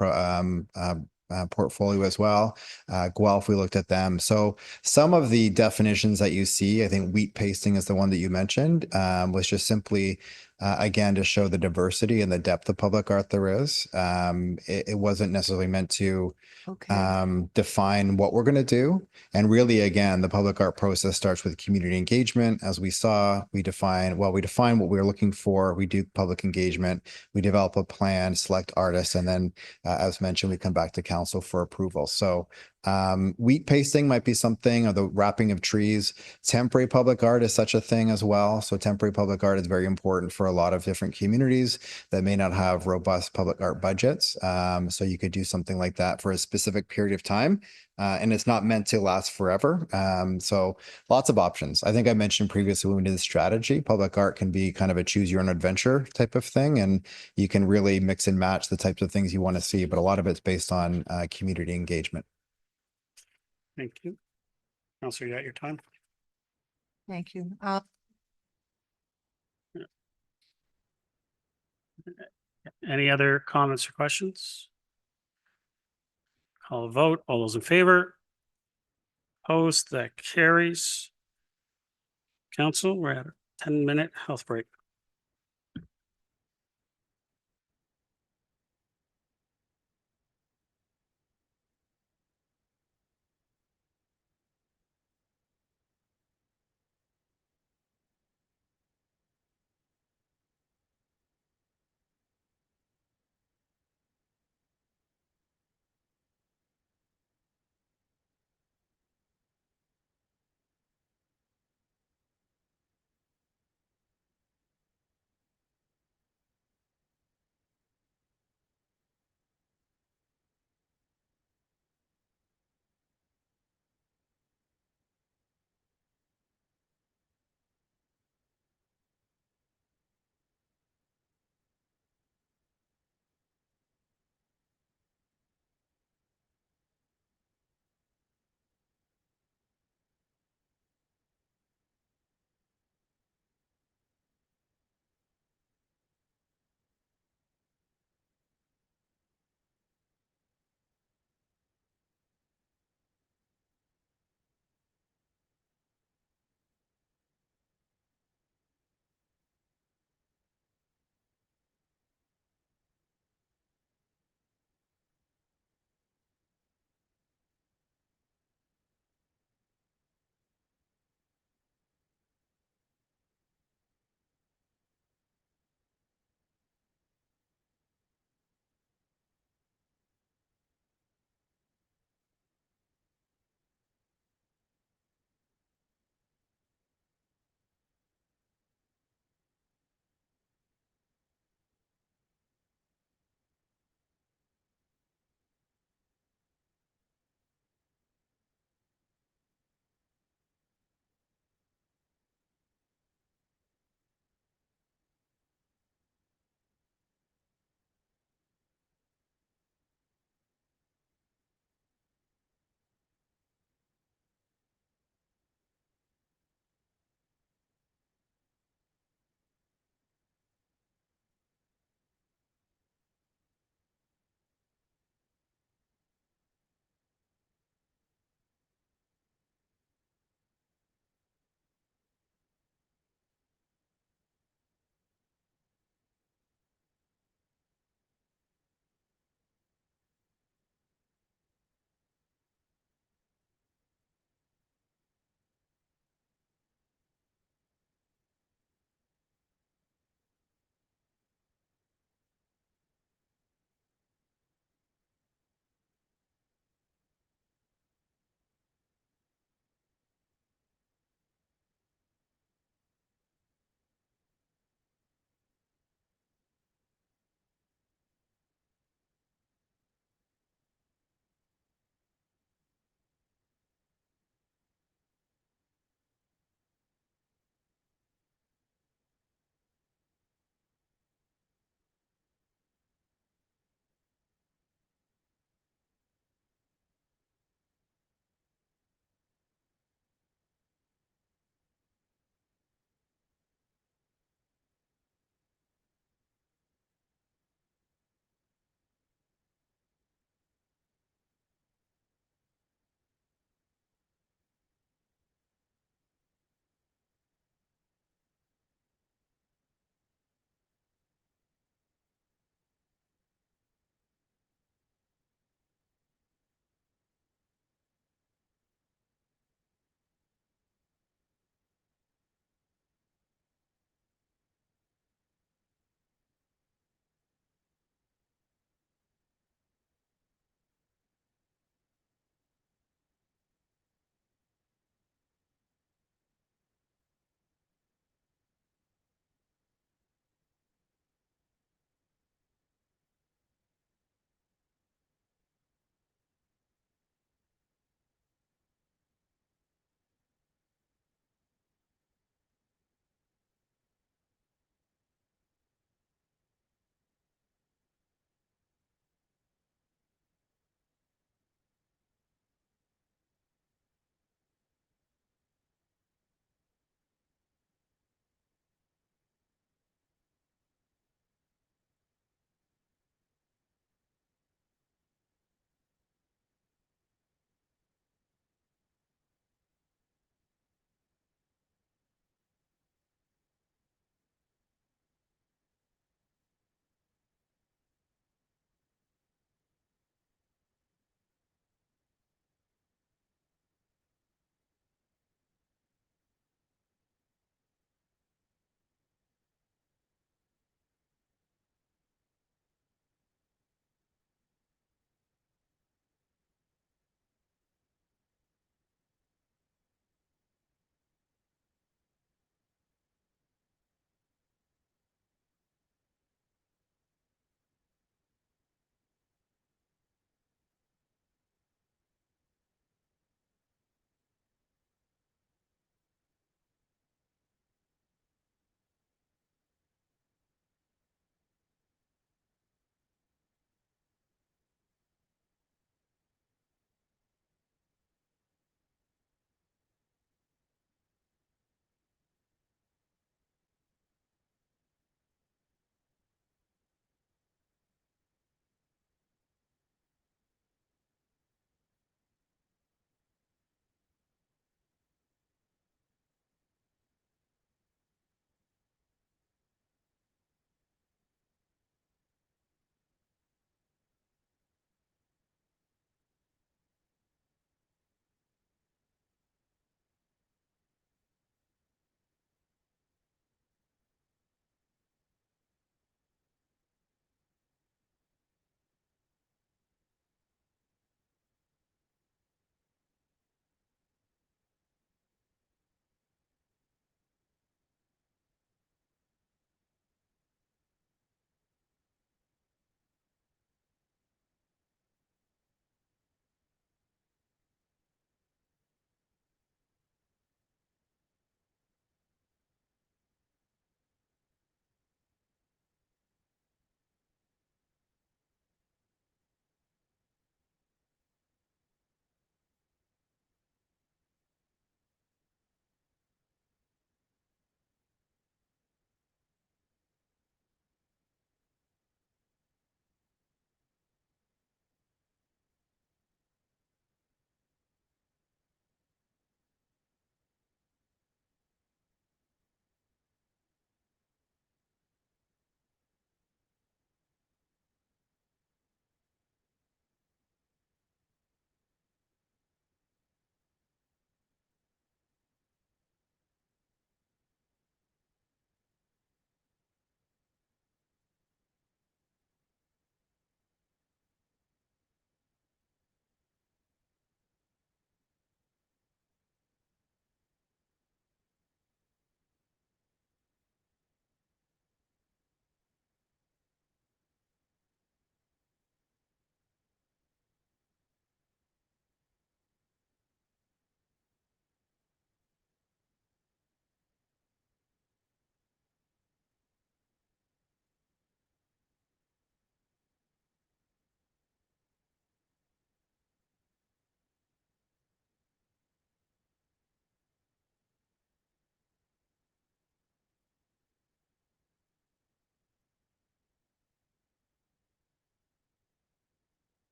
portfolio as well. Guelph, we looked at them. So some of the definitions that you see, I think wheat pasting is the one that you mentioned, was just simply, again, to show the diversity and the depth of public art there is. It wasn't necessarily meant to define what we're going to do. And really, again, the public art process starts with community engagement. As we saw, we define what we're looking for. We do public engagement. We develop a plan, select artists, and then, as mentioned, we come back to council for approval. So wheat pasting might be something, or the wrapping of trees. Temporary public art is such a thing as well. So temporary public art is very important for a lot of different communities that may not have robust public art budgets. So you could do something like that for a specific period of time. And it's not meant to last forever. So lots of options. I think I mentioned previously when we did the strategy, public art can be kind of a choose your own adventure type of thing. And you can really mix and match the types of things you want to see, but a lot of it's based on community engagement. Thank you. Councillor, you got your time? Thank you. Any other comments or questions? Call a vote. All those in favor? Opposed? That carries. Council, we're at a 10-minute health break.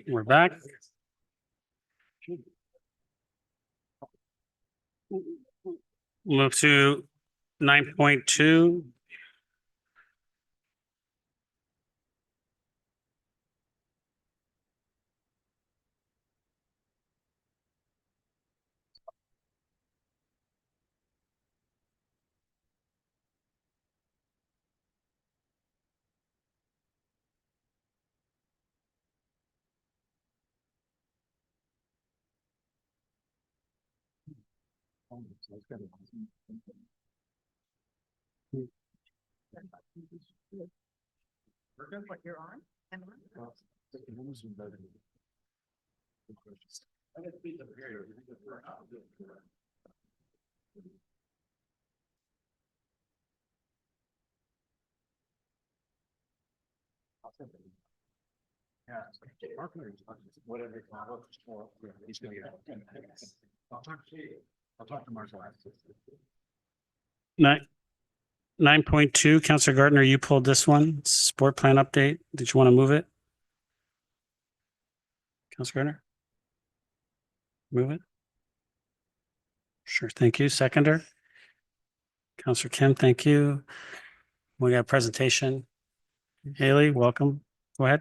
We're back. Move to 9.2. Nine, 9.2, Councillor Gardner, you pulled this one, sport plan update. Did you want to move it? Councillor Gardner? Move it? Sure, thank you. Seconder? Councillor Kim, thank you. We got a presentation. Haley, welcome. Go ahead.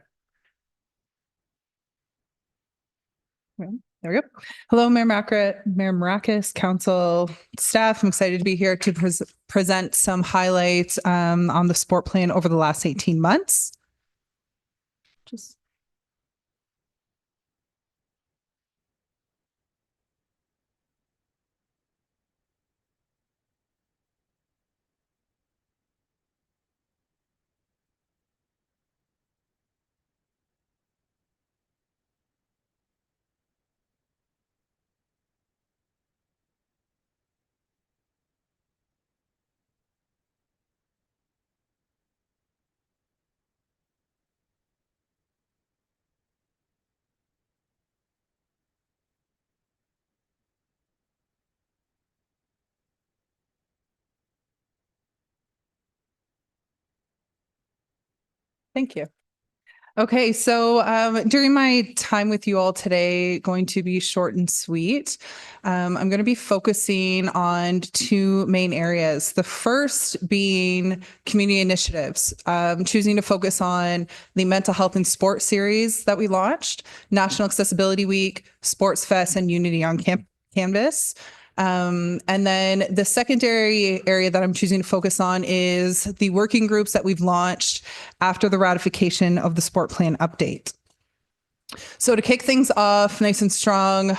There we go. Hello, Mayor Marakis, council staff. I'm excited to be here to present some highlights on the sport plan over the last 18 months. Thank you. Okay, so during my time with you all today, going to be short and sweet. I'm going to be focusing on two main areas. The first being community initiatives, choosing to focus on the mental health and sport series that we launched, National Accessibility Week, Sports Fest, and Unity on Canvas. And then the secondary area that I'm choosing to focus on is the working groups that we've launched after the ratification of the sport plan update. So to kick things off nice and strong,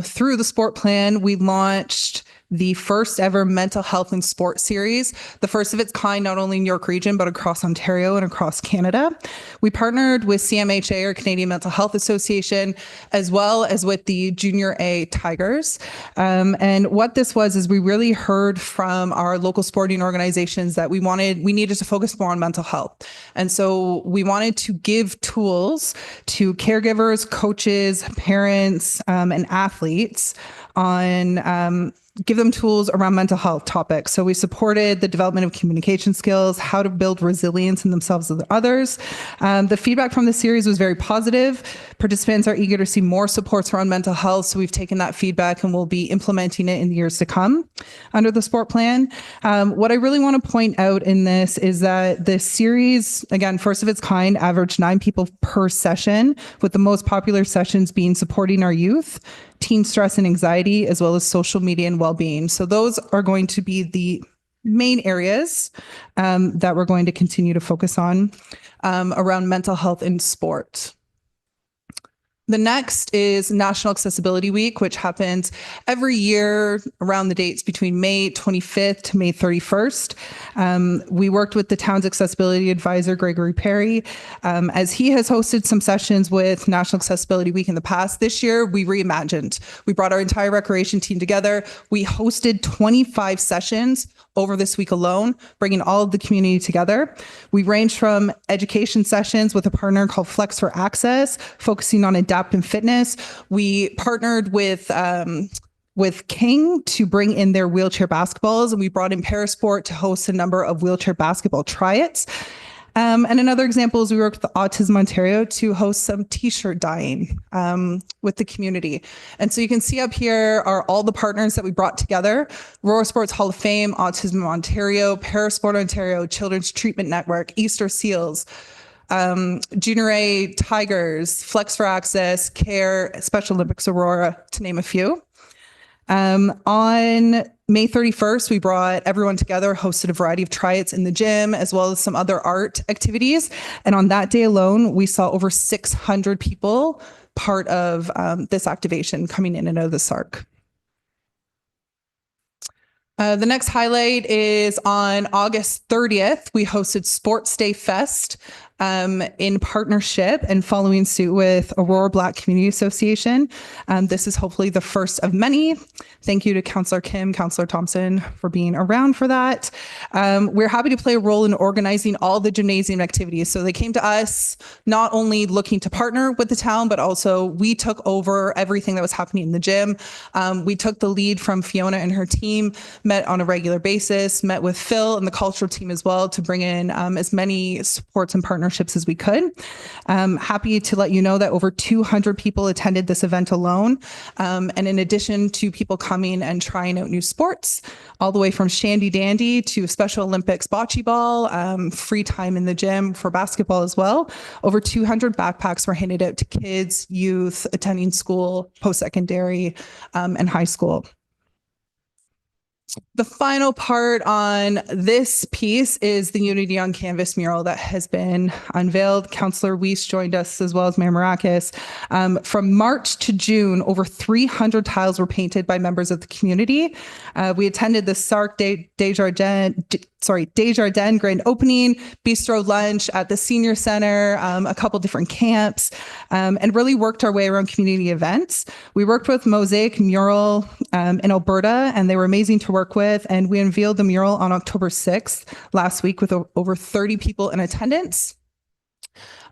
through the sport plan, we launched the first ever mental health and sport series, the first of its kind, not only in York Region, but across Ontario and across Canada. We partnered with CMHA, or Canadian Mental Health Association, as well as with the Junior A Tigers. And what this was is we really heard from our local sporting organizations that we needed to focus more on mental health. And so we wanted to give tools to caregivers, coaches, parents, and athletes on give them tools around mental health topics. So we supported the development of communication skills, how to build resilience in themselves and others. The feedback from the series was very positive. Participants are eager to see more supports around mental health. So we've taken that feedback and we'll be implementing it in the years to come under the sport plan. What I really want to point out in this is that the series, again, first of its kind, averaged 9 people per session, with the most popular sessions being supporting our youth, teen stress and anxiety, as well as social media and well-being. So those are going to be the main areas that we're going to continue to focus on around mental health and sport. The next is National Accessibility Week, which happens every year around the dates between May 25th to May 31st. We worked with the town's accessibility advisor, Gregory Perry, as he has hosted some sessions with National Accessibility Week in the past. This year, we reimagined. We brought our entire recreation team together. We hosted 25 sessions over this week alone, bringing all of the community together. We ranged from education sessions with a partner called Flex for Access, focusing on adaptive fitness. We partnered with King to bring in their wheelchair basketballs, and we brought in Parasport to host a number of wheelchair basketball tryouts. And another example is we worked with Autism Ontario to host some t-shirt dyeing with the community. And so you can see up here are all the partners that we brought together: Aurora Sports Hall of Fame, Autism Ontario, Parasport Ontario, Children's Treatment Network, Easter Seals, Junior A Tigers, Flex for Access, CARE, Special Olympics Aurora, to name a few. On May 31st, we brought everyone together, hosted a variety of tryouts in the gym, as well as some other art activities. And on that day alone, we saw over 600 people part of this activation coming in and out of the SARC. The next highlight is on August 30th, we hosted Sports Day Fest in partnership and following suit with Aurora Black Community Association. This is hopefully the first of many. Thank you to Councillor Kim, Councillor Thompson for being around for that. We're happy to play a role in organizing all the gymnasium activities. So they came to us not only looking to partner with the town, but also we took over everything that was happening in the gym. We took the lead from Fiona and her team, met on a regular basis, met with Phil and the cultural team as well to bring in as many supports and partnerships as we could. Happy to let you know that over 200 people attended this event alone. And in addition to people coming and trying out new sports, all the way from Shandy Dandy to Special Olympics bocce ball, free time in the gym for basketball as well. Over 200 backpacks were handed out to kids, youth attending school, post-secondary, and high school. The final part on this piece is the Unity on Canvas mural that has been unveiled. Councillor Weiss joined us as well as Mayor Marakis. From March to June, over 300 tiles were painted by members of the community. We attended the SARC Desjardins grand opening, bistro lunch at the senior center, a couple different camps, and really worked our way around community events. We worked with Mosaic Mural in Alberta, and they were amazing to work with. And we unveiled the mural on October 6th last week with over 30 people in attendance.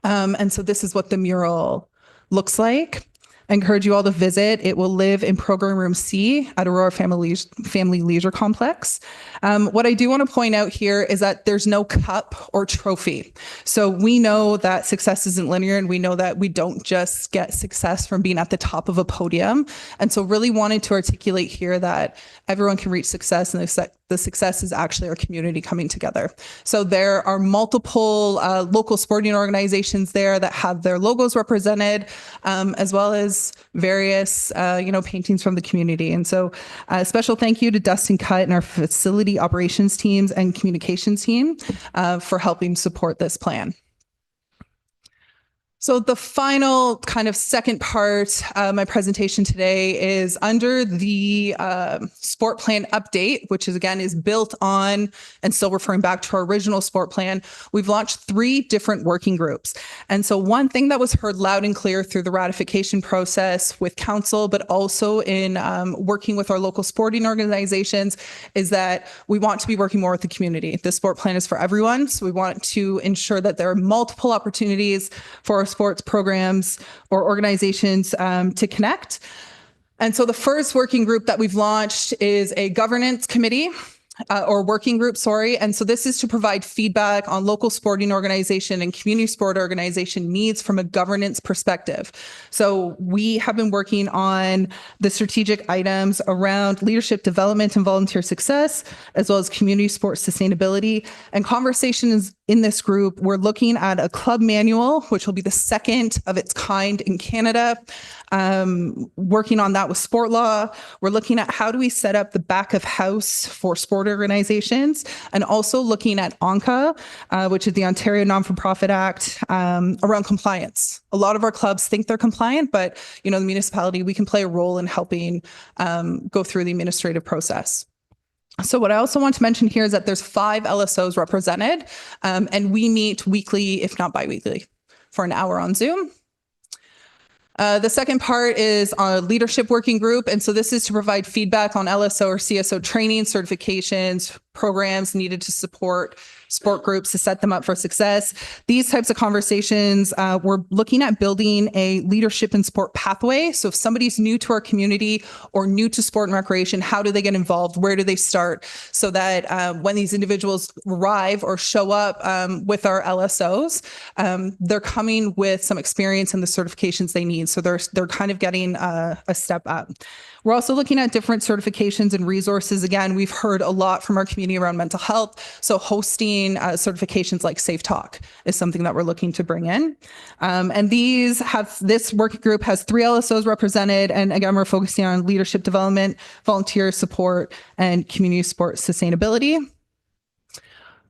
And so this is what the mural looks like. I encourage you all to visit. It will live in Program Room C at Aurora Family Leisure Complex. What I do want to point out here is that there's no cup or trophy. So we know that success isn't linear, and we know that we don't just get success from being at the top of a podium. And so really wanted to articulate here that everyone can reach success, and the success is actually our community coming together. So there are multiple local sporting organizations there that have their logos represented, as well as various, paintings from the community. And so a special thank you to Dustin Cutt and our facility operations teams and communications team for helping support this plan. So the final kind of second part of my presentation today is under the sport plan update, which is built on and still referring back to our original sport plan. We've launched 3 different working groups. And so one thing that was heard loud and clear through the ratification process with council, but also in working with our local sporting organizations, is that we want to be working more with the community. The sport plan is for everyone. So we want to ensure that there are multiple opportunities for our sports programs or organizations to connect. And so the first working group that we've launched is a governance committee. Or working group, sorry. And so this is to provide feedback on local sporting organization and community sport organization needs from a governance perspective. So we have been working on the strategic items around leadership development and volunteer success, as well as community sport sustainability. And conversations in this group, we're looking at a club manual, which will be the second of its kind in Canada. Working on that with sport law. We're looking at how do we set up the back of house for sport organizations, and also looking at ONCA, which is the Ontario Non-for-Profit Act, around compliance. A lot of our clubs think they're compliant, but the municipality, we can play a role in helping go through the administrative process. So what I also want to mention here is that there's 5 LSOs represented, and we meet weekly, if not bi-weekly, for an hour on Zoom. The second part is a leadership working group. And so this is to provide feedback on LSO or CSO training, certifications, programs needed to support sport groups to set them up for success. These types of conversations, we're looking at building a leadership in sport pathway. So if somebody's new to our community or new to sport and recreation, how do they get involved? Where do they start? So that when these individuals arrive or show up with our LSOs, they're coming with some experience and the certifications they need. So they're kind of getting a step up. We're also looking at different certifications and resources. Again, we've heard a lot from our community around mental health. So hosting certifications like Safe Talk is something that we're looking to bring in. And this working group has 3 LSOs represented. And again, we're focusing on leadership development, volunteer support, and community support sustainability.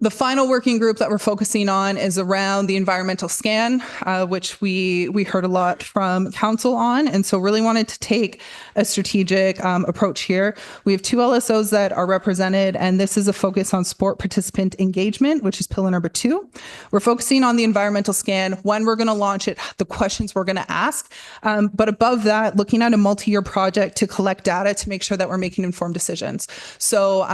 The final working group that we're focusing on is around the environmental scan, which we heard a lot from council on. And so really wanted to take a strategic approach here. We have 2 LSOs that are represented, and this is a focus on sport participant engagement, which is pillar number 2. We're focusing on the environmental scan, when we're going to launch it, the questions we're going to ask. But above that, looking at a multi-year project to collect data to make sure that we're making informed decisions. So,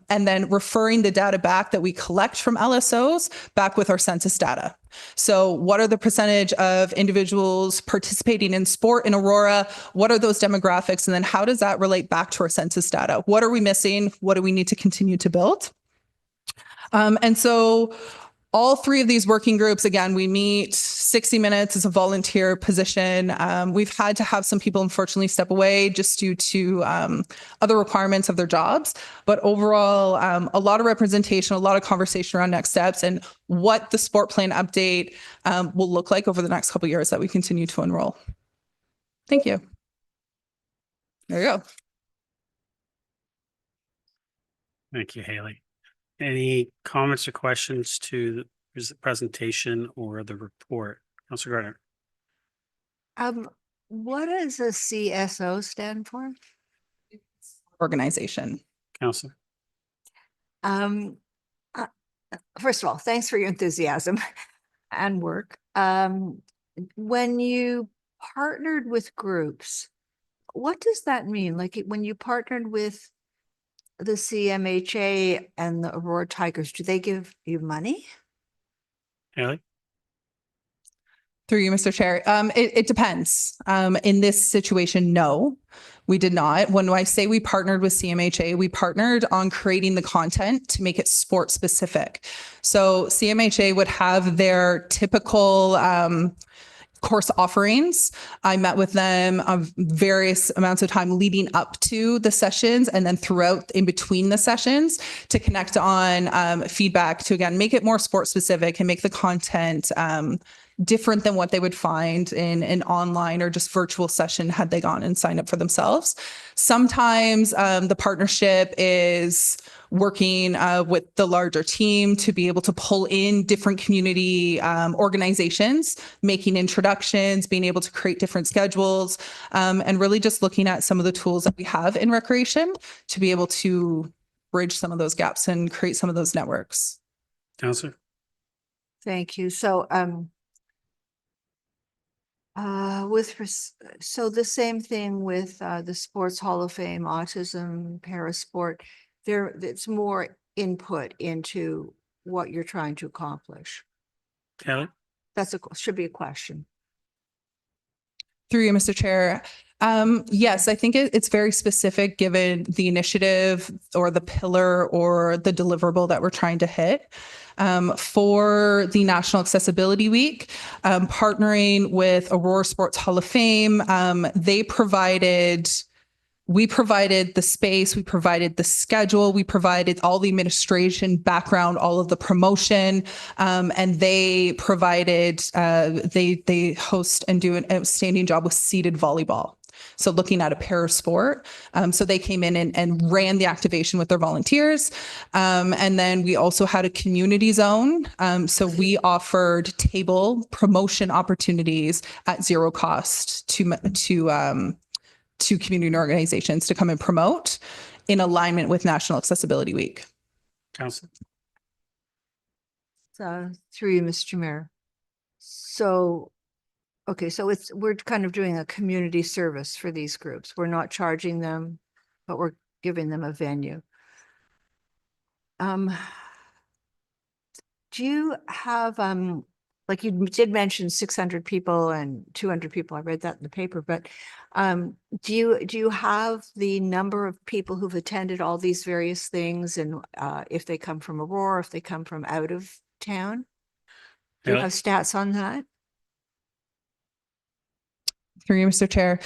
and then referring the data back that we collect from LSOs back with our census data. So what are the percentage of individuals participating in sport in Aurora? What are those demographics? And then how does that relate back to our census data? What are we missing? What do we need to continue to build? And so all 3 of these working groups, again, we meet 60 minutes as a volunteer position. We've had to have some people unfortunately step away just due to other requirements of their jobs. But overall, a lot of representation, a lot of conversation around next steps and what the sport plan update will look like over the next couple of years that we continue to enroll. Thank you. There you go. Thank you, Haley. Any comments or questions to the presentation or the report? Councillor Gardner. What does a CSO stand for? Organization. Councillor. First of all, thanks for your enthusiasm and work. When you partnered with groups, what does that mean? Like when you partnered with the CMHA and the Aurora Tigers, do they give you money? Haley? Through you, Mr. Chair. It depends. In this situation, no, we did not. When I say we partnered with CMHA, we partnered on creating the content to make it sport specific. So CMHA would have their typical course offerings. I met with them of various amounts of time leading up to the sessions and then throughout in between the sessions to connect on feedback to, again, make it more sport specific and make the content different than what they would find in an online or just virtual session had they gone and signed up for themselves. Sometimes the partnership is working with the larger team to be able to pull in different community organizations, making introductions, being able to create different schedules, and really just looking at some of the tools that we have in recreation to be able to bridge some of those gaps and create some of those networks. Councillor. Thank you. So, so the same thing with the Sports Hall of Fame, autism, parasport, it's more input into what you're trying to accomplish. Kelly? Should be a question. Through you, Mr. Chair. Yes, I think it's very specific given the initiative or the pillar or the deliverable that we're trying to hit. For the National Accessibility Week, partnering with Aurora Sports Hall of Fame, we provided the space, we provided the schedule, we provided all the administration background, all of the promotion, and they provided, they host and do an outstanding job with seated volleyball. So looking at a para sport. So they came in and ran the activation with their volunteers. And then we also had a community zone. So we offered table promotion opportunities at zero cost to community organizations to come and promote in alignment with National Accessibility Week. Councillor. Through you, Mr. Mayor. So, okay, so we're kind of doing a community service for these groups. We're not charging them, but we're giving them a venue. Do you have, like you did mention 600 people and 200 people, I read that in the paper, but do you have the number of people who've attended all these various things, and if they come from Aurora, if they come from out of town? Do you Yeah. have stats on that? Through you, Mr. Chair.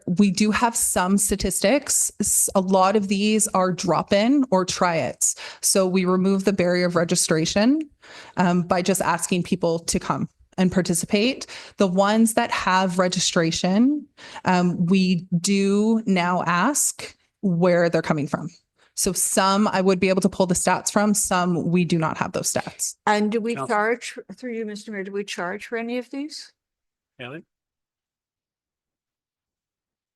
We do have some statistics. A lot of these are drop-in or try-its. So we remove the barrier of registration by just asking people to come and participate. The ones that have registration, we do now ask where they're coming from. So some I would be able to pull the stats from, some we do not have those stats. And do we Council. charge, through you, Mr. Mayor, do we charge for any of these? Haley?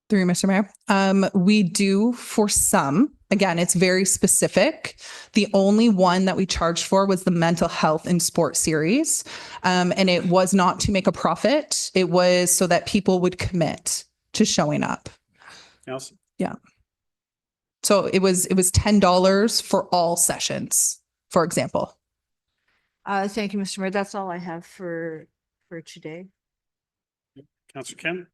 Through you, Mr. Mayor. We do for some. Again, it's very specific. The only one that we charged for was the mental health and sport series. And it was not to make a profit. It was so that people would commit to showing up. Alison? Yeah. So it was $10 for all sessions, for example. Thank you, Mr. Mayor. That's all I have for today. Councillor Kim?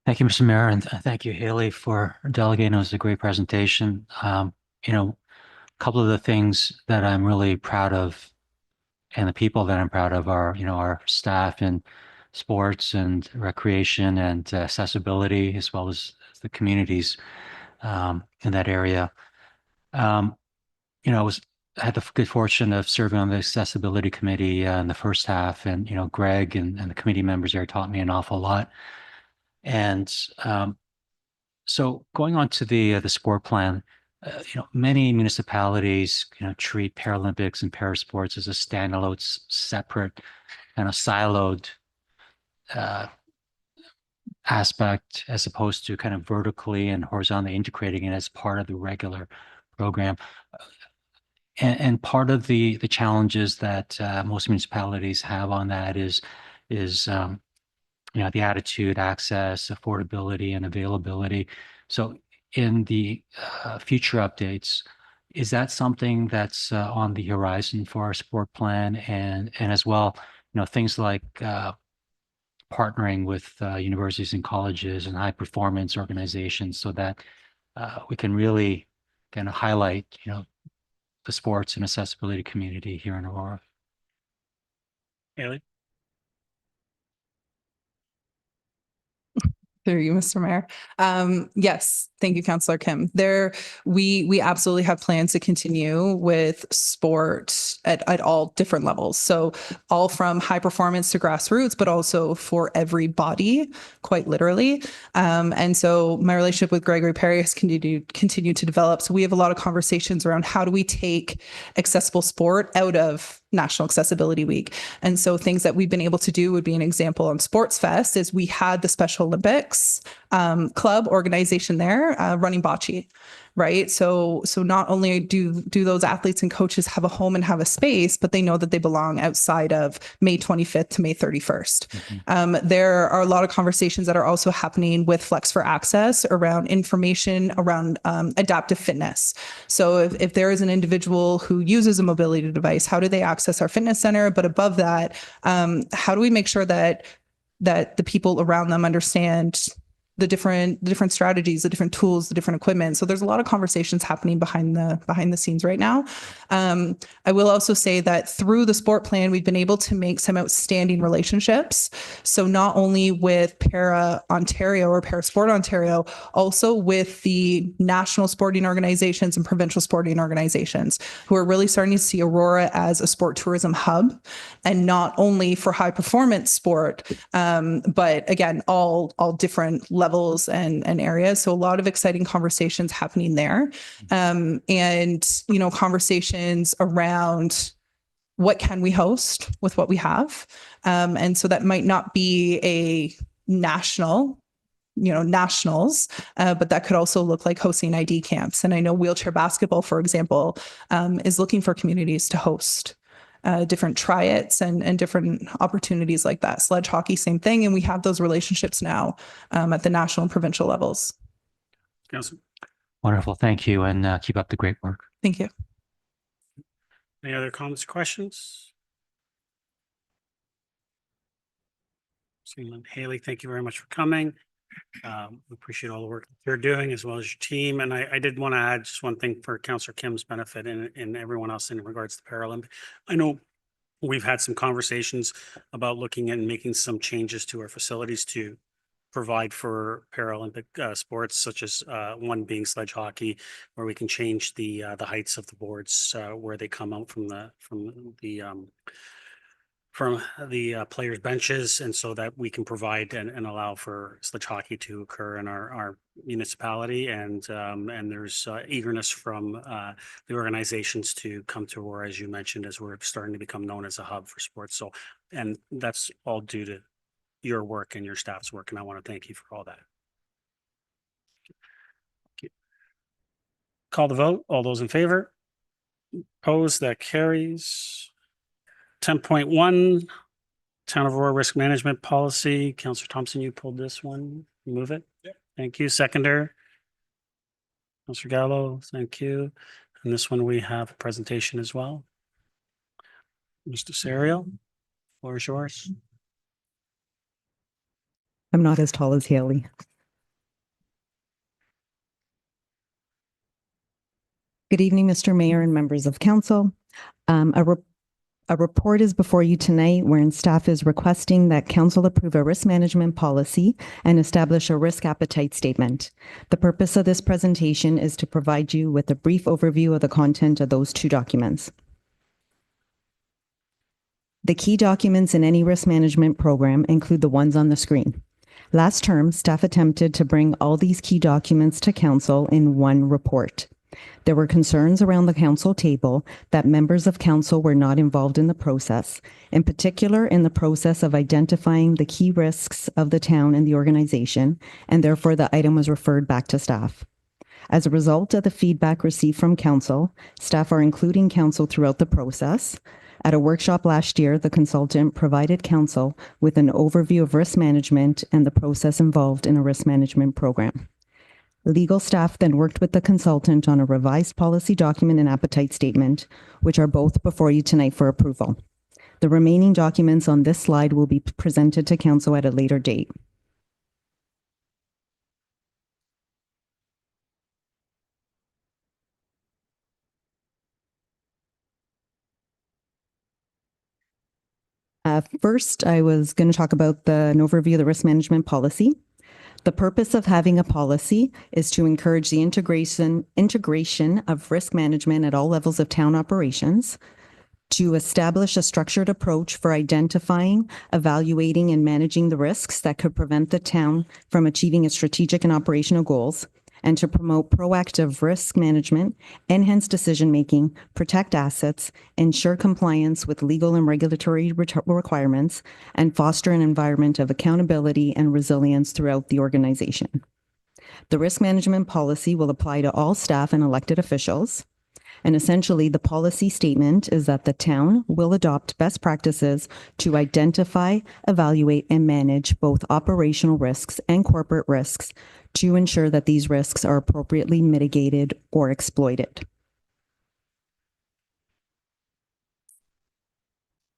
Thank you, Mr. Mayor, and thank you, Haley, for delegating. It was a great presentation. A couple of the things that I'm really proud of and the people that I'm proud of are, our staff in sports and recreation and accessibility, as well as the communities in that area. I had the good fortune of serving on the accessibility committee in the first half, and Greg and the committee members there taught me an awful lot. And so going on to the sport plan, many municipalities treat Paralympics and parasports as a standalone, separate, and a siloed aspect, as opposed to kind of vertically and horizontally integrating it as part of the regular program. And part of the challenges that most municipalities have on that is the attitude, access, affordability, and availability. So in the future updates, is that something that's on the horizon for our sport plan? And as well, things like partnering with universities and colleges and high performance organizations, so that we can really kind of highlight, the sports and accessibility community here in Aurora. Haley? Through you, Mr. Mayor. Yes, thank you, Councillor Kim. We absolutely have plans to continue with sport at all different levels. So all from high performance to grassroots, but also for everybody, quite literally. And so my relationship with Gregory Perry has continued to develop. So we have a lot of conversations around how do we take accessible sport out of National Accessibility Week. And so things that we've been able to do would be an example on Sports Fest is we had the Special Olympics club organization there running bocce, right? So not only do those athletes and coaches have a home and have a space, but they know that they belong outside of May 25th to May 31st. Mm-hmm. There are a lot of conversations that are also happening with Flex for Access around information around adaptive fitness. So if there is an individual who uses a mobility device, how do they access our fitness center? But above that, how do we make sure that the people around them understand the different strategies, the different tools, the different equipment. So there's a lot of conversations happening behind the scenes right now. I will also say that through the sport plan, we've been able to make some outstanding relationships. So not only with Para Ontario or Parasport Ontario, also with the national sporting organizations and provincial sporting organizations who are really starting to see Aurora as a sport tourism hub, and not only for high performance sport, but again, all different levels and areas. So a lot of exciting conversations happening there. And, conversations around what can we host with what we have. And so that might not be a nationals, but that could also look like hosting ID camps. And I know wheelchair basketball, for example, is looking for communities to host different try-its and different opportunities like that. Sledge hockey, same thing. And we have those relationships now at the national and provincial levels. Councillor. Wonderful. Thank you. And keep up the great work. Thank you. Any other comments or questions? Seeing none. Haley, thank you very much for coming. We appreciate all the work that you're doing as well as your team. And I did want to add just one thing for Councillor Kim's benefit and everyone else in regards to Paralympic. I know we've had some conversations about looking at making some changes to our facilities to provide for Paralympic sports, such as one being sledge hockey, where we can change the heights of the boards where they come out from the players' benches, and so that we can provide and allow for sledge hockey to occur in our municipality. And there's eagerness from the organizations to come to Aurora, as you mentioned, as we're starting to become known as a hub for sports. So, and that's all due to your work and your staff's work, and I want to thank you for all that. Call the vote. All those in favor? Opposed? That carries. 10.1, Town of Aurora Risk Management Policy. Councillor Thompson, you pulled this one. Move it. Yep. Thank you. Seconder. Councillor Gallo, thank you. And this one we have a presentation as well. Mr. Serial, floor is yours. I'm not as tall as Haley. Good evening, Mr. Mayor and members of council. A report is before you tonight wherein staff is requesting that council approve a risk management policy and establish a risk appetite statement. The purpose of this presentation is to provide you with a brief overview of the content of those two documents. The key documents in any risk management program include the ones on the screen. Last term, staff attempted to bring all these key documents to council in one report. There were concerns around the council table that members of council were not involved in the process, in particular in the process of identifying the key risks of the town and the organization, and therefore the item was referred back to staff. As a result of the feedback received from council, staff are including council throughout the process. At a workshop last year, the consultant provided council with an overview of risk management and the process involved in a risk management program. Legal staff then worked with the consultant on a revised policy document and appetite statement, which are both before you tonight for approval. The remaining documents on this slide will be presented to council at a later date. First, I was going to talk about an overview of the risk management policy. The purpose of having a policy is to encourage the integration of risk management at all levels of town operations, to establish a structured approach for identifying, evaluating, and managing the risks that could prevent the town from achieving its strategic and operational goals, and to promote proactive risk management, enhance decision-making, protect assets, ensure compliance with legal and regulatory requirements, and foster an environment of accountability and resilience throughout the organization. The risk management policy will apply to all staff and elected officials. And essentially, the policy statement is that the town will adopt best practices to identify, evaluate, and manage both operational risks and corporate risks to ensure that these risks are appropriately mitigated or exploited.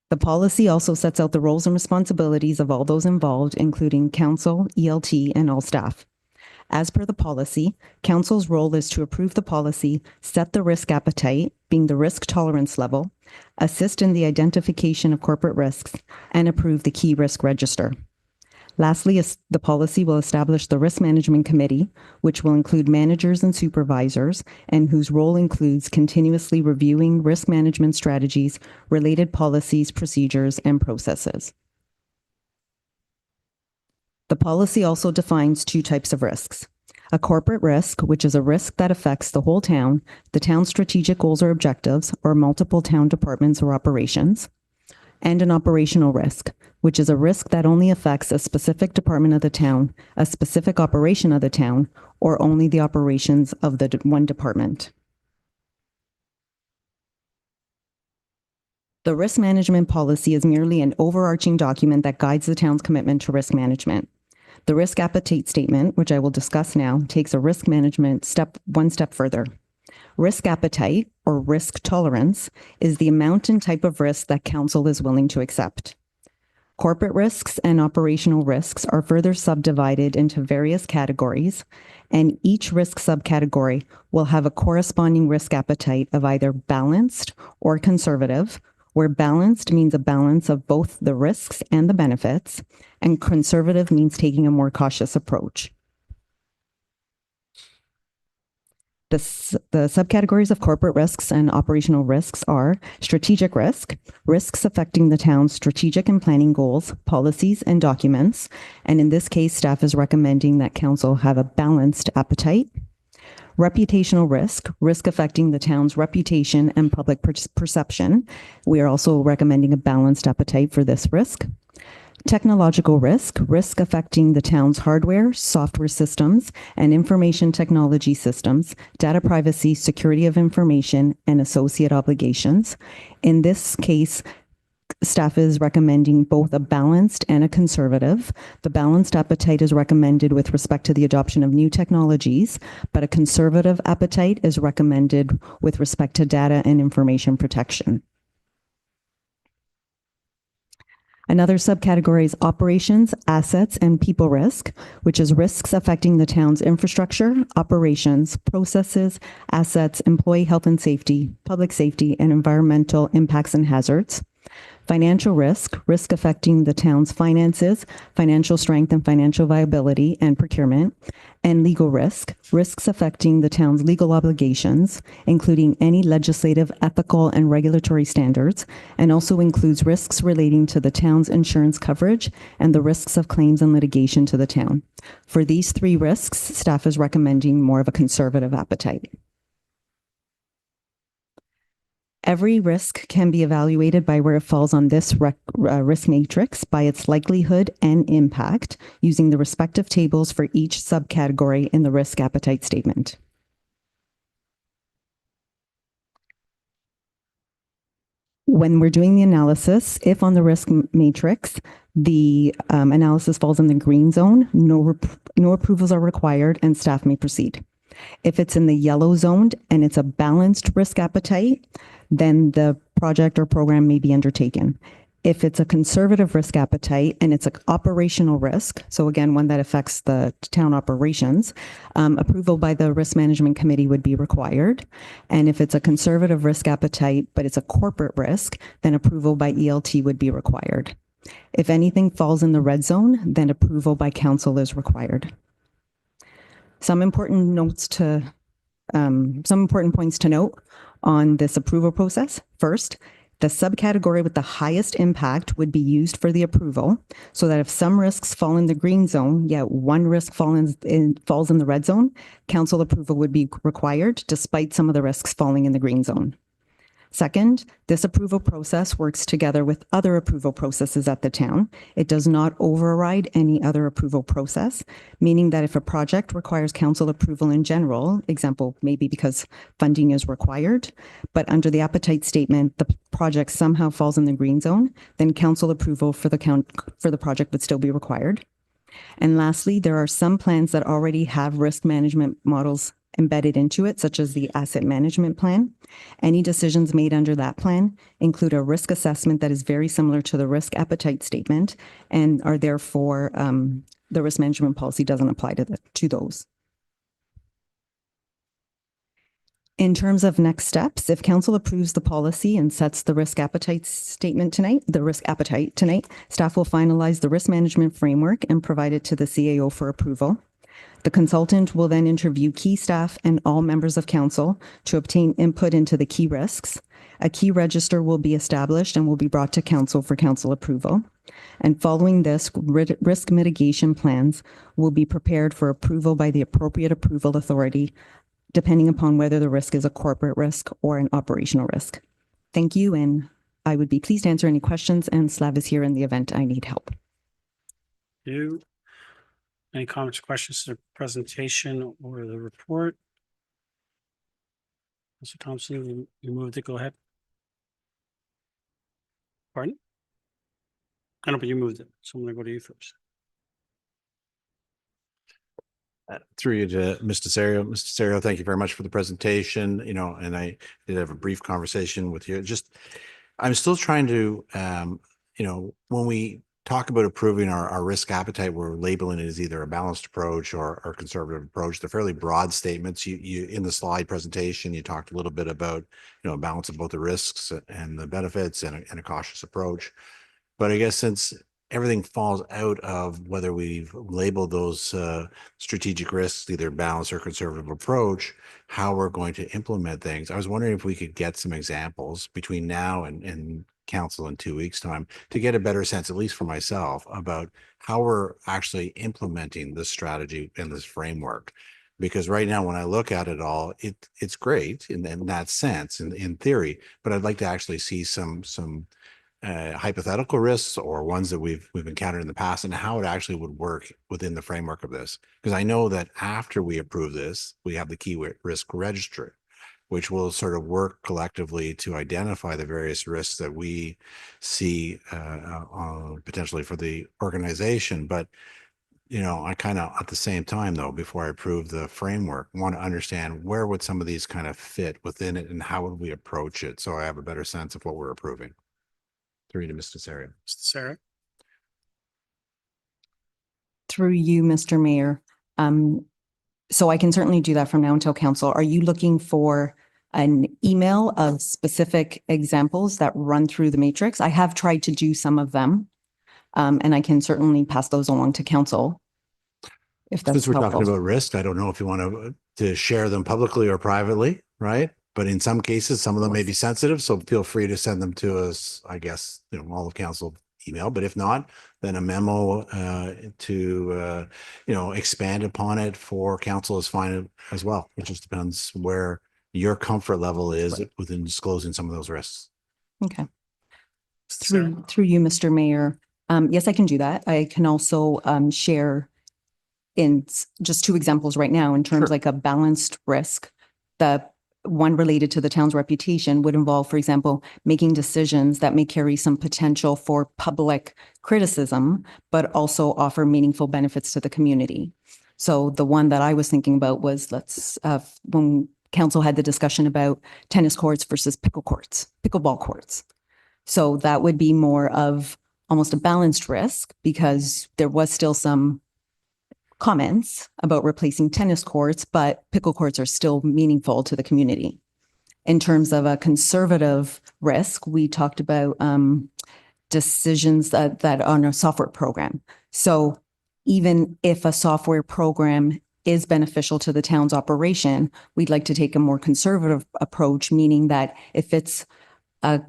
The policy also sets out the roles and responsibilities of all those involved, including council, ELT, and all staff. As per the policy, council's role is to approve the policy, set the risk appetite, being the risk tolerance level, assist in the identification of corporate risks, and approve the key risk register. Lastly, the policy will establish the risk management committee, which will include managers and supervisors, and whose role includes continuously reviewing risk management strategies, related policies, procedures, and processes. The policy also defines two types of risks: a corporate risk, which is a risk that affects the whole town, the town's strategic goals or objectives, or multiple town departments or operations; and an operational risk, which is a risk that only affects a specific department of the town, a specific operation of the town, or only the operations of the one department. The risk management policy is merely an overarching document that guides the town's commitment to risk management. The risk appetite statement, which I will discuss now, takes a risk management one step further. Risk appetite, or risk tolerance, is the amount and type of risk that council is willing to accept. Corporate risks and operational risks are further subdivided into various categories, and each risk subcategory will have a corresponding risk appetite of either balanced or conservative, where balanced means a balance of both the risks and the benefits, and conservative means taking a more cautious approach. The subcategories of corporate risks and operational risks are strategic risk, risks affecting the town's strategic and planning goals, policies, and documents. And in this case, staff is recommending that council have a balanced appetite. Reputational risk, risk affecting the town's reputation and public perception. We are also recommending a balanced appetite for this risk. Technological risk, risk affecting the town's hardware, software systems, and information technology systems, data privacy, security of information, and associate obligations. In this case, staff is recommending both a balanced and a conservative. The balanced appetite is recommended with respect to the adoption of new technologies, but a conservative appetite is recommended with respect to data and information protection. Another subcategory is operations, assets, and people risk, which is risks affecting the town's infrastructure, operations, processes, assets, employee health and safety, public safety, and environmental impacts and hazards. Financial risk, risk affecting the town's finances, financial strength and financial viability, and procurement. And legal risk, risks affecting the town's legal obligations, including any legislative, ethical, and regulatory standards, and also includes risks relating to the town's insurance coverage and the risks of claims and litigation to the town. For these three risks, staff is recommending more of a conservative appetite. Every risk can be evaluated by where it falls on this risk matrix by its likelihood and impact using the respective tables for each subcategory in the risk appetite statement. When we're doing the analysis, if on the risk matrix, the analysis falls in the green zone, no approvals are required and staff may proceed. If it's in the yellow zone and it's a balanced risk appetite, then the project or program may be undertaken. If it's a conservative risk appetite and it's an operational risk, so again, one that affects the town operations, approval by the risk management committee would be required. And if it's a conservative risk appetite, but it's a corporate risk, then approval by ELT would be required. If anything falls in the red zone, then approval by council is required. Some important points to note on this approval process. First, the subcategory with the highest impact would be used for the approval, so that if some risks fall in the green zone, yet one risk falls in the red zone, council approval would be required despite some of the risks falling in the green zone. Second, this approval process works together with other approval processes at the town. It does not override any other approval process, meaning that if a project requires council approval in general, example, maybe because funding is required, but under the appetite statement, the project somehow falls in the green zone, then council approval for the project would still be required. And lastly, there are some plans that already have risk management models embedded into it, such as the asset management plan. Any decisions made under that plan include a risk assessment that is very similar to the risk appetite statement and are therefore the risk management policy doesn't apply to those. In terms of next steps, if council approves the policy and sets the risk appetite statement tonight, staff will finalize the risk management framework and provide it to the CAO for approval. The consultant will then interview key staff and all members of council to obtain input into the key risks. A key register will be established and will be brought to council for council approval. And following this, risk mitigation plans will be prepared for approval by the appropriate approval authority, depending upon whether the risk is a corporate risk or an operational risk. Thank you, and I would be pleased to answer any questions, and Slav is here in the event I need help. Thank you. Any comments, questions to the presentation or the report? Mr. Thompson, you moved it. Go ahead. Pardon? I know, but you moved it, so I'm going to go to you first. Through you to Mr. Serio. Mr. Serio, thank you very much for the presentation, and I did have a brief conversation with you. I'm still trying to, when we talk about approving our risk appetite, we're labeling it as either a balanced approach or conservative approach. They're fairly broad statements. You in the slide presentation, you talked a little bit about, a balance of both the risks and the benefits and a cautious approach. But I guess since everything falls out of whether we've labeled those strategic risks, either balanced or conservative approach, how we're going to implement things. I was wondering if we could get some examples between now and council in 2 weeks' time to get a better sense, at least for myself, about how we're actually implementing this strategy and this framework. Because right now, when I look at it all, it's great in that sense, in theory, but I'd like to actually see some hypothetical risks or ones that we've encountered in the past and how it actually would work within the framework of this. Because I know that after we approve this, we have the key risk registry, which will sort of work collectively to identify the various risks that we see potentially for the organization. But I kind of, at the same time, though, before I approve the framework, want to understand where would some of these kind of fit within it and how would we approach it, so I have a better sense of what we're approving. Through to Mr. Serio. Mr. Sarah. Through you, Mr. Mayor. So I can certainly do that from now until council. Are you looking for an email of specific examples that run through the matrix? I have tried to do some of them, and I can certainly pass those along to council. If that's Since we're helpful. talking about risk, I don't know if you want to share them publicly or privately, right? But in some cases, some of them may be sensitive, so feel free to send them to us, I guess, all of council email. But if not, then a memo to expand upon it for council is fine as well. It just depends where your comfort level is within disclosing some of those risks. Okay. Through you, Mr. Mayor. Yes, I can do that. I can also share in just 2 examples right now in terms like a balanced risk. The one related to the town's reputation would involve, for example, making decisions that may carry some potential for public criticism, but also offer meaningful benefits to the community. So the one that I was thinking about was when council had the discussion about tennis courts versus pickleball courts. So that would be more of almost a balanced risk because there was still some comments about replacing tennis courts, but pickle courts are still meaningful to the community. In terms of a conservative risk, we talked about decisions that on a software program. So even if a software program is beneficial to the town's operation, we'd like to take a more conservative approach, meaning that if it's a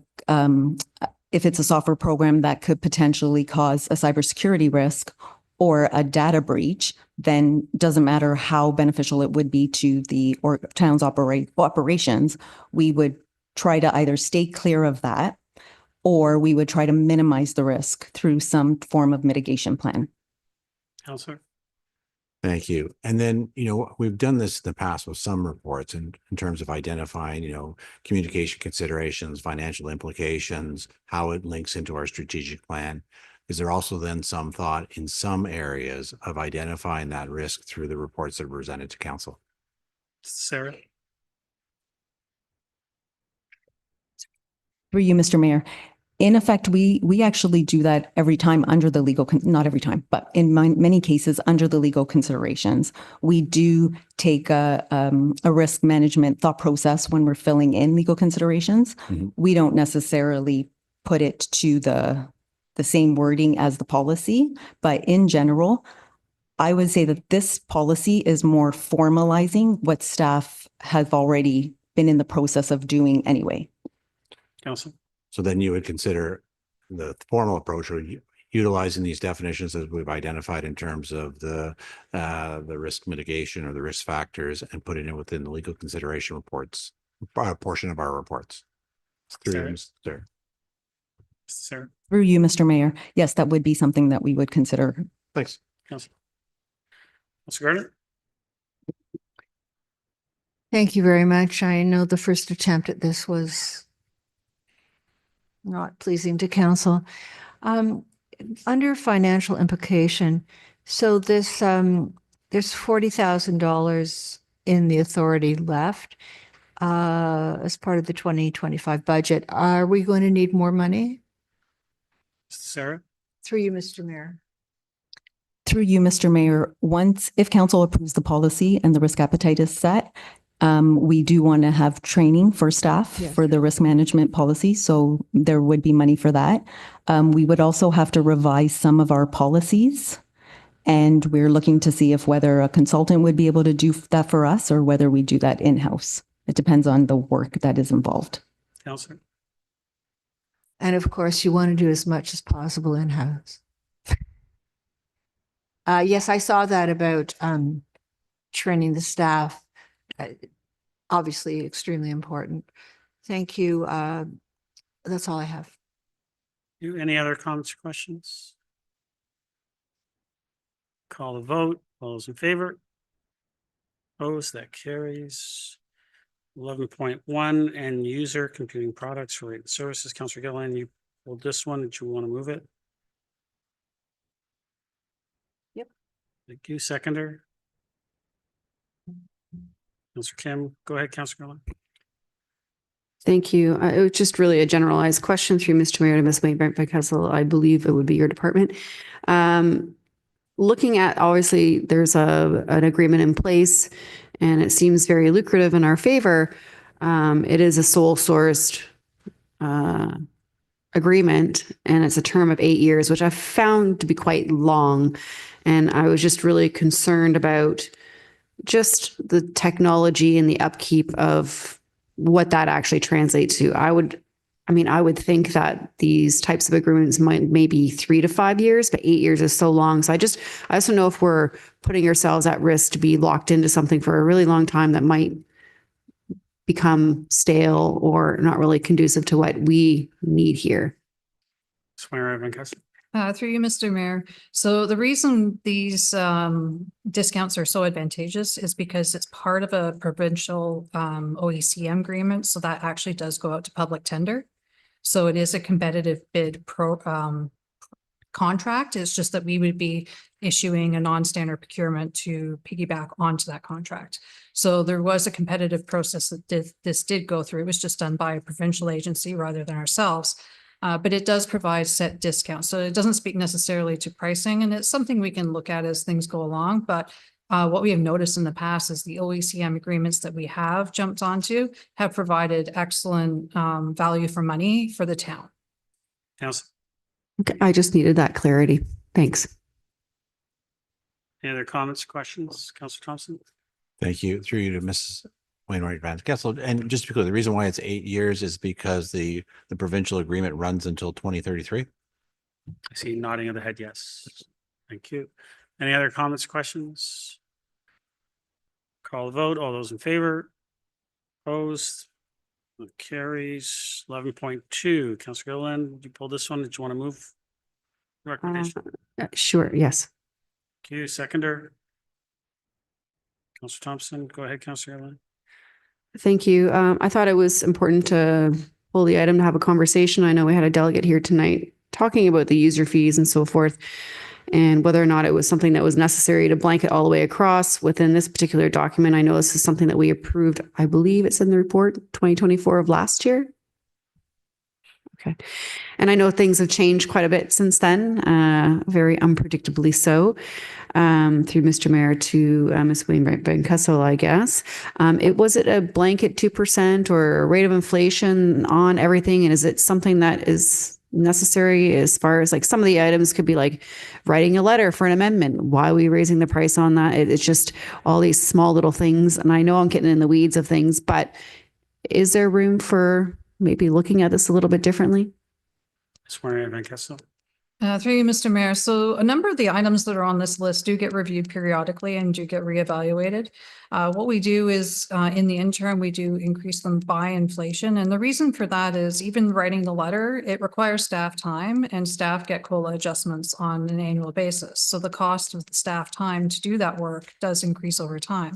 software program that could potentially cause a cybersecurity risk or a data breach, then doesn't matter how beneficial it would be to the town's operations, we would try to either stay clear of that, or we would try to minimize the risk through some form of mitigation plan. Councillor. Thank you. And then, we've done this in the past with some reports in terms of identifying, communication considerations, financial implications, how it links into our strategic plan. Is there also then some thought in some areas of identifying that risk through the reports that are presented to council? Sarah. Through you, Mr. Mayor. In effect, we actually do that every time under the legal, not every time, but in many cases under the legal considerations. We do take a risk management thought process when we're filling in legal considerations. Mm-hmm. We don't necessarily put it to the same wording as the policy, but in general, I would say that this policy is more formalizing what staff have already been in the process of doing anyway. Council. So then you would consider the formal approach or utilizing these definitions as we've identified in terms of the risk mitigation or the risk factors and putting it within the legal consideration reports, portion of our reports. Sarah. Through you, Mr. Mayor. Yes, that would be something that we would consider. Thanks. Councillor. Councillor Gardner. Thank you very much. I know the first attempt at this was not pleasing to council. Under financial implication, so this there's $40,000 in the authority left as part of the 2025 budget. Are we going to need more money? Sarah? Through you, Mr. Mayor. Through you, Mr. Mayor, if council approves the policy and the risk appetite is set, we do want to have training for staff Yes. for the risk management policy. So there would be money for that. We would also have to revise some of our policies. And we're looking to see if whether a consultant would be able to do that for us or whether we do that in-house. It depends on the work that is involved. Councillor? And of course, you want to do as much as possible in-house. Yes, I saw that about training the staff. Obviously, extremely important. Thank you. That's all I have. Any other comments or questions? Call the vote. All those in favor? Opposed? That carries. 11.1 end user computing products related services. Councillor Gilliland, you pulled this one. Did you want to move it? Yep. Thank you. Seconder. Councillor Kim. Go ahead, Councillor Gilliland. Thank you. It was just really a generalized question through Mr. Mayor to Ms. Wainwright because I believe it would be your department. Looking at, obviously, there's an agreement in place and it seems very lucrative in our favor. It is a sole sourced agreement and it's a term of 8 years, which I found to be quite long. And I was just really concerned about just the technology and the upkeep of what that actually translates to. I would think that these types of agreements might maybe 3 to 5 years, but 8 years is so long. So I also know if we're putting ourselves at risk to be locked into something for a really long time that might become stale or not really conducive to what we need here. Through you, Mr. Mayor. So the reason these discounts are so advantageous is because it's part of a provincial OECM agreement. So that actually does go out to public tender. So it is a competitive bid contract. It's just that we would be issuing a non-standard procurement to piggyback onto that contract. So there was a competitive process that this did go through. It was just done by a provincial agency rather than ourselves. But it does provide set discounts. So it doesn't speak necessarily to pricing, and it's something we can look at as things go along. But what we have noticed in the past is the OECM agreements that we have jumped onto have provided excellent value for money for the town. Councillor? Okay, I just needed that clarity. Thanks. Any other comments, questions? Councillor Thompson? Thank you. Through you to Mrs. Wainwright Van Kessel. And just to be clear, the reason why it's 8 years is because the provincial agreement runs until 2033. I see nodding of the head. Yes. Thank you. Any other comments, questions? Call the vote. All those in favor? Opposed? It carries. 11.2. Councillor Gilliland, did you pull this one? Did you want to move recommendation? Sure. Yes. Thank you. Seconder. Councillor Thompson. Go ahead, Councillor Gilliland. Thank you. I thought it was important to pull the item to have a conversation. I know we had a delegate here tonight talking about the user fees and so forth, and whether or not it was something that was necessary to blanket all the way across within this particular document. I know this is something that we approved, I believe it's in the report, 2024 of last year. Okay. And I know things have changed quite a bit since then, very unpredictably so. Through Mr. Mayor to Ms. Wainwright Van Kessel, I guess. Was it a blanket 2% or a rate of inflation on everything? And is it something that is necessary as far as like some of the items could be like writing a letter for an amendment? Why are we raising the price on that? It's just all these small little things. And I know I'm getting in the weeds of things, but is there room for maybe looking at this a little bit differently? Ms. Wainwright Van Kessel. Through you, Mr. Mayor. So a number of the items that are on this list do get reviewed periodically and do get reevaluated. What we do is in the interim, we do increase them by inflation. And the reason for that is even writing the letter, it requires staff time and staff get COLA adjustments on an annual basis. So the cost of the staff time to do that work does increase over time.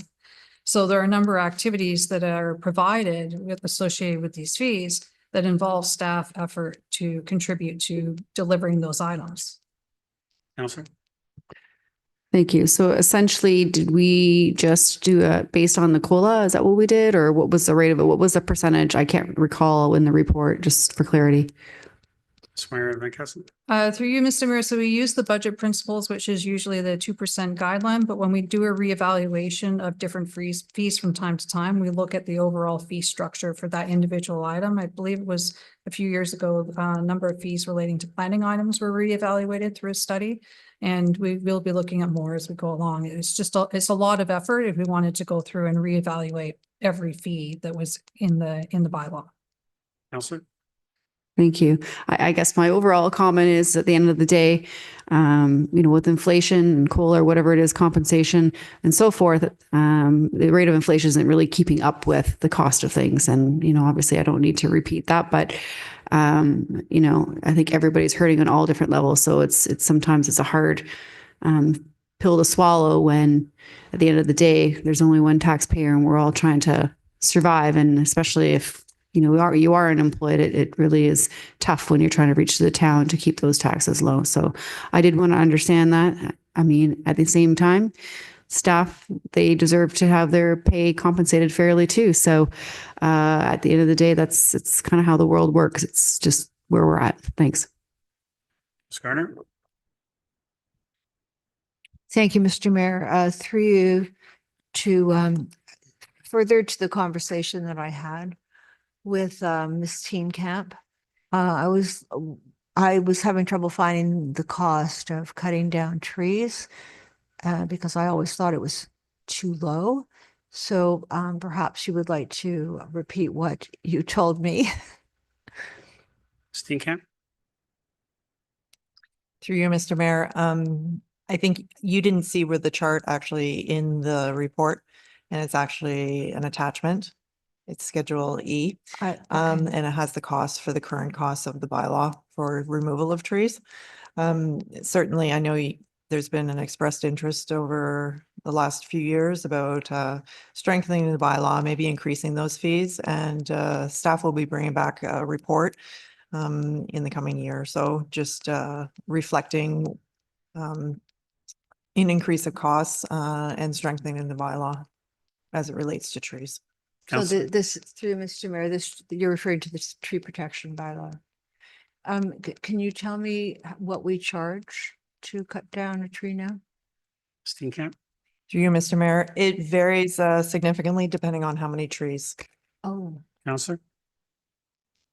So there are a number of activities that are provided associated with these fees that involve staff effort to contribute to delivering those items. Councillor? Thank you. So essentially, did we just do it based on the COLA? Is that what we did? Or what was the rate of it? What was the percentage? I can't recall in the report, just for clarity. Mayor Van Kessel. Through you, Mr. Mayor, so we use the budget principles, which is usually the 2% guideline, but when we do a reevaluation of different fees from time to time, we look at the overall fee structure for that individual item. I believe it was a few years ago, a number of fees relating to planning items were reevaluated through a study. And we will be looking at more as we go along. It's a lot of effort if we wanted to go through and reevaluate every fee that was in the bylaw. Councillor. Thank you. I guess my overall comment is at the end of the day, with inflation and COLA or whatever it is, compensation and so forth, the rate of inflation isn't really keeping up with the cost of things. And, obviously I don't need to repeat that, but, I think everybody's hurting on all different levels. So sometimes it's a hard pill to swallow when at the end of the day, there's only one taxpayer and we're all trying to survive. And especially if you are unemployed, it really is tough when you're trying to reach the town to keep those taxes low. So I did want to understand that. I mean, at the same time, staff, they deserve to have their pay compensated fairly too. So at the end of the day, it's kind of how the world works. It's just where we're at. Thanks. Ms. Garner. Thank you, Mr. Mayor. Through you to further to the conversation that I had with Ms. Teenkamp. I was having trouble finding the cost of cutting down trees because I always thought it was too low. So perhaps you would like to repeat what you told me. Steenkamp. Through you, Mr. Mayor. I think you didn't see where the chart actually in the report, and it's actually an attachment. It's Schedule E, and it has the cost for the current costs of the bylaw for removal of trees. Certainly, I know there's been an expressed interest over the last few years about strengthening the bylaw, maybe increasing those fees, and staff will be bringing back a report in the coming year. So just reflecting an increase of costs and strengthening the bylaw as it relates to trees. So this, through Mr. Mayor, you're referring to this tree protection bylaw. Can you tell me what we charge to cut down a tree now? Steenkamp. Through you, Mr. Mayor, it varies significantly depending on how many trees. Oh, Councillor.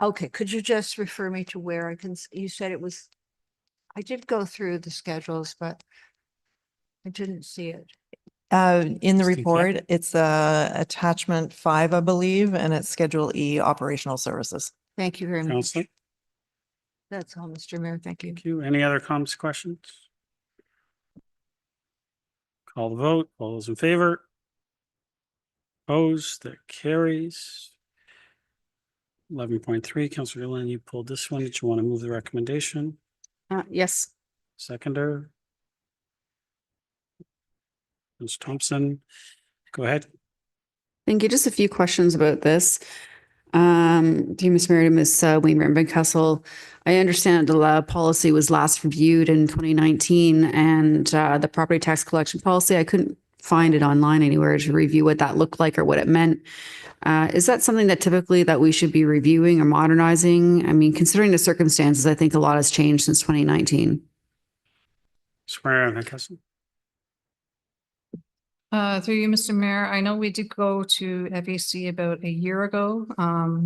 okay. Could you just refer me to where I can, you said it was, I did go through the schedules, but I didn't see it. In the report, it's attachment 5, I believe, and it's Schedule E, operational services. Thank you very much. Councillor. That's all, Mr. Mayor. Thank you. Thank you. Any other comments, questions? Call the vote. All those in favor? Opposed? That carries. 11.3, Councillor Gilliland, you pulled this one. Did you want to move the recommendation? Yes. Seconder. Ms. Thompson, go ahead. Thank you. Just a few questions about this. Dear Ms. Mayor, Ms. Wainwright Van Kessel, I understand the policy was last reviewed in 2019 and the property tax collection policy, I couldn't find it online anywhere to review what that looked like or what it meant. Is that something that typically that we should be reviewing or modernizing? I mean, considering the circumstances, I think a lot has changed since 2019. Swear Van Kessel. Through you, Mr. Mayor, I know we did go to FAC about a year ago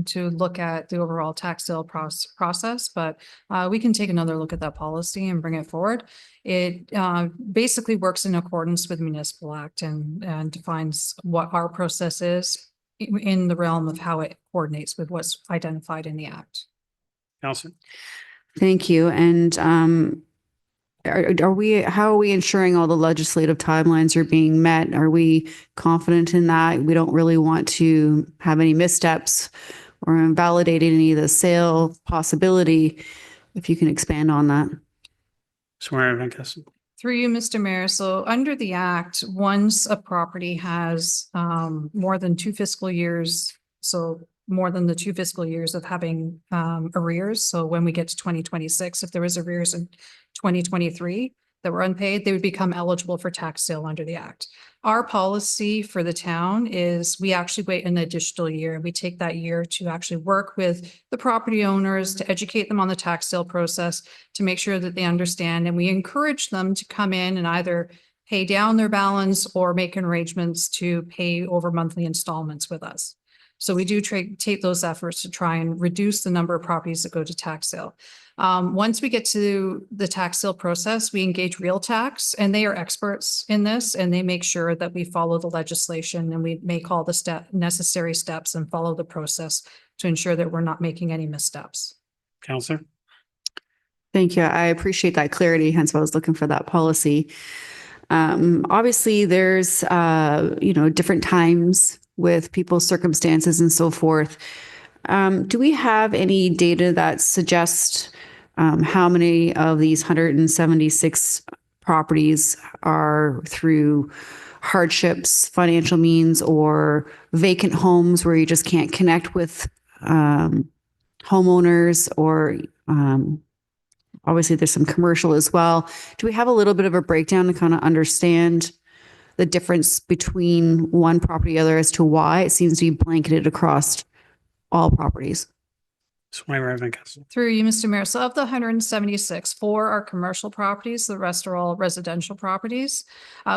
to look at the overall tax sale process, but we can take another look at that policy and bring it forward. It basically works in accordance with Municipal Act and defines what our process is in the realm of how it coordinates with what's identified in the Act. Councillor. Thank you. And how are we ensuring all the legislative timelines are being met? Are we confident in that? We don't really want to have any missteps or invalidate any of the sale possibility. If you can expand on that. Swear Van Kessel. Through you, Mr. Mayor. So under the Act, once a property has more than 2 fiscal years, so more than the 2 fiscal years of having arrears. So when we get to 2026, if there is arrears in 2023, that were unpaid, they would become eligible for tax sale under the Act. Our policy for the town is we actually wait an additional year. We take that year to actually work with the property owners, to educate them on the tax sale process, to make sure that they understand. And we encourage them to come in and either pay down their balance or make arrangements to pay over monthly installments with us. So we do take those efforts to try and reduce the number of properties that go to tax sale. Once we get to the tax sale process, we engage Real Tax, and they are experts in this, and they make sure that we follow the legislation and we make all the necessary steps and follow the process to ensure that we're not making any missteps. Councillor? Thank you. I appreciate that clarity. Hence, I was looking for that policy. Obviously, there's different times with people's circumstances and so forth. Do we have any data that suggests how many of these 176 properties are through hardships, financial means, or vacant homes where you just can't connect with homeowners, or obviously there's some commercial as well. Do we have a little bit of a breakdown to kind of understand the difference between one property and the other as to why it seems to be blanketed across all properties? Through you, Mr. Mayor. So of the 176, 4 are commercial properties. The rest are all residential properties.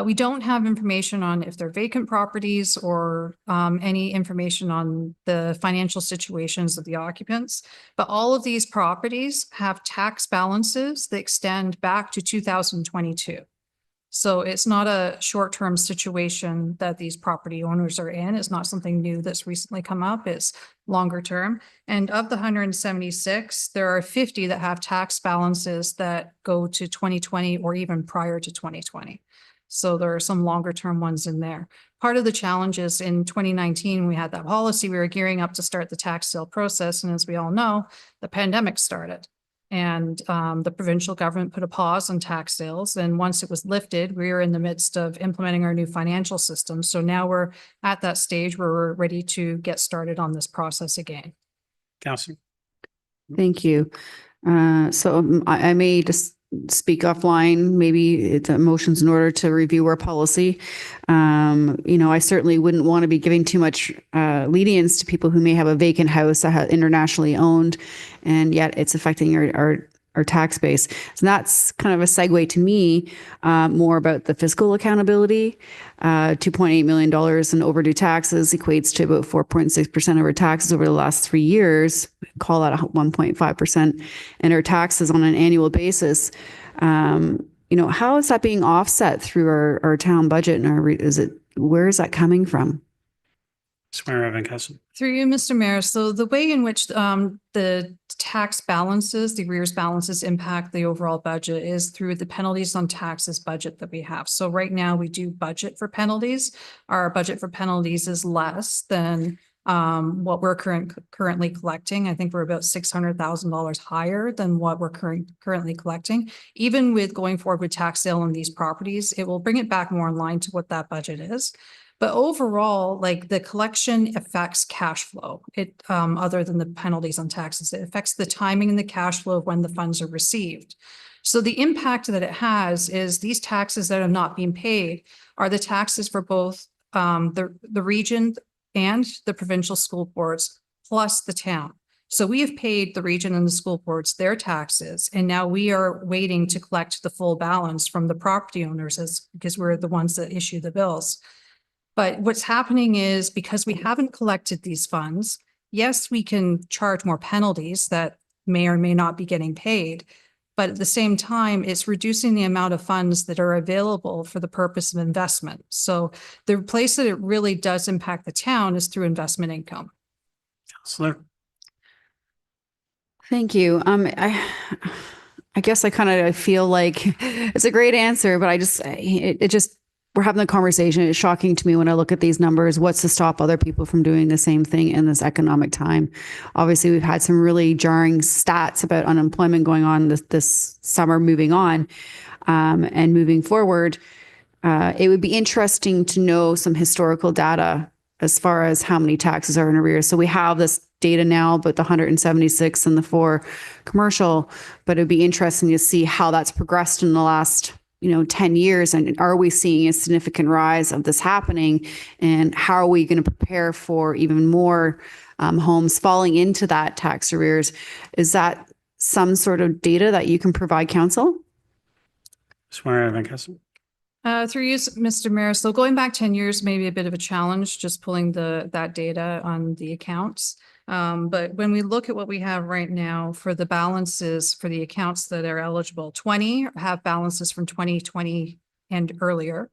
We don't have information on if they're vacant properties or any information on the financial situations of the occupants. But all of these properties have tax balances that extend back to 2022. So it's not a short-term situation that these property owners are in. It's not something new that's recently come up. It's longer term. And of the 176, there are 50 that have tax balances that go to 2020 or even prior to 2020. So there are some longer term ones in there. Part of the challenges in 2019, we had that policy, we were gearing up to start the tax sale process. And as we all know, the pandemic started. And the provincial government put a pause on tax sales. And once it was lifted, we were in the midst of implementing our new financial system. So now we're at that stage where we're ready to get started on this process again. Councillor? Thank you. So I may just speak offline. Maybe it's a motions in order to review our policy. I certainly wouldn't want to be giving too much lenience to people who may have a vacant house that internationally owned, and yet it's affecting our tax base. So that's kind of a segue to me, more about the fiscal accountability. $2.8 million in overdue taxes equates to about 4.6% of our taxes over the last 3 years. Call that 1.5%, and our taxes on an annual basis. How is that being offset through our town budget, and where is that coming from? Through you, Mr. Mayor. So the way in which the tax balances, the arrears balances impact the overall budget is through the penalties on taxes budget that we have. So right now we do budget for penalties. Our budget for penalties is less than what we're currently collecting. I think we're about $600,000 higher than what we're currently collecting. Even with going forward with tax sale on these properties, it will bring it back more in line to what that budget is. But overall, like, the collection affects cash flow. It other than the penalties on taxes, it affects the timing and the cash flow of when the funds are received. So the impact that it has is these taxes that have not been paid are the taxes for both the region and the provincial school boards, plus the town. So we have paid the region and the school boards their taxes, and now we are waiting to collect the full balance from the property owners because we're the ones that issue the bills. But what's happening is, because we haven't collected these funds, yes, we can charge more penalties that may or may not be getting paid, but at the same time, it's reducing the amount of funds that are available for the purpose of investment. So the place that it really does impact the town is through investment income. Councillor? Thank you. I guess I kind of feel like it's a great answer, but we're having a conversation. It's shocking to me when I look at these numbers. What's to stop other people from doing the same thing in this economic time? Obviously, we've had some really jarring stats about unemployment going on this summer, moving on, and moving forward. It would be interesting to know some historical data as far as how many taxes are in arrears. So we have this data now, but the 176 and the 4 commercial, but it'd be interesting to see how that's progressed in the last 10 years? And are we seeing a significant rise of this happening? And how are we going to prepare for even more homes falling into that tax arrears? Is that some sort of data that you can provide council? Through Through you, Mr. Mayor. So going back 10 years, maybe a bit of a challenge, just pulling that data on the accounts. But when we look at what we have right now for the balances for the accounts that are eligible, 20 have balances from 2020 and earlier.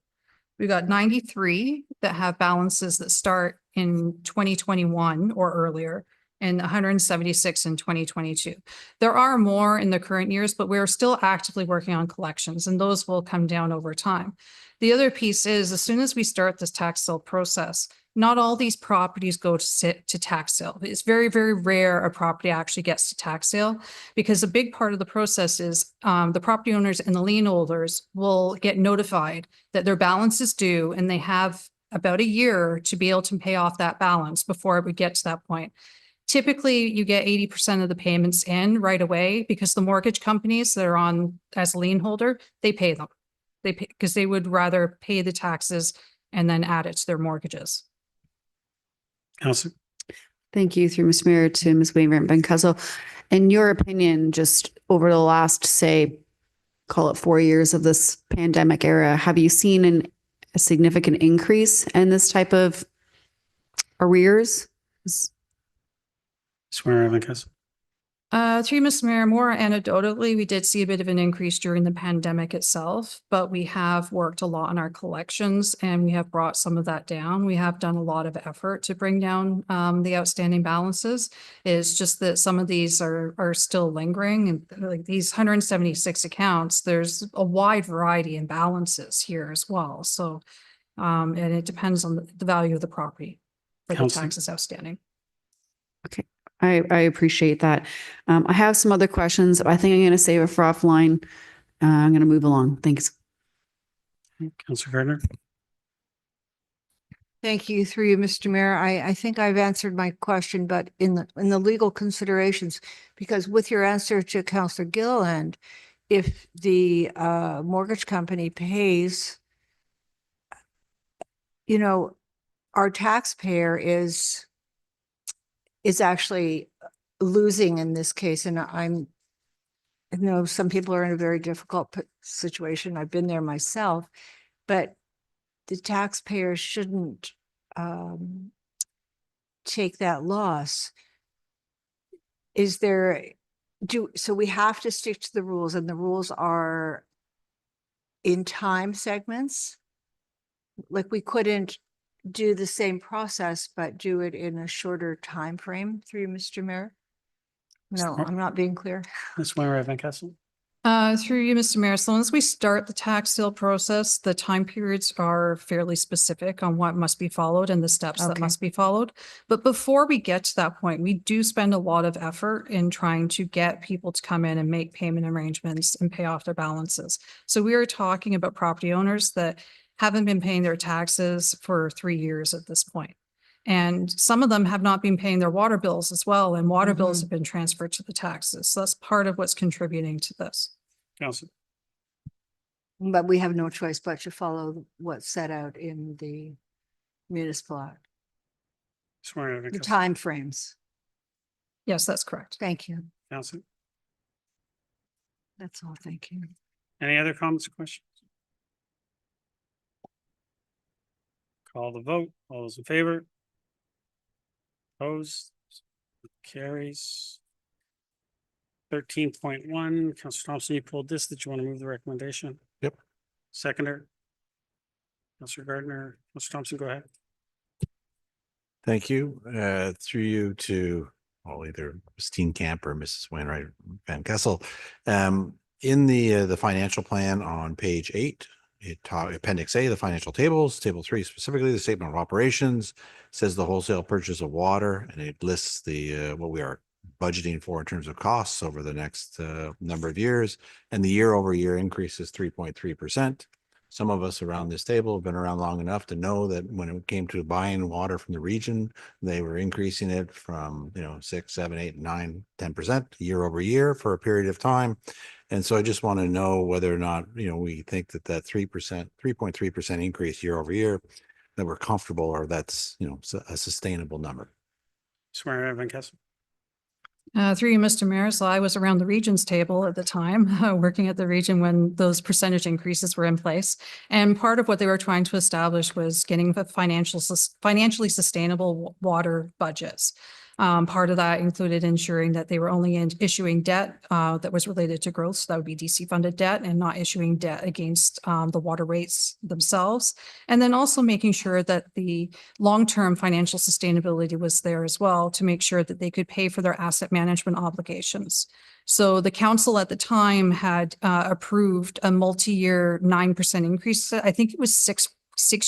We've got 93 that have balances that start in 2021 or earlier, and 176 in 2022. There are more in the current years, but we're still actively working on collections, and those will come down over time. The other piece is, as soon as we start this tax sale process, not all these properties go to tax sale. It's very, very rare a property actually gets to tax sale, because a big part of the process is the property owners and the lien holders will get notified that their balance is due, and they have about a year to be able to pay off that balance before it would get to that point. Typically, you get 80% of the payments in right away, because the mortgage companies that are on as a lien holder, they pay them. They pay because they would rather pay the taxes and then add it to their mortgages. Alison. Thank you, through Mr. Mayor, to Ms. Wainwright Bencuzzle. In your opinion, just over the last, say, call it 4 years of this pandemic era, have you seen a significant increase in this type of arrears? Through Ms. Mayor, more anecdotally, we did see a bit of an increase during the pandemic itself, but we have worked a lot on our collections, and we have brought some of that down. We have done a lot of effort to bring down the outstanding balances. It's just that some of these are still lingering, and like these 176 accounts, there's a wide variety in balances here as well. So, and it depends on the value of the property for the taxes outstanding. Okay. I appreciate that. I have some other questions. I think I'm going to save it for offline. I'm going to move along. Thanks. Councillor Gardner. Thank you, through you, Mr. Mayor. I think I've answered my question, but in the legal considerations, because with your answer to Councillor Gilliland, if the mortgage company pays, our taxpayer is actually losing in this case. And I know some people are in a very difficult situation. I've been there myself, but the taxpayer shouldn't take that loss. So we have to stick to the rules, and the rules are in time segments. Like, we couldn't do the same process, but do it in a shorter time frame, through Mr. Mayor? No, I'm not being clear. Ms. Wainwright Bencuzzle. Through you, Mr. Mayor. So once we start the tax sale process, the time periods are fairly specific on what must be followed and the steps that must be followed. But before we get to that point, we do spend a lot of effort in trying to get people to come in and make payment arrangements and pay off their balances. So we are talking about property owners that haven't been paying their taxes for 3 years at this point. And some of them have not been paying their water bills as well, and water bills have been transferred to the taxes. So that's part of what's contributing to this. Councillor. But we have no choice but to follow what's set out in the municipal act, the time frames. Yes, that's correct. Thank you. Councillor. That's all. Thank you. Any other comments or questions? Call the vote. All those in favor? Opposed? Carries. 13.1, Councillor Thompson, you pulled this. Did you want to move the recommendation? Yep. Seconder. Councillor Gardner. Councillor Thompson, go ahead. Thank you. Through you to either Christine Camp or Mrs. Wainwright Bencuzzle. In the financial plan on page 8, Appendix A, the financial tables, Table 3 specifically, the statement of operations says the wholesale purchase of water, and it lists the what we are budgeting for in terms of costs over the next number of years, and the year-over-year increase is 3.3%. Some of us around this table have been around long enough to know that when it came to buying water from the region, they were increasing it from 6, 7, 8, 9, 10% year over year for a period of time. And so I just want to know whether or not, we think that 3.3% increase year over year, that we're comfortable, or that's, a sustainable number. Swear, Van Kessel. Through you, Mr. Mayor. So I was around the regions table at the time, working at the region when those percentage increases were in place. And part of what they were trying to establish was getting the financially sustainable water budgets. Part of that included ensuring that they were only issuing debt that was related to growth. So that would be DC funded debt, and not issuing debt against the water rates themselves. And then also making sure that the long-term financial sustainability was there as well, to make sure that they could pay for their asset management obligations. So the council at the time had approved a multi-year 9% increase. I think it was six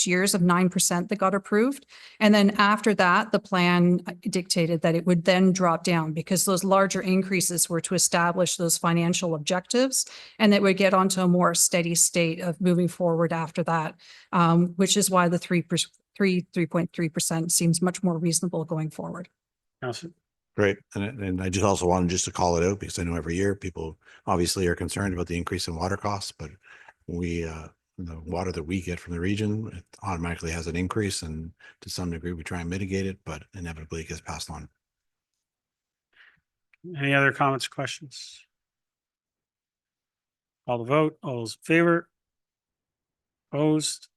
years of 9% that got approved. And then after that, the plan dictated that it would then drop down, because those larger increases were to establish those financial objectives, and it would get onto a more steady state of moving forward after that, which is why the 3.3% seems much more reasonable going forward. Alison. Great. And I just also wanted just to call it out, because I know every year people obviously are concerned about the increase in water costs, but the water that we get from the region, it automatically has an increase, and to some degree we try and mitigate it, but inevitably it gets passed on. Any other comments, questions? Call the vote. All those in favor? Opposed?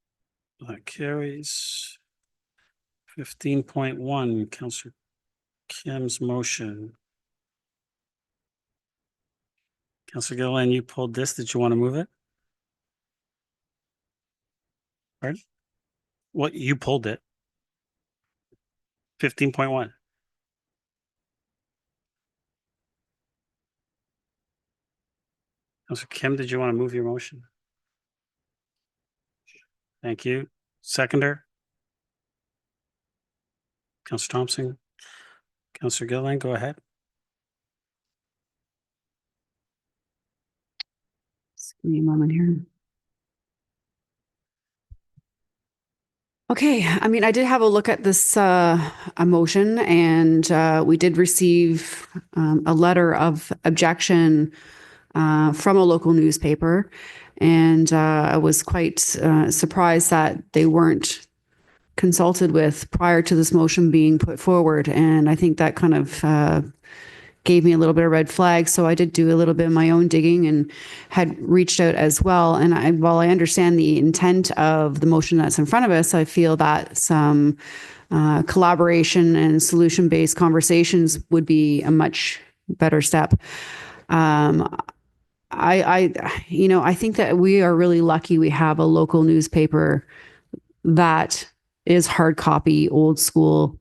That carries. 15.1, Councillor Kim's motion. Councillor Gilliland, you pulled this. Did you want to move it? Right? What, you pulled it? 15.1. Councillor Kim, did you want to move your motion? Thank you. Seconder? Councillor Thompson? Councillor Gilliland, go ahead. Just give me a moment here. Okay, I mean, I did have a look at this motion, and we did receive a letter of objection from a local newspaper, and I was quite surprised that they weren't consulted with prior to this motion being put forward, and I think that kind of gave me a little bit of red flag. So I did do a little bit of my own digging and had reached out as well. And while I understand the intent of the motion that's in front of us, I feel that some collaboration and solution-based conversations would be a much better step. I think that we are really lucky we have a local newspaper that is hard copy, old school,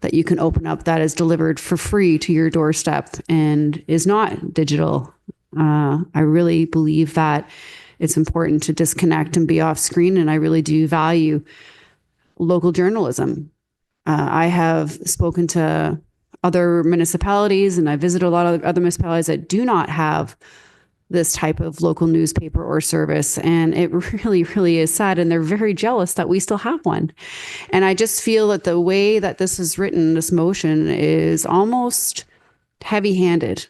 that you can open up, that is delivered for free to your doorstep and is not digital. I really believe that it's important to disconnect and be off screen, and I really do value local journalism. I have spoken to other municipalities, and I visited a lot of other municipalities that do not have this type of local newspaper or service. And it really, really is sad. And they're very jealous that we still have one. And I just feel that the way that this is written, this motion, is almost heavy-handed,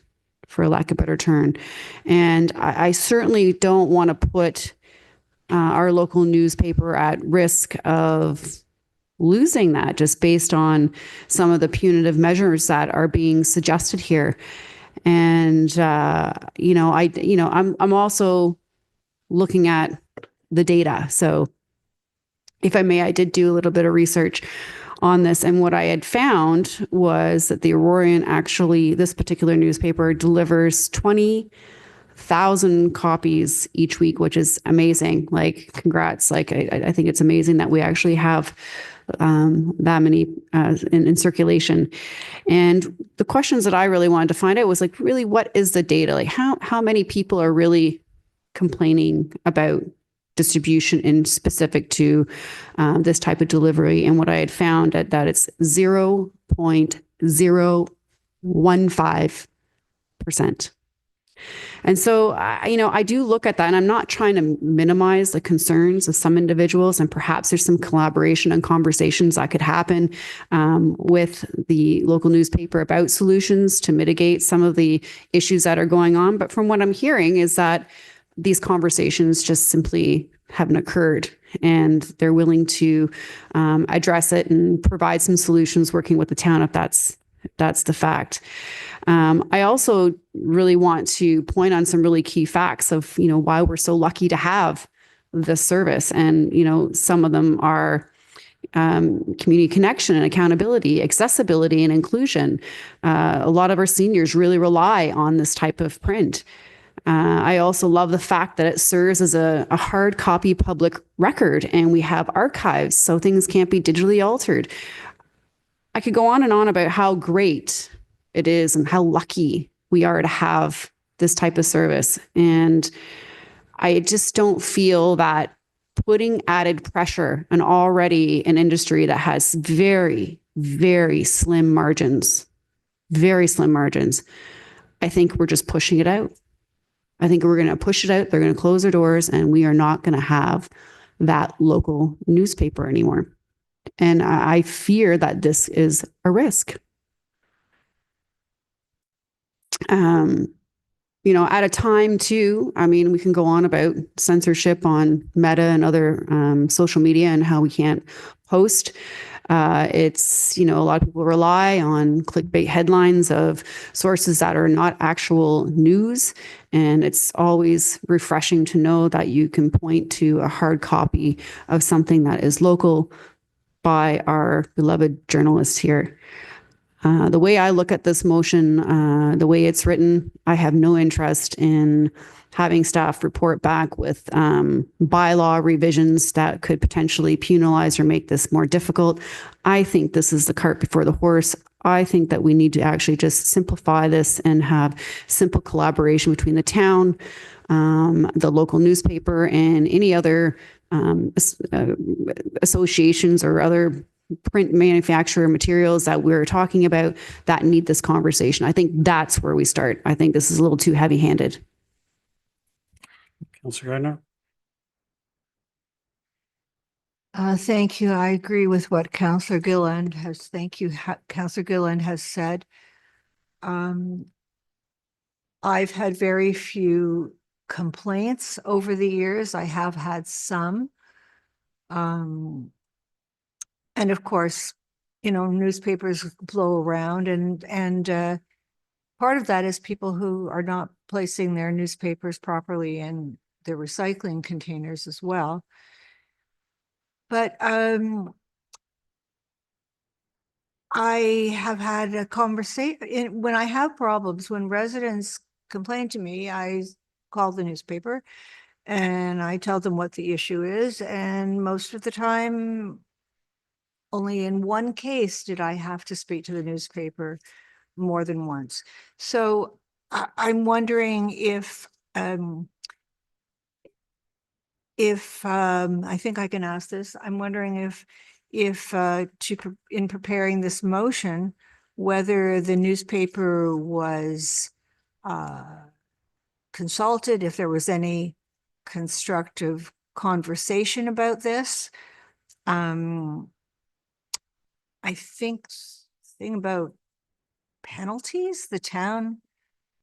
for lack of a better term. And I certainly don't want to put our local newspaper at risk of losing that, just based on some of the punitive measures that are being suggested here. And I'm also looking at the data. So if I may, I did do a little bit of research on this, and what I had found was that the Aurorian, actually, this particular newspaper, delivers 20,000 copies each week, which is amazing. Like, congrats. Like, I think it's amazing that we actually have that many in circulation. And the questions that I really wanted to find out was, like, really, what is the data? Like, how many people are really complaining about distribution in specific to this type of delivery? And what I had found that it's 0.015%. And so, I do look at that, and I'm not trying to minimize the concerns of some individuals, and perhaps there's some collaboration and conversations that could happen with the local newspaper about solutions to mitigate some of the issues that are going on. But from what I'm hearing is that these conversations just simply haven't occurred, and they're willing to address it and provide some solutions working with the town if that's the fact. I also really want to point on some really key facts of, why we're so lucky to have this service. And, some of them are community connection and accountability, accessibility and inclusion. A lot of our seniors really rely on this type of print. I also love the fact that it serves as a hard copy public record, and we have archives, so things can't be digitally altered. I could go on and on about how great it is and how lucky we are to have this type of service. And I just don't feel that putting added pressure on already an industry that has very, very slim margins, I think we're just pushing it out. I think we're going to push it out. They're going to close their doors, and we are not going to have that local newspaper anymore. And I fear that this is a risk. At a time too, we can go on about censorship on Meta and other social media and how we can't post. It's, a lot of people rely on clickbait headlines of sources that are not actual news. And it's always refreshing to know that you can point to a hard copy of something that is local by our beloved journalists here. The way I look at this motion, the way it's written, I have no interest in having staff report back with bylaw revisions that could potentially penalize or make this more difficult. I think this is the cart before the horse. I think that we need to actually just simplify this and have simple collaboration between the town, the local newspaper, and any other associations or other print manufacturer materials that we're talking about that need this conversation. I think that's where we start. I think this is a little too heavy-handed. Councillor Gardner. Thank you. I agree with what Councillor Gilliland has. Thank you, Councillor Gilliland has said. I've had very few complaints over the years. I have had some. And of course, newspapers blow around, and part of that is people who are not placing their newspapers properly in their recycling containers as well. But I have had a conversation when I have problems, when residents complain to me, I call the newspaper and I tell them what the issue is. And most of the time, only in one case did I have to speak to the newspaper more than once. So I'm wondering if I think I can ask this. I'm wondering if in preparing this motion, whether the newspaper was consulted, if there was any constructive conversation about this. I think the thing about penalties, the town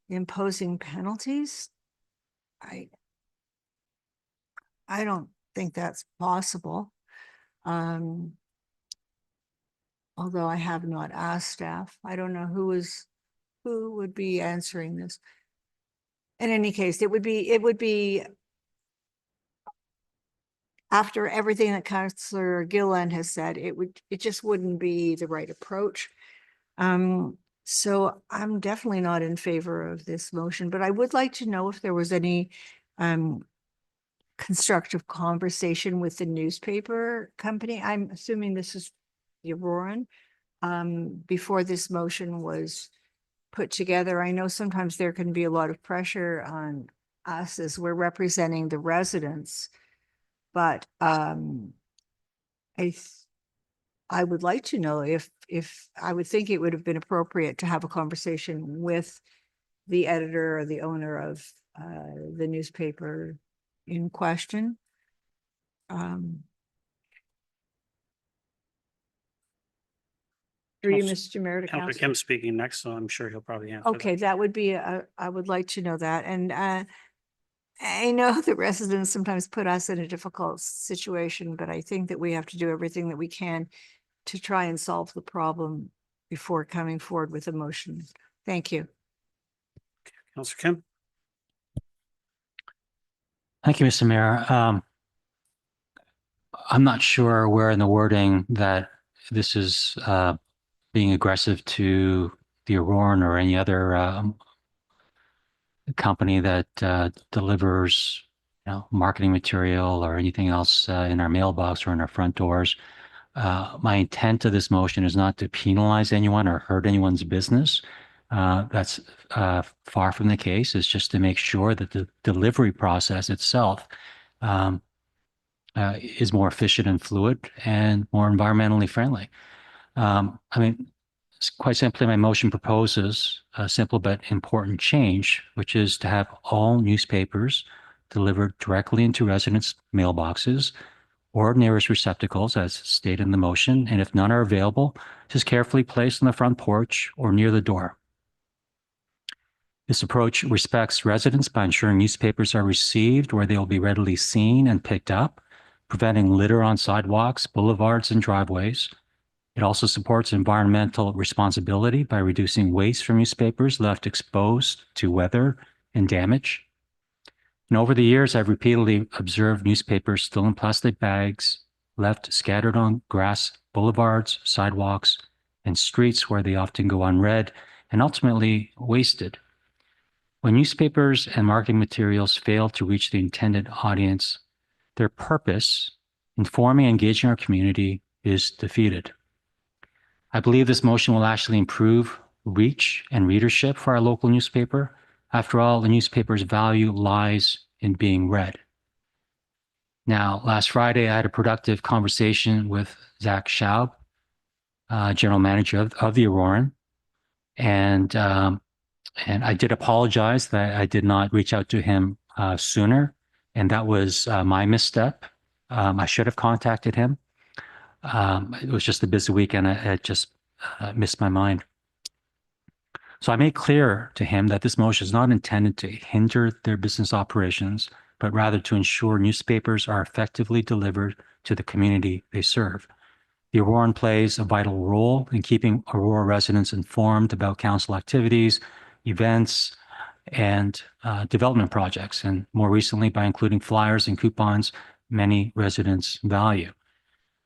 imposing penalties, I don't think that's possible. Although I have not asked staff. I don't know who would be answering this. In any case, it would be after everything that Councillor Gilliland has said, it just wouldn't be the right approach. So I'm definitely not in favor of this motion, but I would like to know if there was any constructive conversation with the newspaper company. I'm assuming this is the Auroran, before this motion was put together. I know sometimes there can be a lot of pressure on us as we're representing the residents, but I would like to know if I would think it would have been appropriate to have a conversation with the editor or the owner of the newspaper in question. Through you, Mr. Mayor, to Councillor council. Kim speaking next, so I'm sure he'll probably answer. Okay, that would be, I would like to know that. And I know the residents sometimes put us in a difficult situation, but I think that we have to do everything that we can to try and solve the problem before coming forward with a motion. Thank you. Councillor Kim. Thank you, Mr. Mayor. I'm not sure where in the wording that this is being aggressive to the Aurora or any other company that delivers, marketing material or anything else in our mailbox or in our front doors. My intent of this motion is not to penalize anyone or hurt anyone's business. That's far from the case. It's just to make sure that the delivery process itself is more efficient and fluid and more environmentally friendly. Quite simply, my motion proposes a simple but important change, which is to have all newspapers delivered directly into residents' mailboxes or nearest receptacles, as stated in the motion, and if none are available, just carefully placed on the front porch or near the door. This approach respects residents by ensuring newspapers are received where they will be readily seen and picked up, preventing litter on sidewalks, boulevards, and driveways. It also supports environmental responsibility by reducing waste from newspapers left exposed to weather and damage. And over the years, I've repeatedly observed newspapers still in plastic bags, left scattered on grass, boulevards, sidewalks, and streets where they often go unread and ultimately wasted. When newspapers and marketing materials fail to reach the intended audience, their purpose, informing and engaging our community, is defeated. I believe this motion will actually improve reach and readership for our local newspaper. After all, the newspaper's value lies in being read. Now, last Friday, I had a productive conversation with Zach Schaub, general manager of the Aurora, and I did apologize that I did not reach out to him sooner, and that was my misstep. I should have contacted him. It was just a busy week and I had just missed my mind. So I made clear to him that this motion is not intended to hinder their business operations, but rather to ensure newspapers are effectively delivered to the community they serve. The Auroran plays a vital role in keeping Aurora residents informed about council activities, events, and development projects, and more recently by including flyers and coupons many residents value.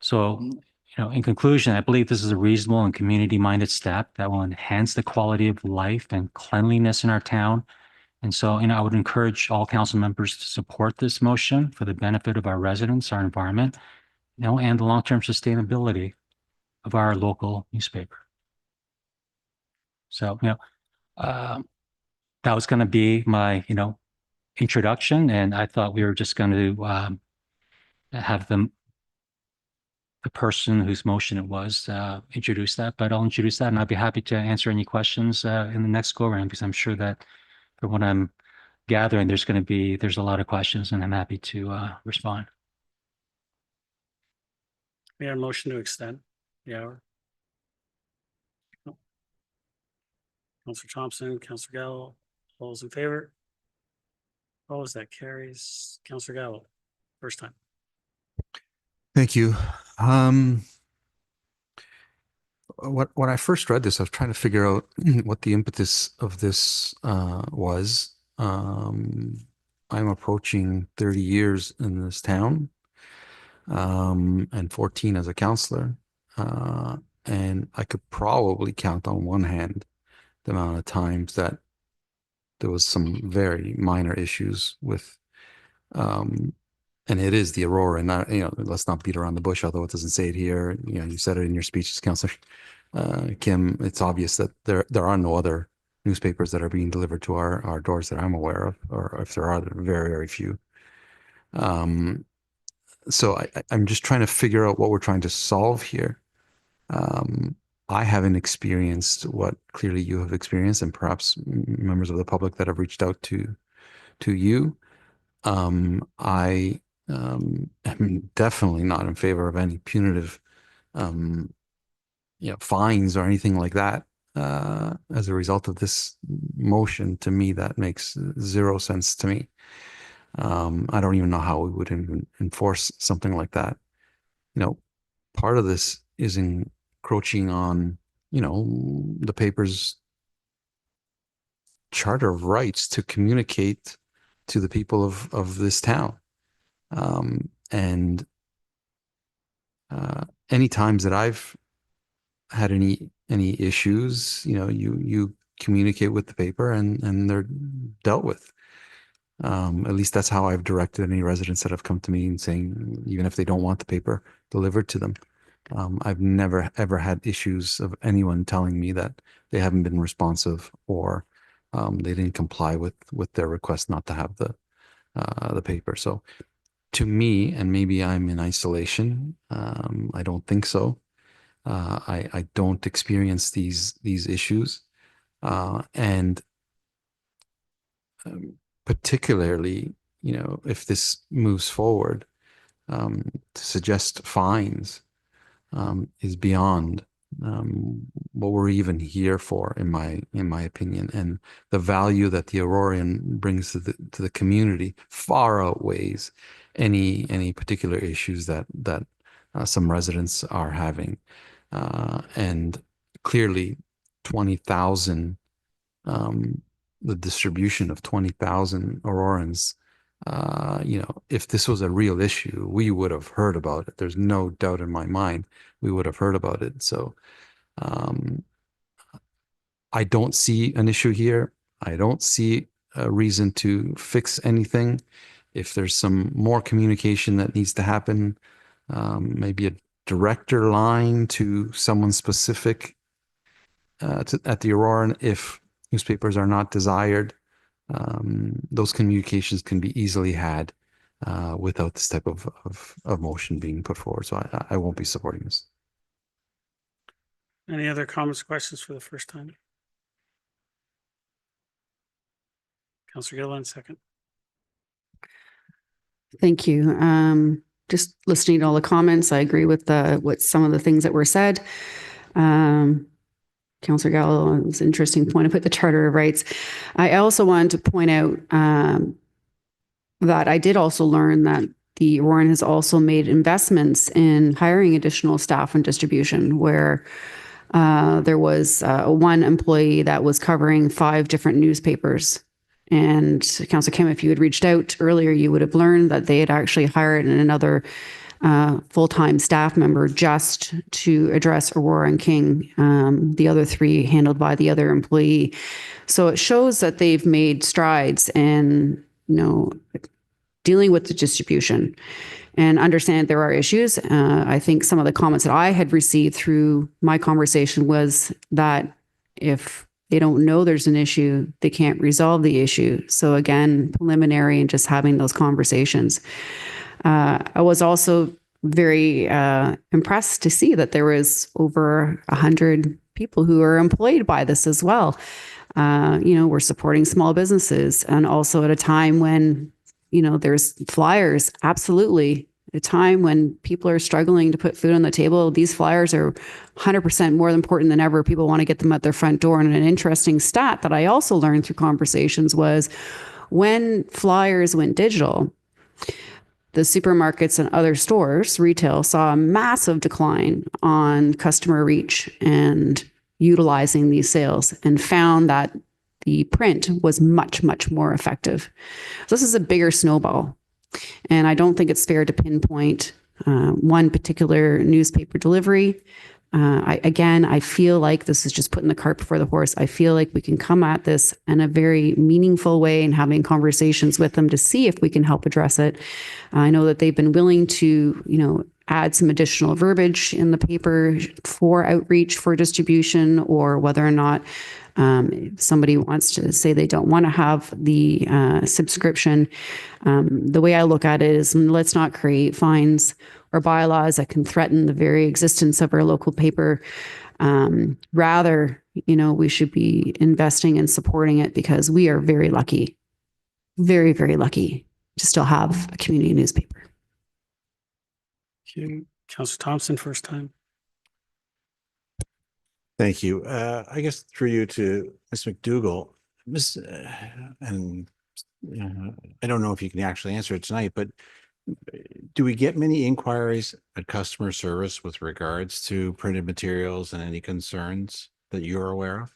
So, in conclusion, I believe this is a reasonable and community-minded step that will enhance the quality of life and cleanliness in our town. And so, I would encourage all council members to support this motion for the benefit of our residents, our environment, and the long-term sustainability of our local newspaper. So, that was going to be my, introduction, and I thought we were just going to have the person whose motion it was introduce that, but I'll introduce that, and I'd be happy to answer any questions in the next go around, because I'm sure that from what I'm gathering, there's a lot of questions, and I'm happy to respond. We have a motion to extend the hour. Councillor Thompson, Councillor Gallo, all those in favor? Opposed, that carries. Councillor Gallo, first time. Thank you. When I first read this, I was trying to figure out what the impetus of this was. I'm approaching 30 years in this town, and 14 as a councillor. And I could probably count on one hand the amount of times that there was some very minor issues with, and it is the Aurora, and not, let's not beat around the bush, although it doesn't say it here. You said it in your speeches, Councillor Kim. It's obvious that there are no other newspapers that are being delivered to our doors that I'm aware of, or if there are, they're very, very few. So I'm just trying to figure out what we're trying to solve here. I haven't experienced what clearly you have experienced, and perhaps members of the public that have reached out to you. I am definitely not in favor of any punitive, fines or anything like that. As a result of this motion, to me, that makes zero sense to me. I don't even know how we would even enforce something like that. Part of this is encroaching on, the paper's charter of rights to communicate to the people of this town. And any times that I've had any issues, you communicate with the paper and they're dealt with. At least that's how I've directed any residents that have come to me and saying, even if they don't want the paper delivered to them. I've never ever had issues of anyone telling me that they haven't been responsive or they didn't comply with their request not to have the paper. So to me, and maybe I'm in isolation, I don't think so. I don't experience these issues, and particularly, if this moves forward, to suggest fines is beyond what we're even here for, in my opinion. And the value that the Aurorian brings to the community far outweighs any particular issues that some residents are having. And clearly 20,000, the distribution of 20,000 Aurorans, if this was a real issue, we would have heard about it. There's no doubt in my mind we would have heard about it. So I don't see an issue here. I don't see a reason to fix anything. If there's some more communication that needs to happen, maybe a director line to someone specific at the Auroran, if newspapers are not desired, those communications can be easily had without this type of motion being put forward. So I won't be supporting this. Any other comments, questions for the first time? Councillor Gilliland, second. Thank you. Just listening to all the comments, I agree with what some of the things that were said. Councillor Gallo, it was an interesting point about the Charter of Rights. I also wanted to point out that I did also learn that the Auroran has also made investments in hiring additional staff and distribution, where there was one employee that was covering 5 different newspapers. And Councillor Kim, if you had reached out earlier, you would have learned that they had actually hired another full-time staff member just to address Aurora and King, the other 3 handled by the other employee. So it shows that they've made strides in, dealing with the distribution, and understand there are issues. I think some of the comments that I had received through my conversation was that if they don't know there's an issue, they can't resolve the issue. So again, preliminary and just having those conversations. I was also very impressed to see that there was over 100 people who are employed by this as well. We're supporting small businesses, and also at a time when, there's flyers, absolutely. A time when people are struggling to put food on the table, these flyers are 100% more important than ever. People want to get them at their front door. And an interesting stat that I also learned through conversations was when flyers went digital, the supermarkets and other stores, retail, saw a massive decline on customer reach and utilizing these sales, and found that the print was much, much more effective. So this is a bigger snowball. And I don't think it's fair to pinpoint one particular newspaper delivery. I feel like this is just putting the cart before the horse. I feel like we can come at this in a very meaningful way and having conversations with them to see if we can help address it. I know that they've been willing to, add some additional verbiage in the paper for outreach, for distribution, or whether or not somebody wants to say they don't want to have the subscription. The way I look at it is, let's not create fines or bylaws that can threaten the very existence of our local paper. Rather, we should be investing and supporting it because we are very lucky, very, very lucky to still have a community newspaper. Thank you. Councillor Thompson, first time. Thank you. I guess through you to Ms. McDougall, and I don't know if you can actually answer it tonight, but do we get many inquiries at customer service with regards to printed materials and any concerns that you're aware of?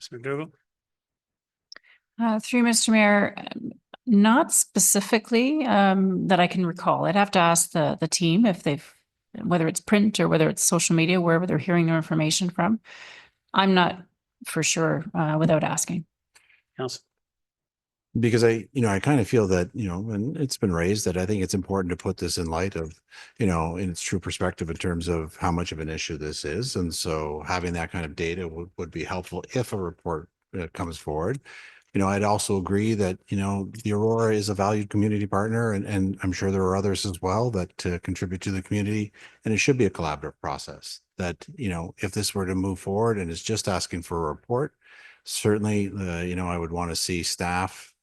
Ms. McDougall. Through Mr. Mayor, not specifically that I can recall. I'd have to ask the team if whether it's print or whether it's social media, wherever they're hearing their information from. I'm not for sure without asking. Councillor. Because I kind of feel that, and it's been raised that I think it's important to put this in light of, in its true perspective in terms of how much of an issue this is. And so having that kind of data would be helpful if a report comes forward. I'd also agree that, the Aurora is a valued community partner, and I'm sure there are others as well that contribute to the community. And it should be a collaborative process that, if this were to move forward and is just asking for a report, certainly, I would want to see staff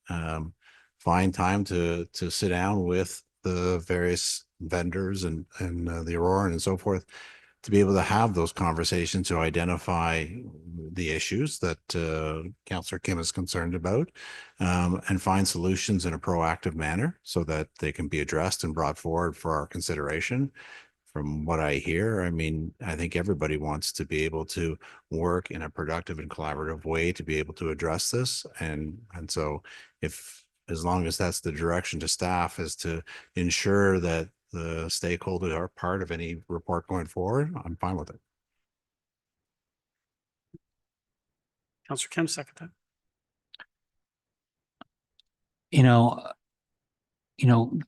find time to sit down with the various vendors and the Aurora and so forth to be able to have those conversations to identify the issues that Councillor Kim is concerned about and find solutions in a proactive manner so that they can be addressed and brought forward for our consideration. From what I hear, I think everybody wants to be able to work in a productive and collaborative way to be able to address this. And so as long as that's the direction to staff, is to ensure that the stakeholders are part of any report going forward, I'm fine with it. Councillor Kim, second that.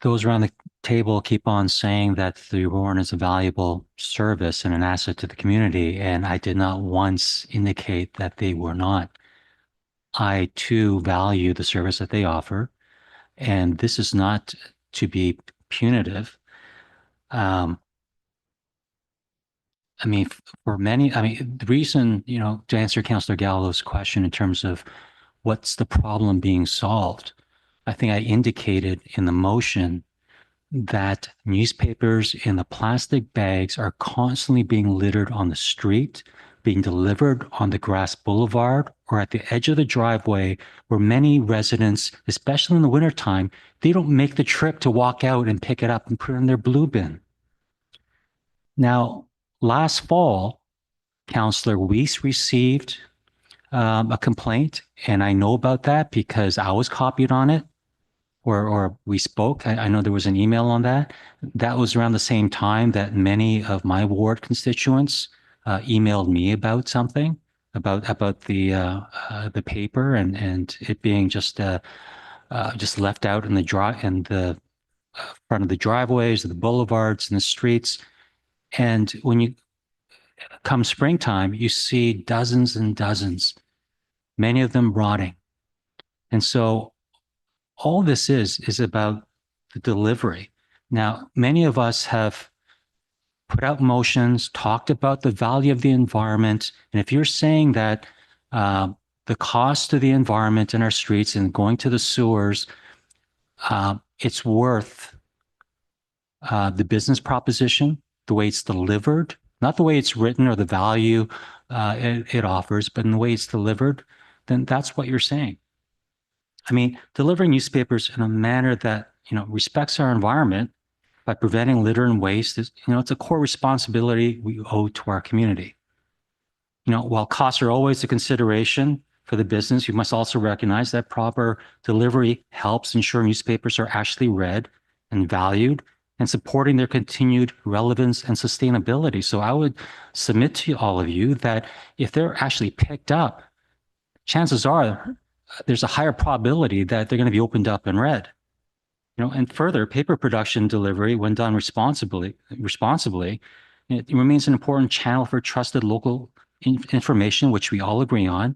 Those around the table keep on saying that the Aurora is a valuable service and an asset to the community, and I did not once indicate that they were not. I too value the service that they offer, and this is not to be punitive. For many, the reason, to answer Councillor Gallo's question in terms of what's the problem being solved, I think I indicated in the motion that newspapers in the plastic bags are constantly being littered on the street, being delivered on the grass boulevard or at the edge of the driveway, where many residents, especially in the wintertime, they don't make the trip to walk out and pick it up and put it in their blue bin. Now, last fall, Councillor Weiss received a complaint, and I know about that because I was copied on it, or we spoke. I know there was an email on that. That was around the same time that many of my ward constituents emailed me about something, about the paper and it being just left out in the front of the driveways, the boulevards, and the streets. And when you come springtime, you see dozens and dozens, many of them rotting. And so all this is about the delivery. Now, many of us have put out motions, talked about the value of the environment. And if you're saying that the cost to the environment in our streets and going to the sewers, it's worth the business proposition, the way it's delivered, not the way it's written or the value it offers, but in the way it's delivered, then that's what you're saying. Delivering newspapers in a manner that, respects our environment by preventing litter and waste is, it's a core responsibility we owe to our community. While costs are always a consideration for the business, you must also recognize that proper delivery helps ensure newspapers are actually read and valued and supporting their continued relevance and sustainability. So I would submit to all of you that if they're actually picked up, chances are there's a higher probability that they're going to be opened up and read. And further, paper production delivery, when done responsibly, it remains an important channel for trusted local information, which we all agree on.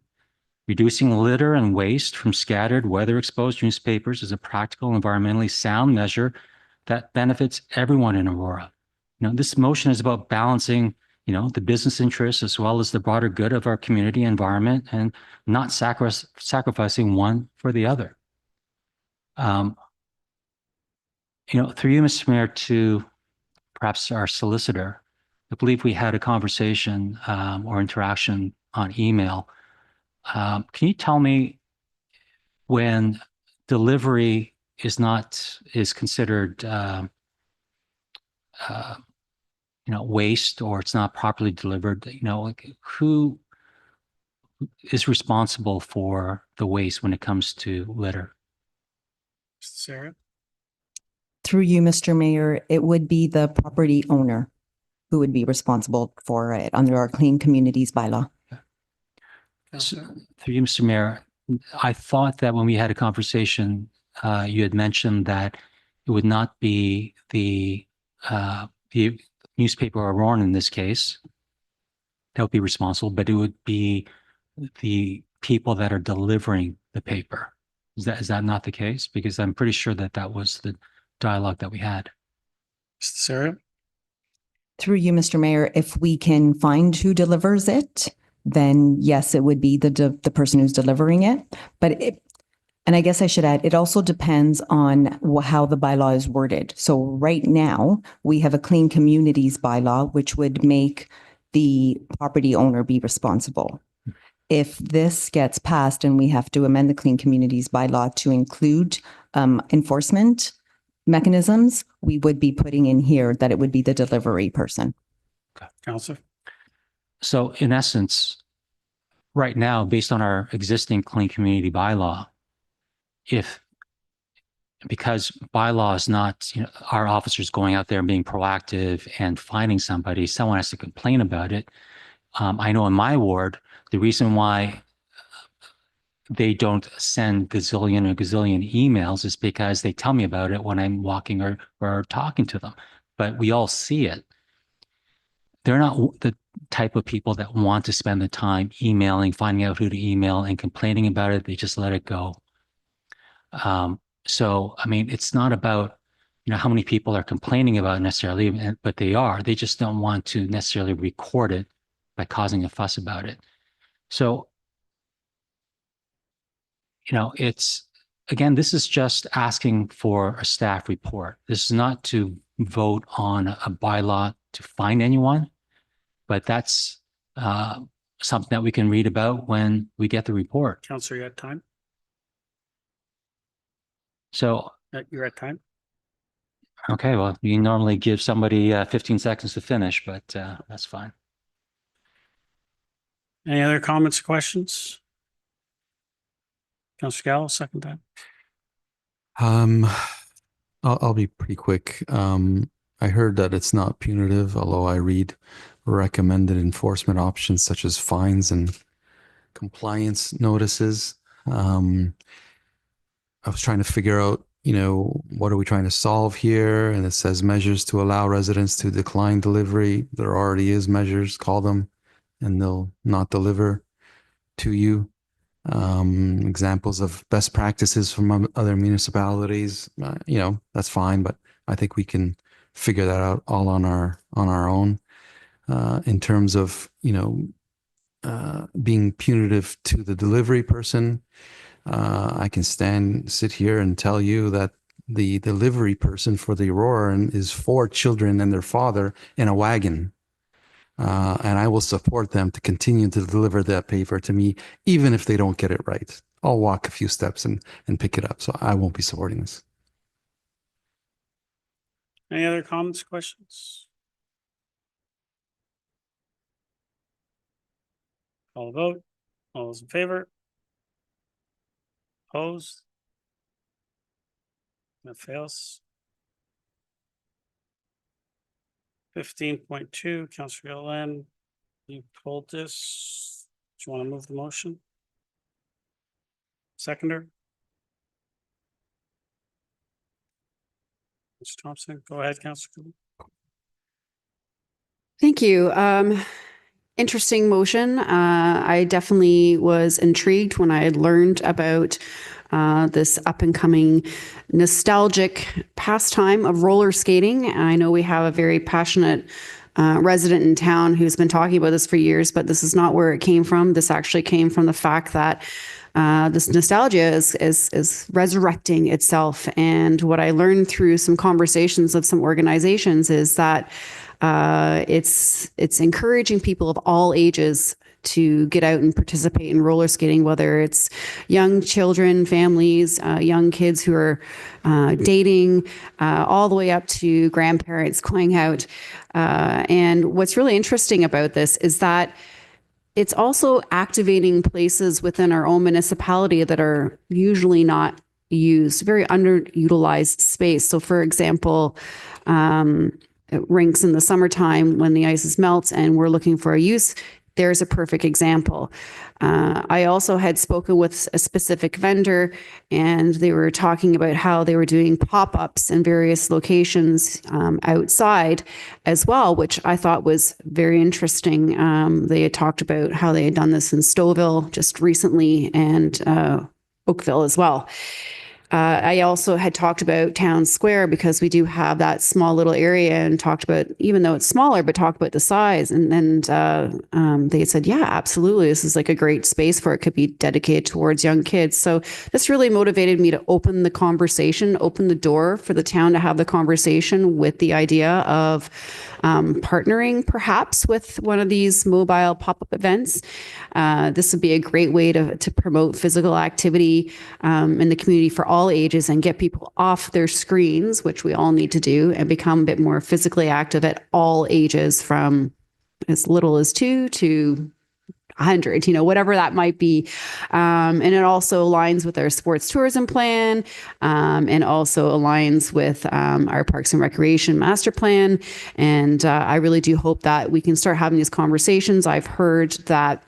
Reducing litter and waste from scattered weather-exposed newspapers is a practical, environmentally sound measure that benefits everyone in Aurora. This motion is about balancing, the business interests as well as the broader good of our community environment and not sacrificing one for the other. Through you, Mr. Mayor, to perhaps our solicitor, I believe we had a conversation or interaction on email. Can you tell me when delivery is considered waste, or it's not properly delivered, who is responsible for the waste when it comes to litter? Sarah? Through you, Mr. Mayor, it would be the property owner who would be responsible for it under our Clean Communities bylaw. Through you, Mr. Mayor, I thought that when we had a conversation, you had mentioned that it would not be the newspaper Aurora in this case that would be responsible, but it would be the people that are delivering the paper. Is that not the case? Because I'm pretty sure that was the dialogue that we had. Sarah? Through you, Mr. Mayor, if we can find who delivers it, then yes, it would be the person who's delivering it. And I guess I should add, it also depends on how the bylaw is worded. So right now, we have a Clean Communities bylaw, which would make the property owner be responsible. If this gets passed and we have to amend the Clean Communities bylaw to include enforcement mechanisms, we would be putting in here that it would be the delivery person. Okay. Councillor? So in essence, right now, based on our existing Clean Community bylaw, because bylaw is not, our officers going out there and being proactive and finding somebody, someone has to complain about it. I know in my ward, the reason why they don't send gazillion emails is because they tell me about it when I'm walking or talking to them, but we all see it. They're not the type of people that want to spend the time emailing, finding out who to email and complaining about it. They just let it go. So, I mean, it's not about, how many people are complaining about it necessarily, but they just don't want to necessarily record it by causing a fuss about it. So, again, this is just asking for a staff report. This is not to vote on a bylaw to find anyone, but that's something that we can read about when we get the report. Councillor, you had time? So You're at time? Okay, well, you normally give somebody 15 seconds to finish, but that's fine. Any other comments or questions? Councillor Gallo, second time. I'll be pretty quick. I heard that it's not punitive, although I read recommended enforcement options such as fines and compliance notices. I was trying to figure out, what are we trying to solve here? And it says measures to allow residents to decline delivery. There already is measures, call them, and they'll not deliver to you. Examples of best practices from other municipalities, that's fine, but I think we can figure that out all on our own. In terms of, being punitive to the delivery person, I can sit here and tell you that the delivery person for the Aurora is 4 children and their father in a wagon. And I will support them to continue to deliver that paper to me, even if they don't get it right. I'll walk a few steps and pick it up. So I won't be supporting this. Any other comments, questions? Call the vote. All those in favor? Opposed? That fails. 15.2, Councillor Gilliland, you pulled this. Do you want to move the motion? Seconder? Mr. Thompson, go ahead, Councillor. Thank you. Interesting motion. I definitely was intrigued when I had learned about this up and coming nostalgic pastime of roller skating. I know we have a very passionate resident in town who's been talking about this for years, but this is not where it came from. This actually came from the fact that this nostalgia is resurrecting itself. And what I learned through some conversations of some organizations is that it's encouraging people of all ages to get out and participate in roller skating, whether it's young children, families, young kids who are dating, all the way up to grandparents going out. And what's really interesting about this is that it's also activating places within our own municipality that are usually not used, very underutilized space. So for example, rinks in the summertime when the ices melt and we're looking for a use, there's a perfect example. I also had spoken with a specific vendor, and they were talking about how they were doing pop-ups in various locations outside as well, which I thought was very interesting. They had talked about how they had done this in Stouffville just recently, and Oakville as well. I also had talked about Town Square because we do have that small little area, and talked about, even though it's smaller, but talked about the size. And they said, yeah, absolutely. This is like a great space for it. Could be dedicated towards young kids. So this really motivated me to open the conversation, open the door for the town to have the conversation with the idea of partnering perhaps with one of these mobile pop-up events. This would be a great way to promote physical activity in the community for all ages and get people off their screens, which we all need to do, and become a bit more physically active at all ages, from as little as 2 to 100, whatever that might be. And it also aligns with our sports tourism plan, and also aligns with our Parks and Recreation master plan. And I really do hope that we can start having these conversations. I've heard that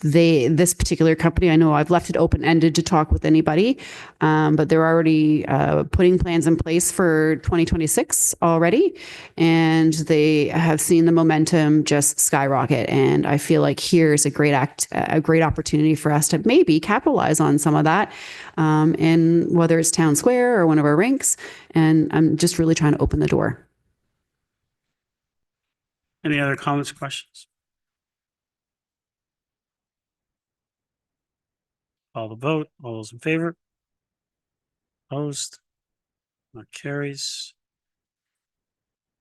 this particular company, I know I've left it open-ended to talk with anybody, but they're already putting plans in place for 2026 already, and they have seen the momentum just skyrocket. And I feel like here's a great opportunity for us to maybe capitalize on some of that, and whether it's Town Square or one of our rinks. And I'm just really trying to open the door. Any other comments or questions? Call the vote. All those in favor? Opposed? That carries.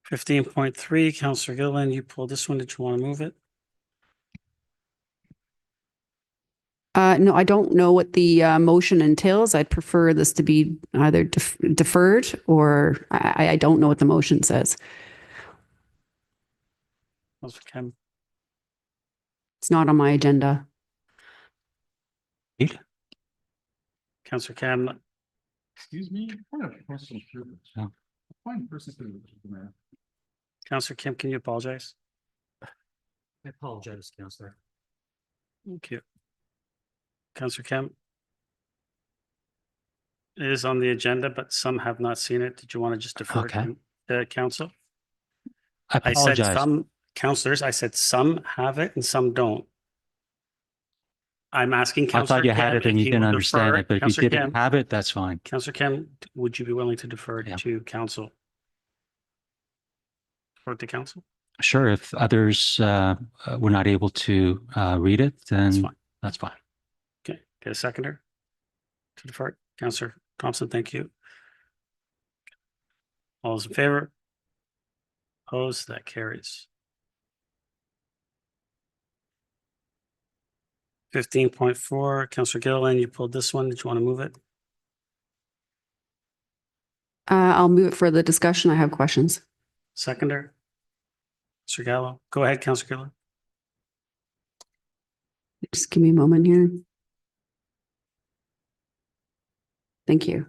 15.3, Councillor Gilliland, you pulled this one. Did you want to move it? No, I don't know what the motion entails. I'd prefer this to be either deferred, or I don't know what the motion says. Councillor Kim. It's not on my agenda. Councillor Cam. Excuse me. Councillor Kim, can you apologize? I apologize, Councillor. Thank you. Councillor Kim. It is on the agenda, but some have not seen it. Did you want to just defer to the council? I apologize. I said some councillors, I said some have it and some don't. I'm asking Councillor I thought you had Kim it and if you he didn't will understand defer. it, but if Councillor you didn't Kim, have it, that's fine. Councillor Kim, would you be willing to defer to council? Defer to council? Sure. If others were not able to read it, then that's fine. Okay, get a seconder to defer. Councillor Thompson, thank you. All those in favor? Opposed? That carries. 15.4, Councillor Gilliland, you pulled this one. Did you want to move it? I'll move it for the discussion. I have questions. Seconder? Mr. Gallo. Go ahead, Councillor Gilliland. Just give me a moment here. Thank you.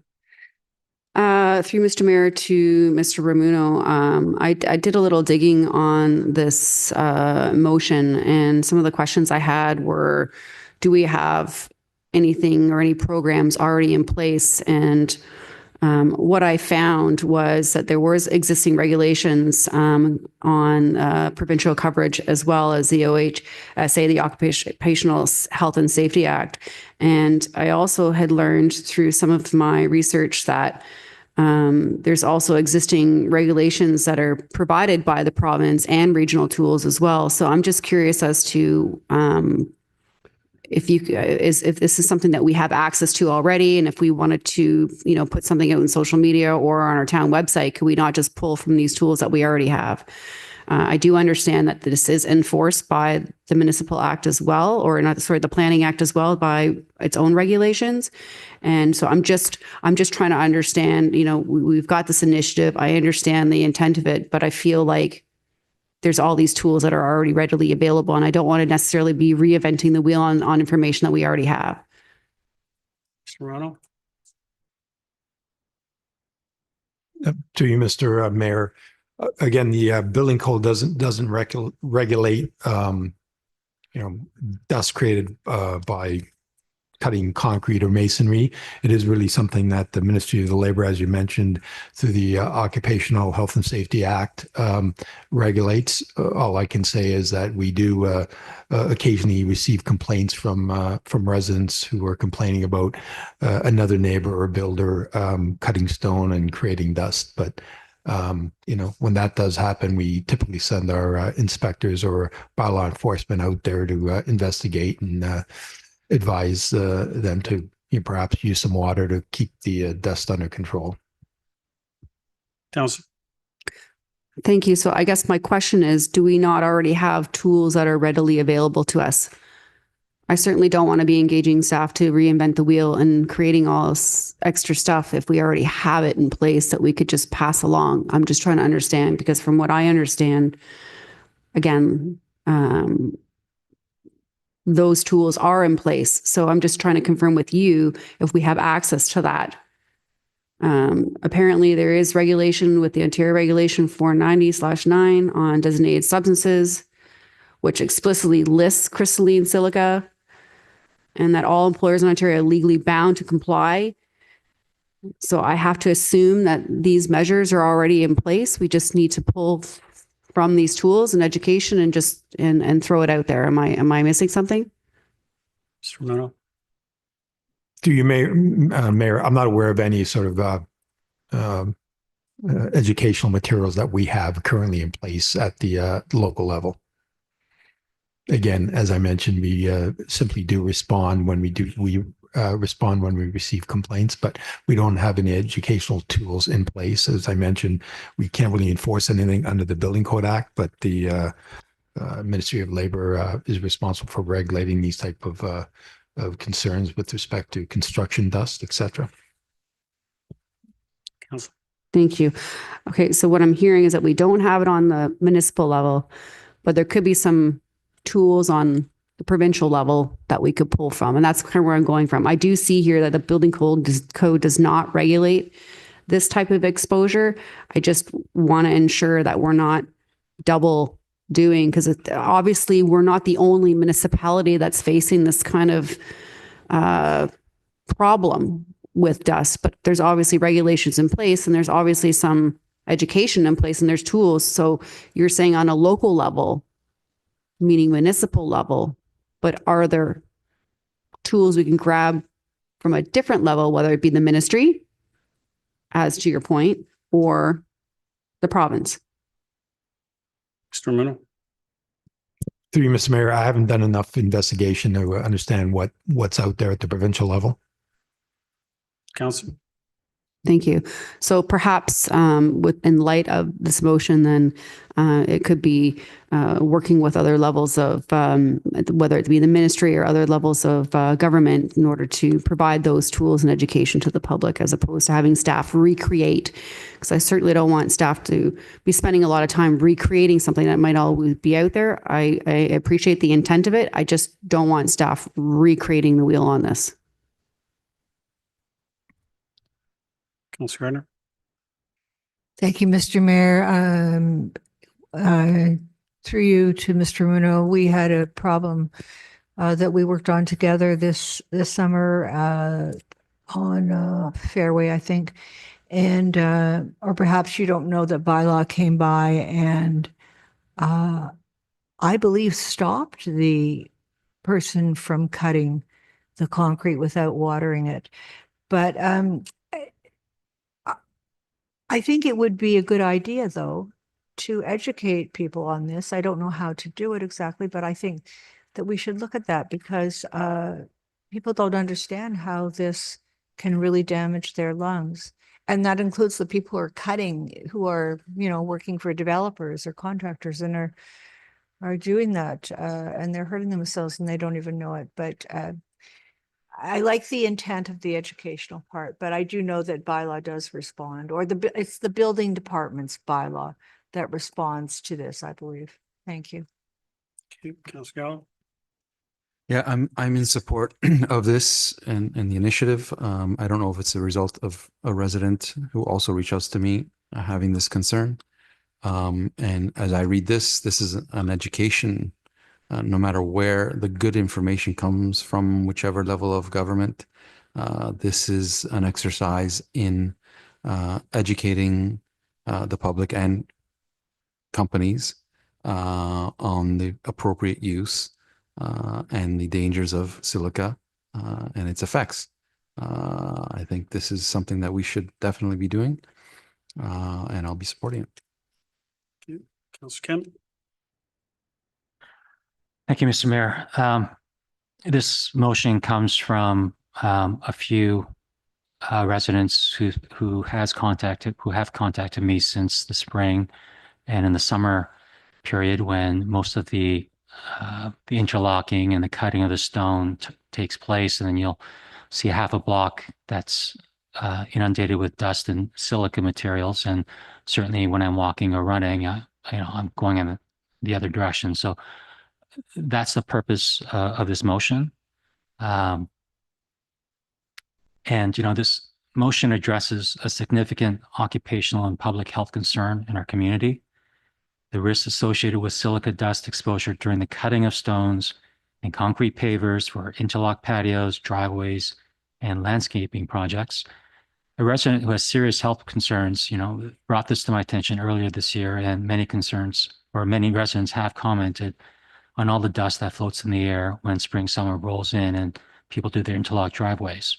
Through Mr. Mayor to Mr. Ramuno, I did a little digging on this motion, and some of the questions I had were, do we have anything or any programs already in place? And what I found was that there was existing regulations on provincial coverage, as well as the OHSA, the Occupational Health and Safety Act. And I also had learned through some of my research that There's also existing regulations that are provided by the province and regional tools as well. So I'm just curious as to if this is something that we have access to already, and if we wanted to, put something out in social media or on our town website, could we not just pull from these tools that we already have? I do understand that this is enforced by the Municipal Act as well, or not, sorry, the Planning Act as well, by its own regulations. And so I'm just trying to understand, we've got this initiative. I understand the intent of it, but I feel like there's all these tools that are already readily available, and I don't want to necessarily be reinventing the wheel on information that we already have. Toronto. To you, Mr. Mayor. Again, the building code doesn't regulate dust created by cutting concrete or masonry. It is really something that the Ministry of the Labor, as you mentioned, through the Occupational Health and Safety Act regulates. All I can say is that we do occasionally receive complaints from residents who are complaining about another neighbor or builder cutting stone and creating dust. But when that does happen, we typically send our inspectors or bylaw enforcement out there to investigate and advise them to perhaps use some water to keep the dust under control. Councillor. Thank you. So I guess my question is, do we not already have tools that are readily available to us? I certainly don't want to be engaging staff to reinvent the wheel and creating all this extra stuff if we already have it in place that we could just pass along. I'm just trying to understand, because from what I understand, again, those tools are in place. So I'm just trying to confirm with you if we have access to that. Apparently there is regulation with the Ontario Regulation 490/9 on designated substances, which explicitly lists crystalline silica, and that all employers in Ontario are legally bound to comply. So I have to assume that these measures are already in place. We just need to pull from these tools and education and just and throw it out there. Am I missing something? Mr. Romano. Do you, Mayor, I'm not aware of any sort of educational materials that we have currently in place at the local level. Again, as I mentioned, we simply do respond when we respond when we receive complaints, but we don't have any educational tools in place. As I mentioned, we can't really enforce anything under the Building Code Act, but the Ministry of Labor is responsible for regulating these type of concerns with respect to construction dust, etc. Thank you. Okay, so what I'm hearing is that we don't have it on the municipal level, but there could be some tools on the provincial level that we could pull from. And that's kind of where I'm going from. I do see here that the building code does not regulate this type of exposure. I just want to ensure that we're not double doing, because obviously we're not the only municipality that's facing this kind of problem with dust, but there's obviously regulations in place, and there's obviously some education in place, and there's tools. So you're saying on a local level, meaning municipal level, but are there tools we can grab from a different level, whether it be the ministry, as to your point, or the province? Mr. Romano. Through you, Mr. Mayor, I haven't done enough investigation to understand what's out there at the provincial level. Councillor. Thank you. So perhaps in light of this motion, then it could be working with other levels of, whether it be the ministry or other levels of government, in order to provide those tools and education to the public, as opposed to having staff recreate. Because I certainly don't want staff to be spending a lot of time recreating something that might always be out there. I appreciate the intent of it. I just don't want staff recreating the wheel on this. Councillor Gardner. Thank you, Mr. Mayor. Through you to Mr. Muno, we had a problem that we worked on together this summer on Fairway, I think. And or perhaps you don't know that bylaw came by and I believe stopped the person from cutting the concrete without watering it. But I think it would be a good idea, though, to educate people on this. I don't know how to do it exactly, but I think that we should look at that because people don't understand how this can really damage their lungs. And that includes the people who are cutting, who are, working for developers or contractors and are doing that, and they're hurting themselves and they don't even know it. But I like the intent of the educational part, but I do know that bylaw does respond, or it's the building department's bylaw that responds to this, I believe. Thank you. Okay, Councillor Gallo. Yeah, I'm in support of this and the initiative. I don't know if it's a result of a resident who also reached out to me having this concern. And as I read this is an education, no matter where the good information comes from, whichever level of government. This is an exercise in educating the public and companies on the appropriate use and the dangers of silica and its effects. I think this is something that we should definitely be doing, and I'll be supporting it. Okay. Councillor Kim. Thank you, Mr. Mayor. This motion comes from a few residents who have contacted me since the spring and in the summer period when most of the interlocking and the cutting of the stone takes place, and then you'll see half a block that's inundated with dust and silica materials. And certainly when I'm walking or running, I'm going in the other direction. So that's the purpose of this motion. And this motion addresses a significant occupational and public health concern in our community. The risks associated with silica dust exposure during the cutting of stones and concrete pavers for interlock patios, driveways, and landscaping projects. A resident who has serious health concerns, brought this to my attention earlier this year, and many residents have commented on all the dust that floats in the air when spring, summer rolls in and people do their interlock driveways.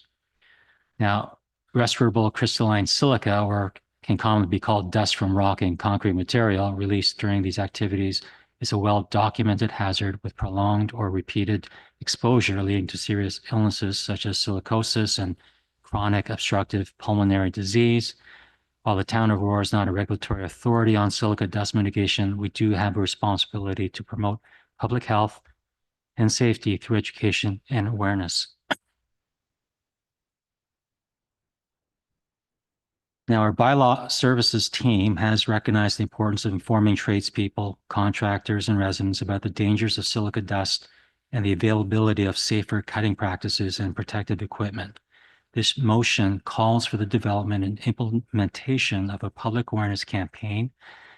Now, respirable crystalline silica, or can commonly be called dust from rock and concrete material released during these activities, is a well-documented hazard with prolonged or repeated exposure leading to serious illnesses such as silicosis and chronic obstructive pulmonary disease. While the town of Aurora is not a regulatory authority on silica dust mitigation, we do have a responsibility to promote public health and safety through education and awareness. Now, our bylaw services team has recognized the importance of informing tradespeople, contractors, and residents about the dangers of silica dust and the availability of safer cutting practices and protective equipment. This motion calls for the development and implementation of a public awareness campaign,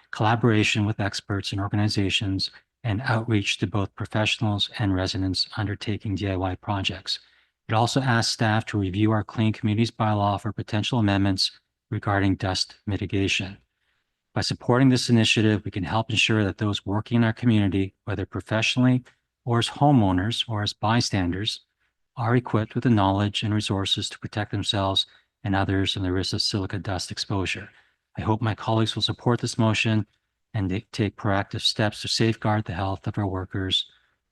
collaboration with experts and organizations, and outreach to both professionals and residents undertaking DIY projects. It also asks staff to review our Clean Communities bylaw for potential amendments regarding dust mitigation. By supporting this initiative, we can help ensure that those working in our community, whether professionally or as homeowners or as bystanders, are equipped with the knowledge and resources to protect themselves and others from the risk of silica dust exposure. I hope my colleagues will support this motion and they take proactive steps to safeguard the health of our workers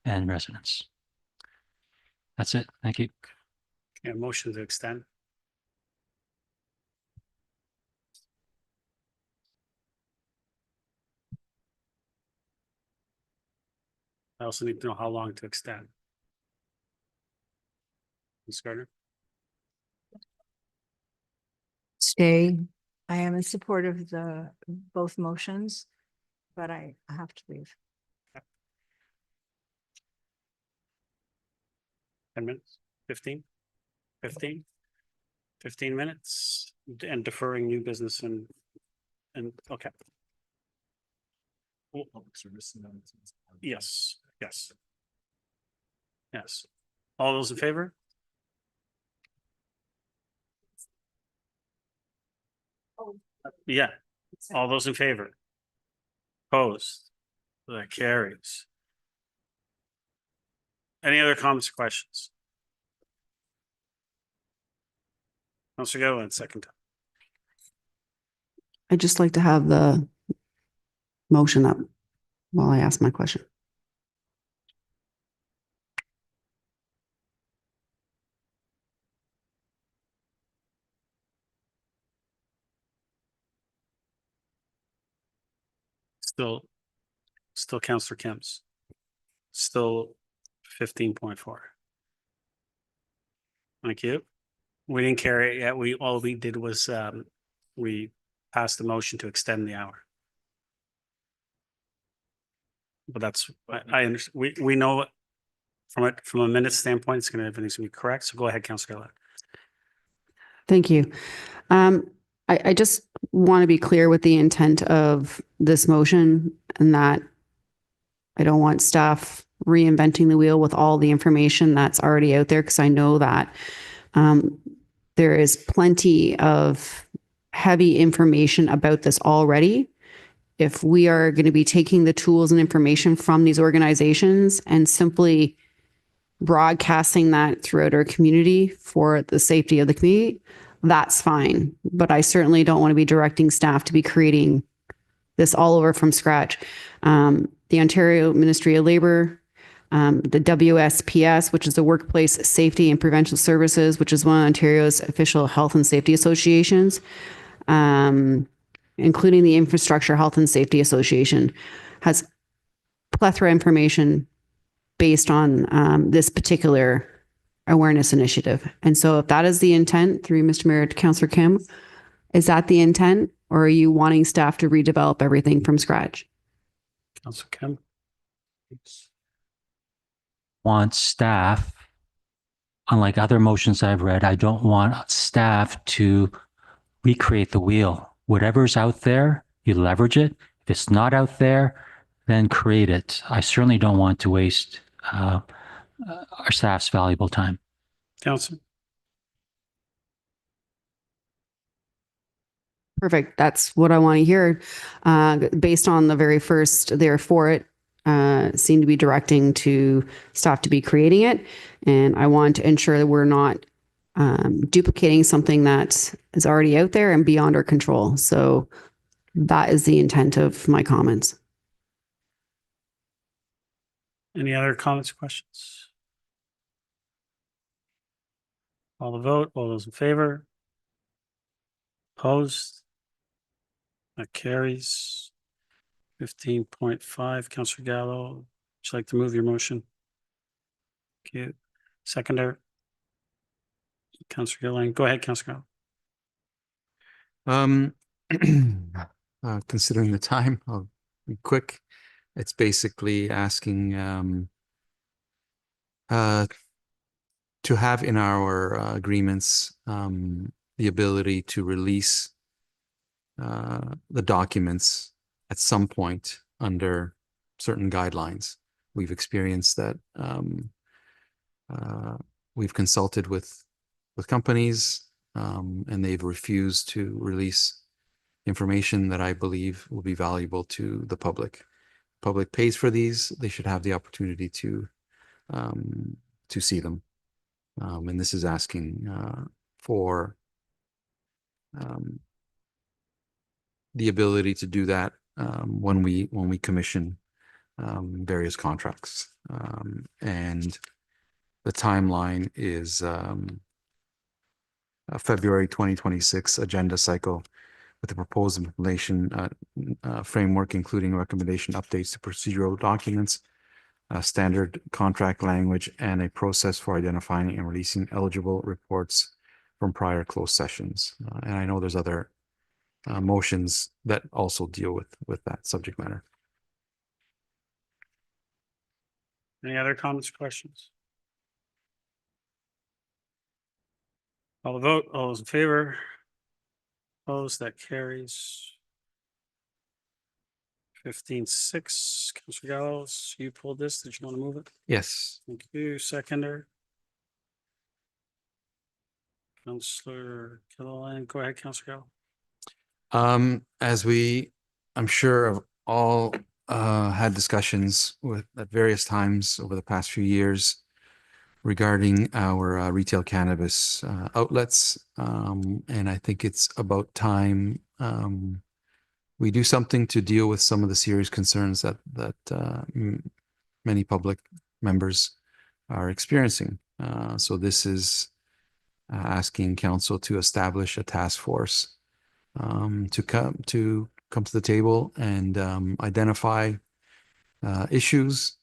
and residents. That's it. Thank you. Yeah, motion to extend. I also need to know how long to extend. Ms. Gardner? Stay. I am in support of both motions, but I have to leave. 10 minutes, 15 minutes, and deferring new business and okay. Public service announcements. Yes. All those in favor? Yeah. All those in favor? Opposed? That carries. Any other comments or questions? Councillor Gilliland, second time. I'd just like to have the motion up while I ask my question. Still Councillor Kemps. Still 15.4. Thank you. We didn't carry it yet. All we did was we passed the motion to extend the hour. But that's I understand. We know from a minute standpoint, everything's gonna be correct. So go ahead, Councillor Gallo. Thank you. I just want to be clear with the intent of this motion, and that I don't want staff reinventing the wheel with all the information that's already out there, because I know that there is plenty of heavy information about this already. If we are going to be taking the tools and information from these organizations and simply broadcasting that throughout our community for the safety of the community, that's fine. But I certainly don't want to be directing staff to be creating this all over from scratch. The Ontario Ministry of Labour, the WSPS, which is the Workplace Safety and Prevention Services, which is one of Ontario's official health and safety associations, including the Infrastructure Health and Safety Association, has plethora of information based on this particular awareness initiative. And so if that is the intent, through Mr. Mayor to Councillor Kim, is that the intent, or are you wanting staff to redevelop everything from scratch? Councillor Kim. Want staff, unlike other motions I've read, I don't want staff to recreate the wheel. Whatever's out there, you leverage it. If it's not out there, then create it. I certainly don't want to waste our staff's valuable time. Councillor. Perfect. That's what I want to hear. Based on the very first, they're for it, seem to be directing to staff to be creating it. And I want to ensure that we're not duplicating something that is already out there and beyond our control. So that is the intent of my comments. Any other comments or questions? All the vote. All those in favor? Opposed? That carries. 15.5. Councillor Gallo, would you like to move your motion? Thank you. Seconder. Councillor Gilliland. Go ahead, Councillor Gallo. Considering the time, I'll be quick. It's basically asking to have in our agreements the ability to release the documents at some point under certain guidelines. We've experienced that we've consulted with companies and they've refused to release information that I believe will be valuable to the public. Public pays for these; they should have the opportunity to see them. And this is asking for the ability to do that when we commission various contracts. And the timeline is a February 2026 agenda cycle with a proposed implementation framework, including recommendation updates to procedural documents, standard contract language, and a process for identifying and releasing eligible reports from prior closed sessions. And I know there's other motions that also deal with that subject matter. Any other comments or questions? All the vote. All those in favor? Opposed? That carries. 15.6. Councillor Gallo, you pulled this. Did you want to move it? Yes. Thank you. Seconder. Councillor Gilliland. Go ahead, Councillor Gallo. As I'm sure have all had discussions at various times over the past few years regarding our retail cannabis outlets. And I think it's about time we do something to deal with some of the serious concerns that many public members are experiencing. So this is asking council to establish a task force to come to the table and identify issues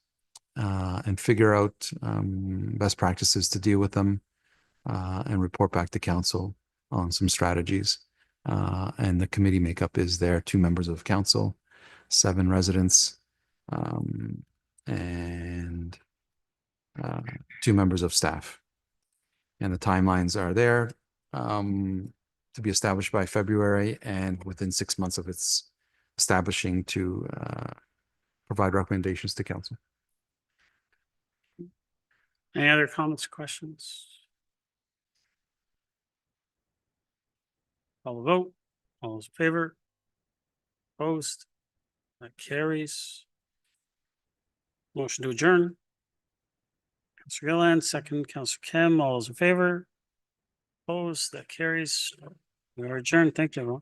and figure out best practices to deal with them and report back to council on some strategies. And the committee makeup is there, 2 members of council, 7 residents, and 2 members of staff. And the timelines are there to be established by February, and within 6 months of its establishing to provide recommendations to council. Any other comments or questions? Call the vote. All those in favor? Opposed? That carries. Motion to adjourn. Councillor Gilliland, second. Councillor Kim, all those in favor? Opposed? That carries. We are adjourned. Thank you, everyone.